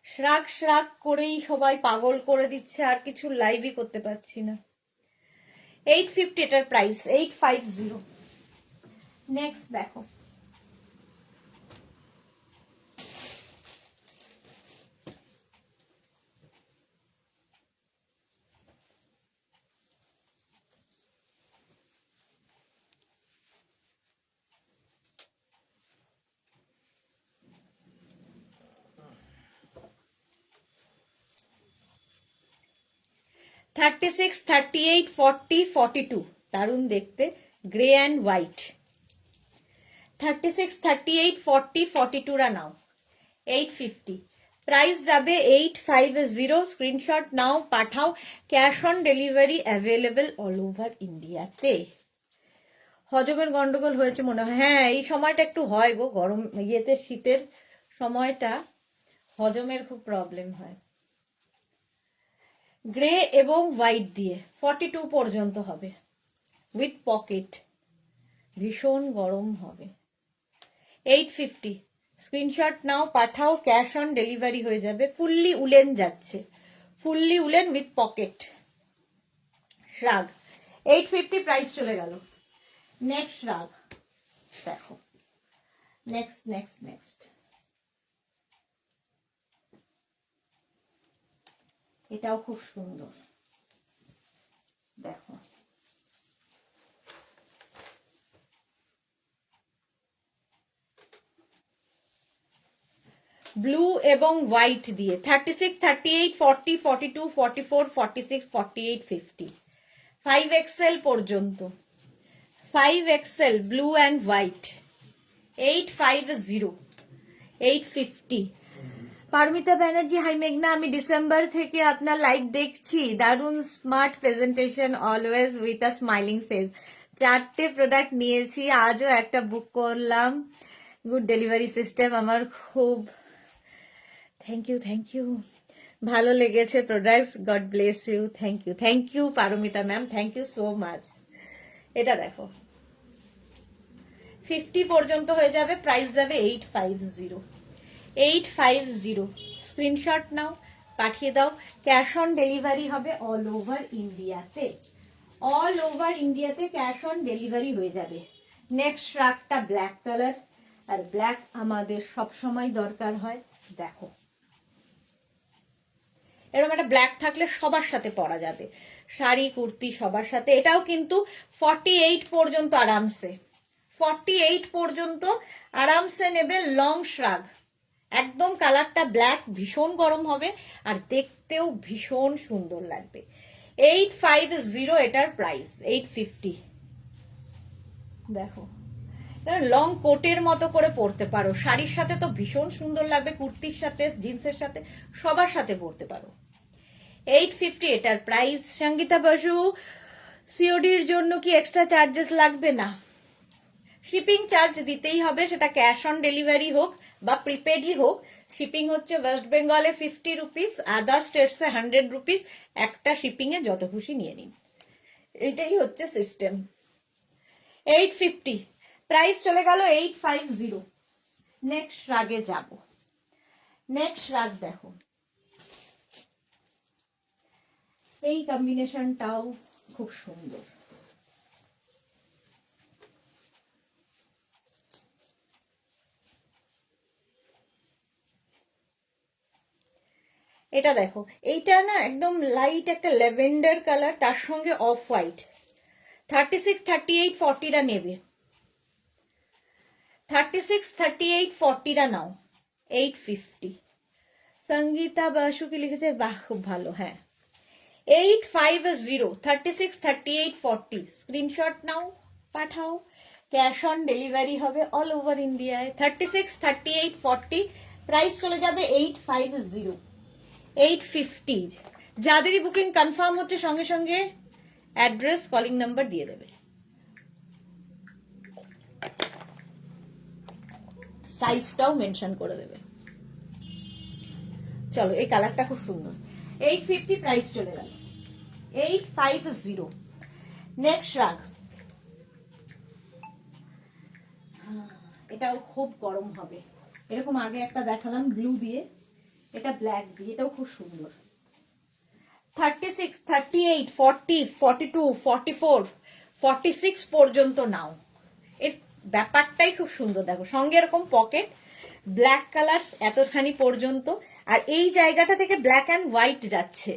শ্রাগ শ্রাগ করেই সবাই পাগল করে দিচ্ছে, আর কিছু লাইভই করতে পারছি না। 850 এটার প্রাইস। 850। নেক্সট দেখো, থার্টি সিক্স, 38, 40, 42 দারুণ দেখতে, গ্রে অ্যান্ড হোয়াইট। 36, 38, 40, 42 রা নাও। 850 প্রাইস যাবে। 850। স্ক্রিনশট নাও, পাঠাও। Cash on delivery available all over ইন্ডিয়াতে। হজমের গন্ডগোল হয়েছে মনে হয়। হ্যাঁ, এই সময়টা একটু হয় গো, গরম ইয়েতে, শীতের সময়টা হজমের খুব প্রবলেম হয়। গ্রে এবং হোয়াইট দিয়ে 42 পর্যন্ত হবে উইথ পকেট। ভীষণ গরম হবে। 850। স্ক্রিনশট নাও, পাঠাও। ক্যাশ অন ডেলিভারি হয়ে যাবে। ফুললি উলেন যাচ্ছে, fully woollen with pocket. শ্রাগ 850 price চলে গেল। নেক্সট শ্রাগ দেখো। নেক্সট নেক্সট নেক্সট, এটাও খুব সুন্দর দেখো। ব্লু এবং হোয়াইট দিয়ে 36, 38, 40, 42, 44, 46, 48, 50 5XL পর্যন্ত। 5XL blue and white 850 850। Paramita Banerjee, hi মেঘনা, আমি ডিসেম্বর থেকে আপনার লাইভ দেখছি, দারুন smart presentation, always with a smiling face. 4টে প্রোডাক্ট নিয়েছি, আজও একটা বুক করলাম। গুড ডেলিভারি সিস্টেম, আমার খুব থ্যাংক ইউ, ভালো লেগেছে products, God bless you, thank you Paromita ma'am, thank you so much. এটা দেখো 50 পর্যন্ত হয়ে যাবে, প্রাইস যাবে 850 স্ক্রিনশট নাও, পাঠিয়ে দাও। ক্যাশ অন ডেলিভারি হবে অল ওভার ইন্ডিয়াতে, ক্যাশ অন ডেলিভারি হয়ে যাবে। নেক্সট শ্রাগটা ব্ল্যাক কালার, আর ব্ল্যাক আমাদের সব সময় দরকার হয়। দেখো এরকম একটা ব্ল্যাক থাকলে সবার সাথে পরা যাবে, শাড়ি কুর্তি সবার সাথে। এটাও কিন্তু 48 পর্যন্ত আরামসে, 48 পর্যন্ত আরামসে নেবে। লং শ্রাগ, একদম কালারটা ব্ল্যাক, ভীষণ গরম হবে আর দেখতেও ভীষণ সুন্দর লাগবে। 850 এটার প্রাইস, 850। দেখো লং কোটের মতো করে পরতে পারো, শাড়ির সাথে তো ভীষণ সুন্দর লাগবে, কুর্তির সাথে, জিন্সের সাথে, সবার সাথে পরতে পারো। 850 এটার প্রাইস। সঙ্গীতা বসু, সিওডির জন্য কি এক্সট্রা চার্জেস লাগবে? না, শিপিং চার্জ দিতেই হবে, সেটা ক্যাশ অন ডেলিভারি হোক বা প্রিপেডই হোক। শিপিং হচ্ছে ওয়েস্ট বেঙ্গলে 50 রুপিস, আদার স্টেটসে 100 রুপিস। একটা শিপিং এ যত খুশি নিয়ে নিন, এটাই হচ্ছে সিস্টেম। 850 প্রাইস চলে গেল 850। নেক্সট রাগে যাব, নেক্সট রাগ দেখো, এই কম্বিনেশনটাও খুব সুন্দর। এটা দেখো, এইটা না একদম লাইট একটা ল্যাভেন্ডার কালার, তার সঙ্গে অফ হোয়াইট। 36, 38, 40টা নেবে, 36, 38, 40টা নাও। 850। সঙ্গীতা বাসু কি লিখেছে? বাহ, খুব ভালো। হ্যাঁ, 850, 36, 38, 40 স্ক্রিনশট নাও, পাঠাও। ক্যাশ অন ডেলিভারি হবে অল ওভার ইন্ডিয়ায়। 36, 38, 40 প্রাইস চলে যাবে 850, 850। যাদেরই বুকিং কনফার্ম হচ্ছে সঙ্গে সঙ্গে অ্যাড্রেস, কলিং নাম্বার দিয়ে দেবে, সাইজটাও মেনশন করে দেবে। চলো, এই কালারটা খুব সুন্দর। 850 প্রাইস চলে গেল, 850। নেক্সট রাগ, এটাও খুব গরম হবে। এরকম আগে একটা দেখালাম ব্লু দিয়ে, এটা ব্ল্যাক দিয়ে, এটাও খুব সুন্দর। 36, 38, 40, 42, 44, 46 পর্যন্ত নাও। এর ব্যাপারটাই খুব সুন্দর। দেখো সঙ্গে এরকম পকেট, ব্ল্যাক কালার এতখানি পর্যন্ত, আর এই জায়গাটা থেকে ব্ল্যাক অ্যান্ড হোয়াইট যাচ্ছে,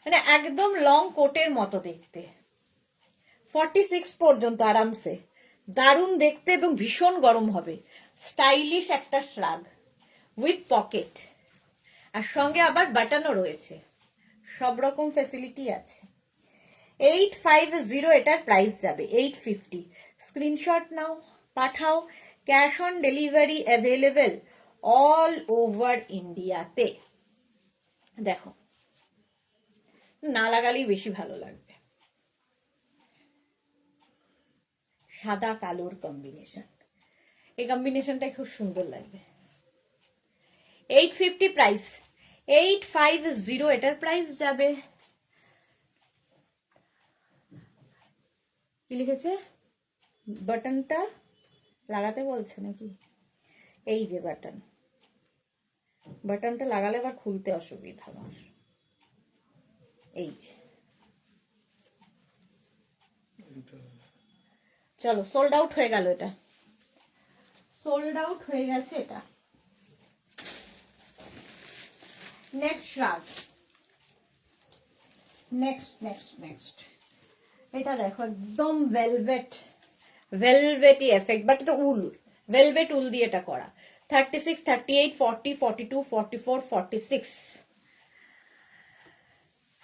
মানে একদম লং কোটের মতো দেখতে। 46 পর্যন্ত আরামসে, দারুণ দেখতে এবং ভীষণ গরম হবে। স্টাইলিশ একটা শ্রাগ উইথ পকেট, আর সঙ্গে আবার বাটনও রয়েছে, সব রকম ফ্যাসিলিটি আছে। 850 এটার প্রাইস যাবে, 850। স্ক্রিনশট নাও, পাঠাও। Cash on delivery available all over ইন্ডিয়াতে। দেখো, না লাগালেই বেশি ভালো লাগবে। সাদা কালোর কম্বিনেশন, এই কম্বিনেশনটাই খুব সুন্দর লাগবে। 850 প্রাইস, 850 এটার প্রাইস যাবে। কি লিখেছে? বাটনটা লাগাতে বলছে নাকি? এই যে বাটন, বাটনটা লাগালে আবার খুলতে অসুবিধা আমার। এই যে, চলো, সোল্ড আউট হয়ে গেল, এটা সোল্ড আউট হয়ে গেছে এটা। নেক্সট শ্রাগ, নেক্সট এটা দেখো, একদম ভেলভেটি এফেক্ট, বাট এটা উল, ভেলভেট উল দিয়ে এটা করা। 36, 38, 40, 42, 44, 46।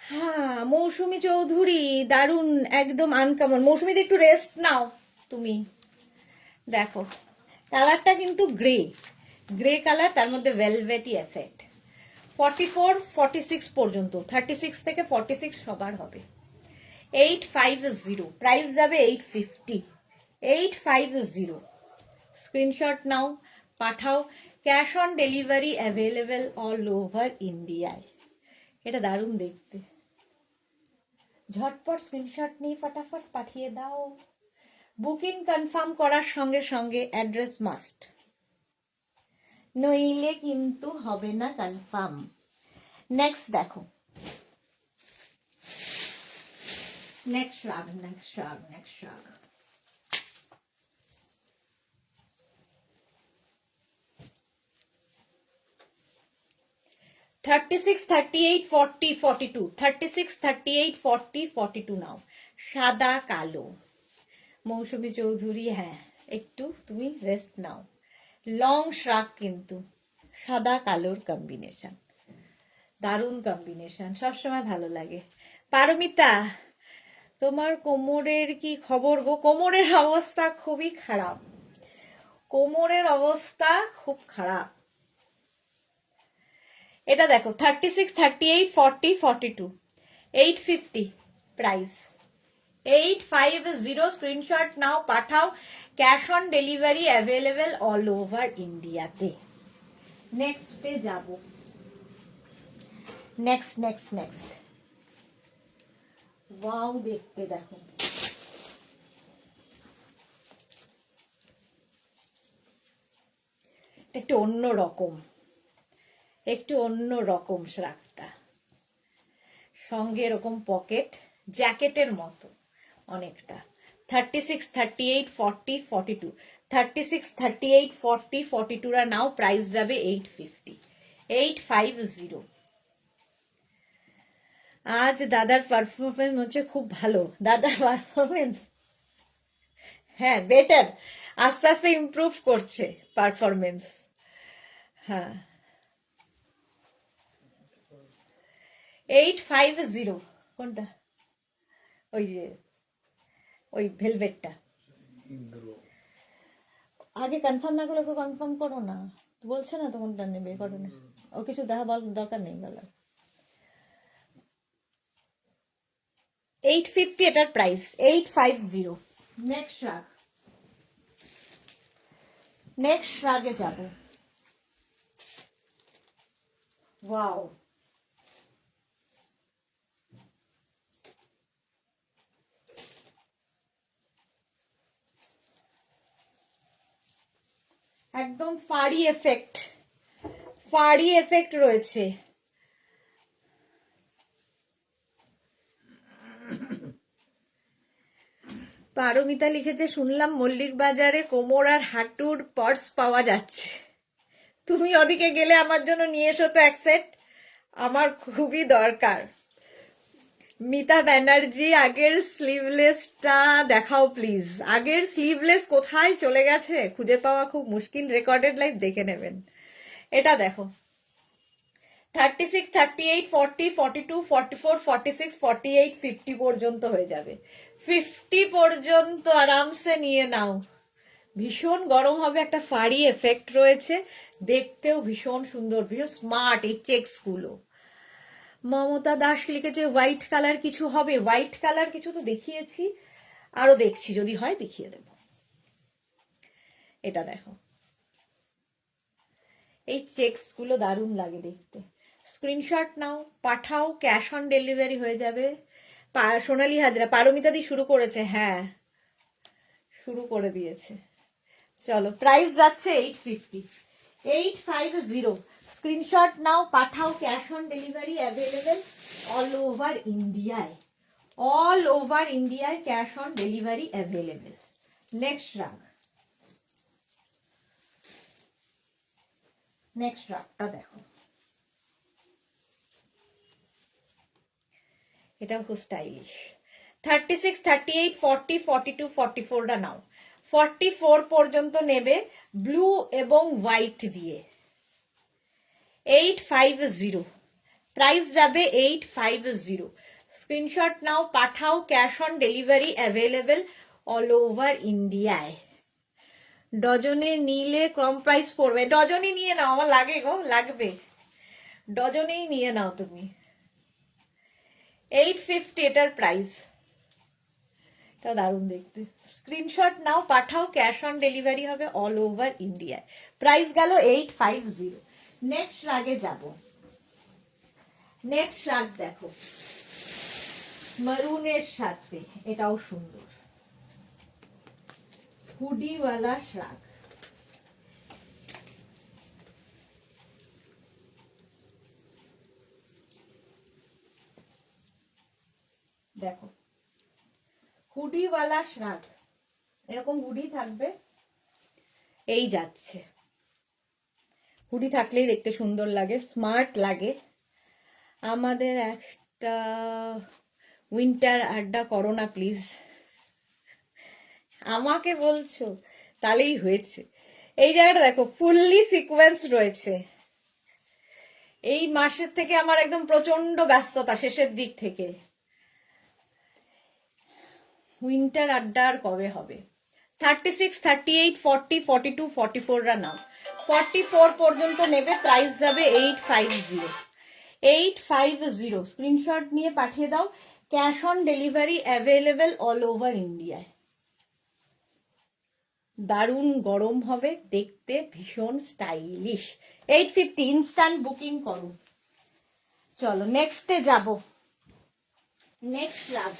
হ্যাঁ, মৌসুমী চৌধুরী, দারুন, একদম আনকমন। মৌসুমীতে একটু রেস্ট নাও, তুমি দেখো কালারটা কিন্তু গ্রে গ্রে কালার, তার মধ্যে ভেলভেটি এফেক্ট। 44 46 পর্যন্ত, 36 থেকে 46 সবার হবে। 850, প্রাইস যাবে 850। 850, স্ক্রিনশট নাও, পাঠাও। Cash on delivery available all over ইন্ডিয়ায়। এটা দারুণ দেখতে। ঝটপট স্ক্রিনশট নিয়ে ফটাফট পাঠিয়ে দাও। বুকিং কনফার্ম করার সঙ্গে সঙ্গে অ্যাড্রেস মাস্ট, নইলে কিন্তু হবে না কনফার্ম। নেক্সট দেখো, next rug, next rug, next রাগ। $36, $38, $40, $42, $36, $38, $40, $42 নাও। সাদা কালো, মৌসুমী চৌধুরী, হ্যাঁ একটু তুমি রেস্ট নাও। লং শ্রাগ কিন্তু সাদা কালোর কম্বিনেশন, দারুণ কম্বিনেশন, সবসময় ভালো লাগে। পারমিতা, তোমার কোমরের কি খবর গো? কোমরের অবস্থা খুবই খারাপ, কোমরের অবস্থা খুব খারাপ। এটা দেখো 36, 38, 40, 42, 850 প্রাইস। 850, স্ক্রিনশট নাও, পাঠাও। Cash on delivery available all over ইন্ডিয়াতে। নেক্সটে যাব, নেক্সট নেক্সট নেক্সট। ওয়াও, দেখতে দেখো, একটু অন্য রকম, একটু অন্য রকম শ্রাগটা। সঙ্গে এরকম পকেট, জ্যাকেটের মতো অনেকটা। 36, 38, 40, 42, 36, 38, 40, 42 রা নাও। প্রাইস যাবে 850। 850। আজ দাদার পারফরমেন্স হচ্ছে খুব ভালো। দাদার পারফরমেন্স, হ্যাঁ বেটার, আস্তে আস্তে ইমপ্রুভ করছে পারফরমেন্স। হ্যাঁ 850, কোনটা? ওই যে ওই ভেলভেটটা। আগে কনফার্ম না করলে কনফার্ম করো না, বলছে না তো কোনটা নেবে, করো না। ও কিছু দেখা দরকার নেই বলার। 850 এটার প্রাইস। 850। নেক্সট রাগ, নেক্সট রাগে যাব। ওয়াও, একদম ফাড়ি এফেক্ট, ফাড়ি এফেক্ট রয়েছে। পারমিতা লিখেছে, শুনলাম মল্লিক বাজারে কোমর আর হাঁটুর পার্স পাওয়া যাচ্ছে, তুমি ওদিকে গেলে আমার জন্য নিয়ে এসো তো এক সেট, আমার খুবই দরকার। মিতা ব্যানার্জি, আগের স্লিভলেসটা দেখাও প্লিজ। আগের স্লিভলেস কোথায় চলে গেছে, খুঁজে পাওয়া খুব মুশকিল। রেকর্ডেড লাইভ দেখে নেবেন। এটা দেখো 36, 38, 40, 42, 44, 46, 48, 50 পর্যন্ত হয়ে যাবে। 50 পর্যন্ত আরামসে নিয়ে নাও। ভীষণ গরম হবে, একটা ফাড়ি এফেক্ট রয়েছে, দেখতেও ভীষণ সুন্দর, ভীষণ স্মার্ট এই চেকস গুলো। মমতা দাস লিখেছে হোয়াইট কালার কিছু হবে। হোয়াইট কালার কিছু তো দেখিয়েছি, আরো দেখছি, যদি হয় দেখিয়ে দেব। এটা দেখো, এই চেকস গুলো দারুণ লাগে দেখতে। স্ক্রিনশট নাও, পাঠাও। ক্যাশ অন ডেলিভারি হয়ে যাবে। সোনালী হাজরা, পারমিতা দি শুরু করেছে, হ্যাঁ শুরু করে দিয়েছে। চলো, প্রাইস যাচ্ছে 850। 850, স্ক্রিনশট নাও, পাঠাও। Cash on delivery available all over ইন্ডিয়ায়। অল ওভার ইন্ডিয়ায় cash on delivery available. Next rug, next রাগটা দেখো, এটাও খুব স্টাইলিশ। 36, 38, 40, 42, 44 টা নাও। 44 পর্যন্ত নেবে, ব্লু এবং হোয়াইট দিয়ে। 850, প্রাইস যাবে 850। স্ক্রিনশট নাও, পাঠাও। Cash on delivery available all over ইন্ডিয়ায়। ডজনে নিলে কম প্রাইস পড়বে, ডজনই নিয়ে নাও, আমার লাগে গো, লাগবে, ডজনেই নিয়ে নাও তুমি। 850 এটার প্রাইস, এটা দারুণ দেখতে। স্ক্রিনশট নাও, পাঠাও, ক্যাশ অন ডেলিভারি হবে অল ওভার ইন্ডিয়ায়। প্রাইস গেল 850। নেক্সট রাগে যাব। নেক্সট রাগ দেখো, মারুনের সাথে, এটাও সুন্দর, হুডিওয়ালা শ্রাগ। দেখো হুডিওয়ালা শ্রাগ, এরকম হুডি থাকবে, এই যাচ্ছে। হুডি থাকলেই দেখতে সুন্দর লাগে, স্মার্ট লাগে। আমাদের একটা উইন্টার আড্ডা করো না প্লিজ, আমাকে বলছো, তাহলেই হয়েছে। এই জায়গাটা দেখো ফুললি সিকোয়েন্স রয়েছে। এই মাসের থেকে আমার একদম প্রচন্ড ব্যস্ততা, শেষের দিক থেকে। উইন্টার আড্ডা আর কবে হবে? 36, 38, 40, 42, 44 রা নাও। 44 পর্যন্ত নেবে, প্রাইস যাবে 850। 850 স্ক্রিনশট নিয়ে পাঠিয়ে দাও। Cash on delivery available all over ইন্ডিয়ায়। দারুণ গরম হবে, দেখতে ভীষণ স্টাইলিশ। 850 ইনস্ট্যান্ট বুকিং করো। চলো নেক্সটে যাব। নেক্সট রাগ,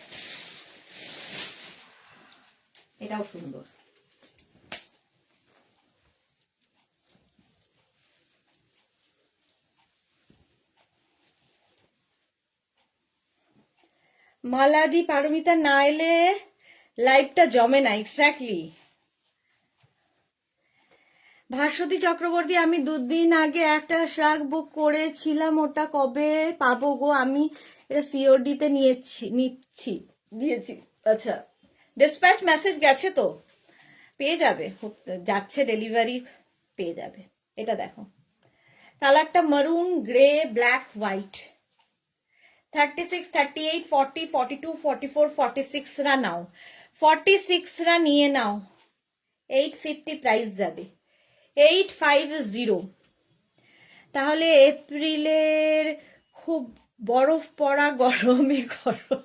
এটাও সুন্দর, মালাদি পারমিতা না এলে লাইভটা জমে না। এক্স্যাক্টলি। ভাস্বতী চক্রবর্তী, আমি 2 দিন আগে একটা শ্রাগ বুক করেছিলাম, ওটা কবে পাবো গো? আমি এটা সিওডি তে দিয়েছি। আচ্ছা, ডিসপ্যাচ মেসেজ গেছে তো, পেয়ে যাবে, যাচ্ছে ডেলিভারি, পেয়ে যাবে। এটা দেখো, কালারটা মারুন, গ্রে, ব্ল্যাক, হোয়াইট। 36, 38, 40, 42, 44, 46 রা নাও। 46 রা নিয়ে নাও। 850 প্রাইস যাবে। 850। তাহলে এপ্রিলের খুব বরফ পড়া গরমে করো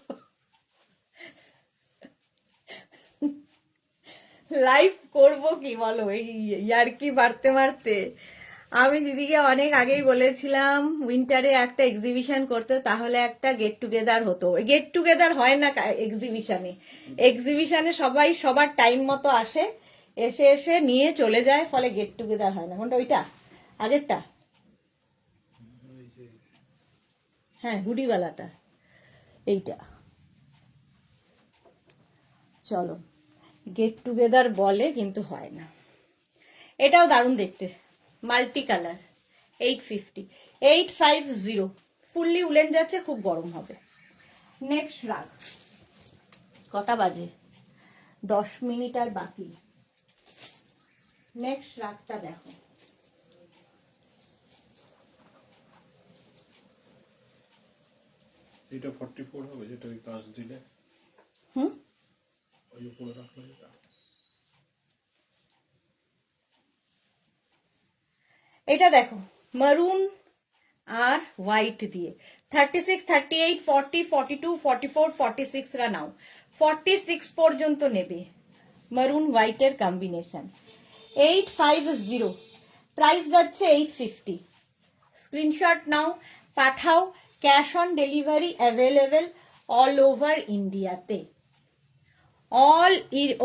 লাইভ করবো কি বলো, এই ইয়ার্কি মারতে মারতে। আমি দিদিকে অনেক আগেই বলেছিলাম উইন্টারে একটা এক্সিবিশন করতে, তাহলে একটা গেট টুগেদার হতো। গেট টুগেদার হয় না এক্সিবিশনে। এক্সিবিশনে সবাই সবার টাইম মতো আসে, এসে এসে নিয়ে চলে যায়, ফলে গেট টুগেদার হয় না। কোনটা? ওইটা আগেরটা? হ্যাঁ, হুডিওয়ালাটা, এইটা। চলো, গেট টুগেদার বলে কিন্তু হয় না। এটাও দারুণ দেখতে, মাল্টি কালার। 850। 850 ফুললি উলেন যাচ্ছে, খুব গরম হবে। নেক্সট রাগ, কটা বাজে? 10 মিনিট আর বাকি। নেক্সট রাগটা দেখো, এটা 44 হবে, যেটা ওই কাজ দিলে ওই উপরে রাখলো এটা। এটা দেখো মারুন আর হোয়াইট দিয়ে। 36, 38, 40, 42, 44, 46 রা নাও। 46 পর্যন্ত নেবে, মারুন হোয়াইটের কম্বিনেশন। 850 প্রাইস যাচ্ছে 850। স্ক্রিনশট নাও, পাঠাও, cash on delivery available all over ইন্ডিয়াতে। অল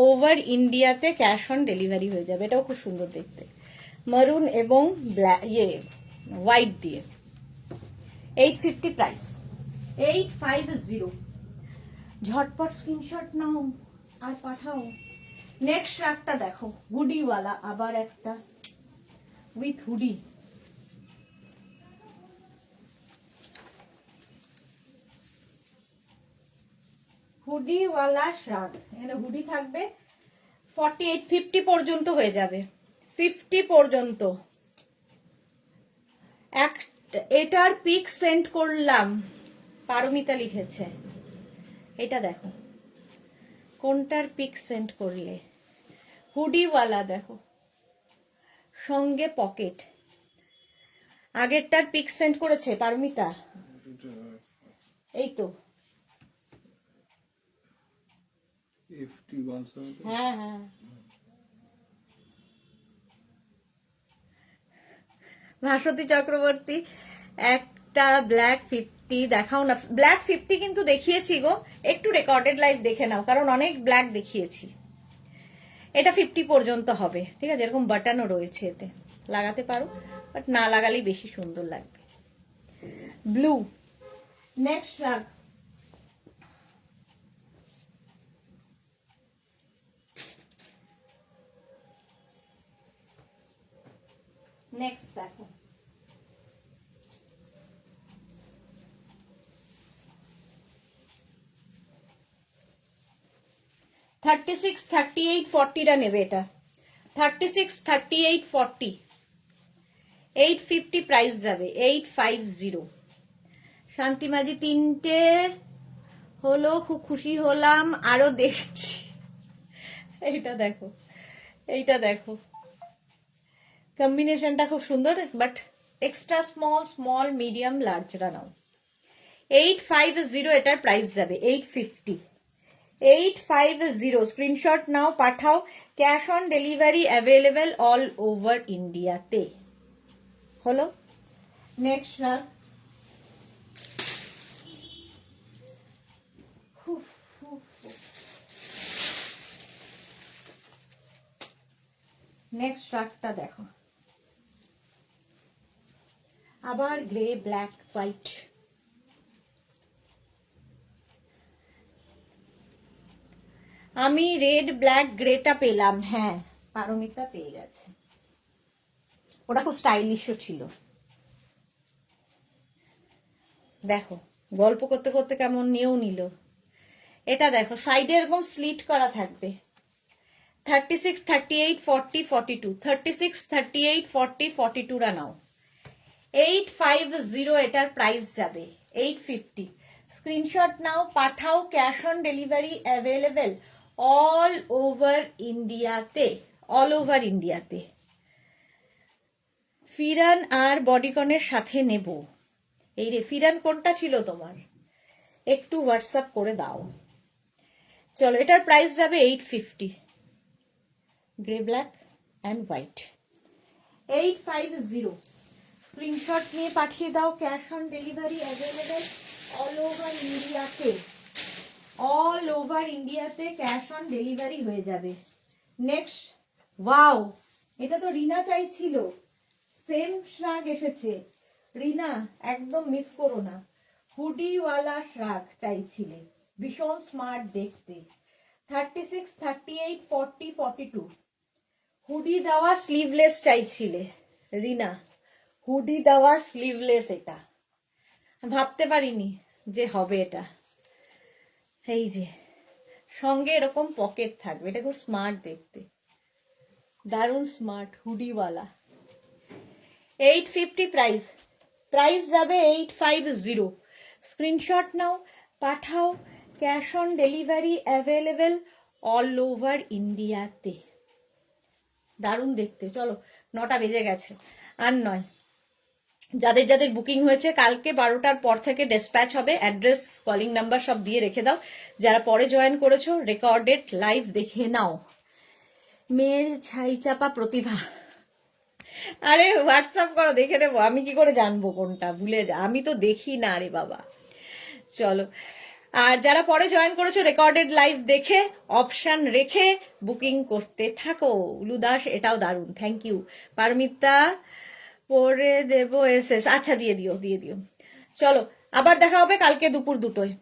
ওভার ইন্ডিয়াতে ক্যাশ অন ডেলিভারি হয়ে যাবে। এটাও খুব সুন্দর দেখতে, মারুন এবং হোয়াইট দিয়ে। 850 প্রাইস। 850 ঝটপট স্ক্রিনশট নাও আর পাঠাও। নেক্সট রাগটা দেখো, হুডিওয়ালা, আবার একটা উইথ হুডি। হুডিওয়ালা শ্রাগ, এখানে হুডি থাকবে। 48, 50 পর্যন্ত হয়ে যাবে। 50 পর্যন্ত। এটার পিক সেন্ড করলাম, পারমিতা লিখেছে। এটা দেখো, কোনটার পিক সেন্ড করলে? হুডিওয়ালা দেখো, সঙ্গে পকেট। আগেরটার পিক সেন্ড করেছে পারমিতা? এই তো। হ্যাঁ হ্যাঁ, ভাস্বতী চক্রবর্তী একটা ব্ল্যাক 50 দেখাও না। ব্ল্যাক 50 কিন্তু দেখিয়েছি গো, একটু রেকর্ডেড লাইভ দেখে নাও, কারণ অনেক ব্ল্যাক দেখিয়েছি। এটা 50 পর্যন্ত হবে, ঠিক আছে? এরকম বাটনও রয়েছে, এতে লাগাতে পারো, বাট না লাগালেই বেশি সুন্দর লাগবে। ব্লু। নেক্সট রাগ, নেক্সট দেখো। থার্টি সিক্স 38 40টা নেবে এটা। 36 38 40, 850 প্রাইস যাবে, 850। শান্তিমাজি তিনটে হলো, খুব খুশি হলাম, আরো দেখছি। এইটা দেখো, এইটা দেখো, কম্বিনেশনটা খুব সুন্দর, but extra small small medium লার্জরা নাও। 850 এটার প্রাইস যাবে, 850। 850 স্ক্রিনশট নাও, পাঠাও। Cash on delivery available all over ইন্ডিয়াতে। হলো। নেক্সট রাগ, নেক্সট রাগটা দেখো, আবার গ্রে ব্ল্যাক হোয়াইট। আমি রেড ব্ল্যাক গ্রেটা পেলাম, হ্যাঁ পারমিতা পেয়ে গেছে। ওটা খুব স্টাইলিশও ছিল। দেখো গল্প করতে করতে কেমন নিয়েও নিল। এটা দেখো, সাইডে এরকম স্লিট করা থাকবে। 36 38 40 42, 36 38 40 42 রা নাও। 850 এটার প্রাইস যাবে, 850। স্ক্রিনশট নাও, পাঠাও। Cash on delivery available all over ইন্ডিয়াতে, অল ওভার ইন্ডিয়াতে। ফিরান আর বডিকনের সাথে নেব। এই রে, ফিরান কোনটা ছিল তোমার? একটু হোয়াটসঅ্যাপ করে দাও। চলো, এটার প্রাইস যাবে 850, grey black and white. 850 screenshot নিয়ে পাঠিয়ে দাও। Cash on delivery available all over ইন্ডিয়াতে, অল ওভার ইন্ডিয়াতে ক্যাশ অন ডেলিভারি হয়ে যাবে। নেক্সট, ওয়াও, এটা তো রিনা চাইছিল, সেম শ্রাগ এসেছে। রিনা একদম মিস করো না, হুডিওয়ালা শ্রাগ চাইছিলে, ভীষণ স্মার্ট দেখতে। 36 38 40 42 হুডি দেওয়া স্লিভলেস চাইছিলে রিনা, হুডি দেওয়া স্লিভলেস। এটা ভাবতে পারিনি যে হবে এটা। এই যে সঙ্গে এরকম পকেট থাকবে, এটা খুব স্মার্ট দেখতে, দারুণ স্মার্ট, হুডিওয়ালা। 850 প্রাইস, প্রাইস যাবে 850। স্ক্রিনশট নাও, পাঠাও। Cash on delivery available all over ইন্ডিয়াতে। দারুণ দেখতে। চলো, 9টা বেজে গেছে, আর নয়। যাদের যাদের বুকিং হয়েছে কালকে 12টার পর থেকে ডিসপ্যাচ হবে। অ্যাড্রেস, কলিং নাম্বার সব দিয়ে রেখে দাও। যারা পরে জয়েন করেছো রেকর্ডেড লাইভ দেখে নাও। মেয়ের ছাই চাপা প্রতিভা, আরে হোয়াটসঅ্যাপ করো, দেখে নেবো। আমি কি করে জানবো কোনটা? ভুলে যা, আমি তো দেখি না রে বাবা। চলো, আর যারা পরে জয়েন করেছো রেকর্ডেড লাইভ দেখে অপশন রেখে বুকিং করতে থাকো। উলুদাস, এটাও দারুণ, থ্যাংক ইউ। পারমিতা পরে দেবো এসএস, আচ্ছা দিয়ে দিও, দিয়ে দিও। চলো, আবার দেখা হবে কালকে দুপুর 2টোয়।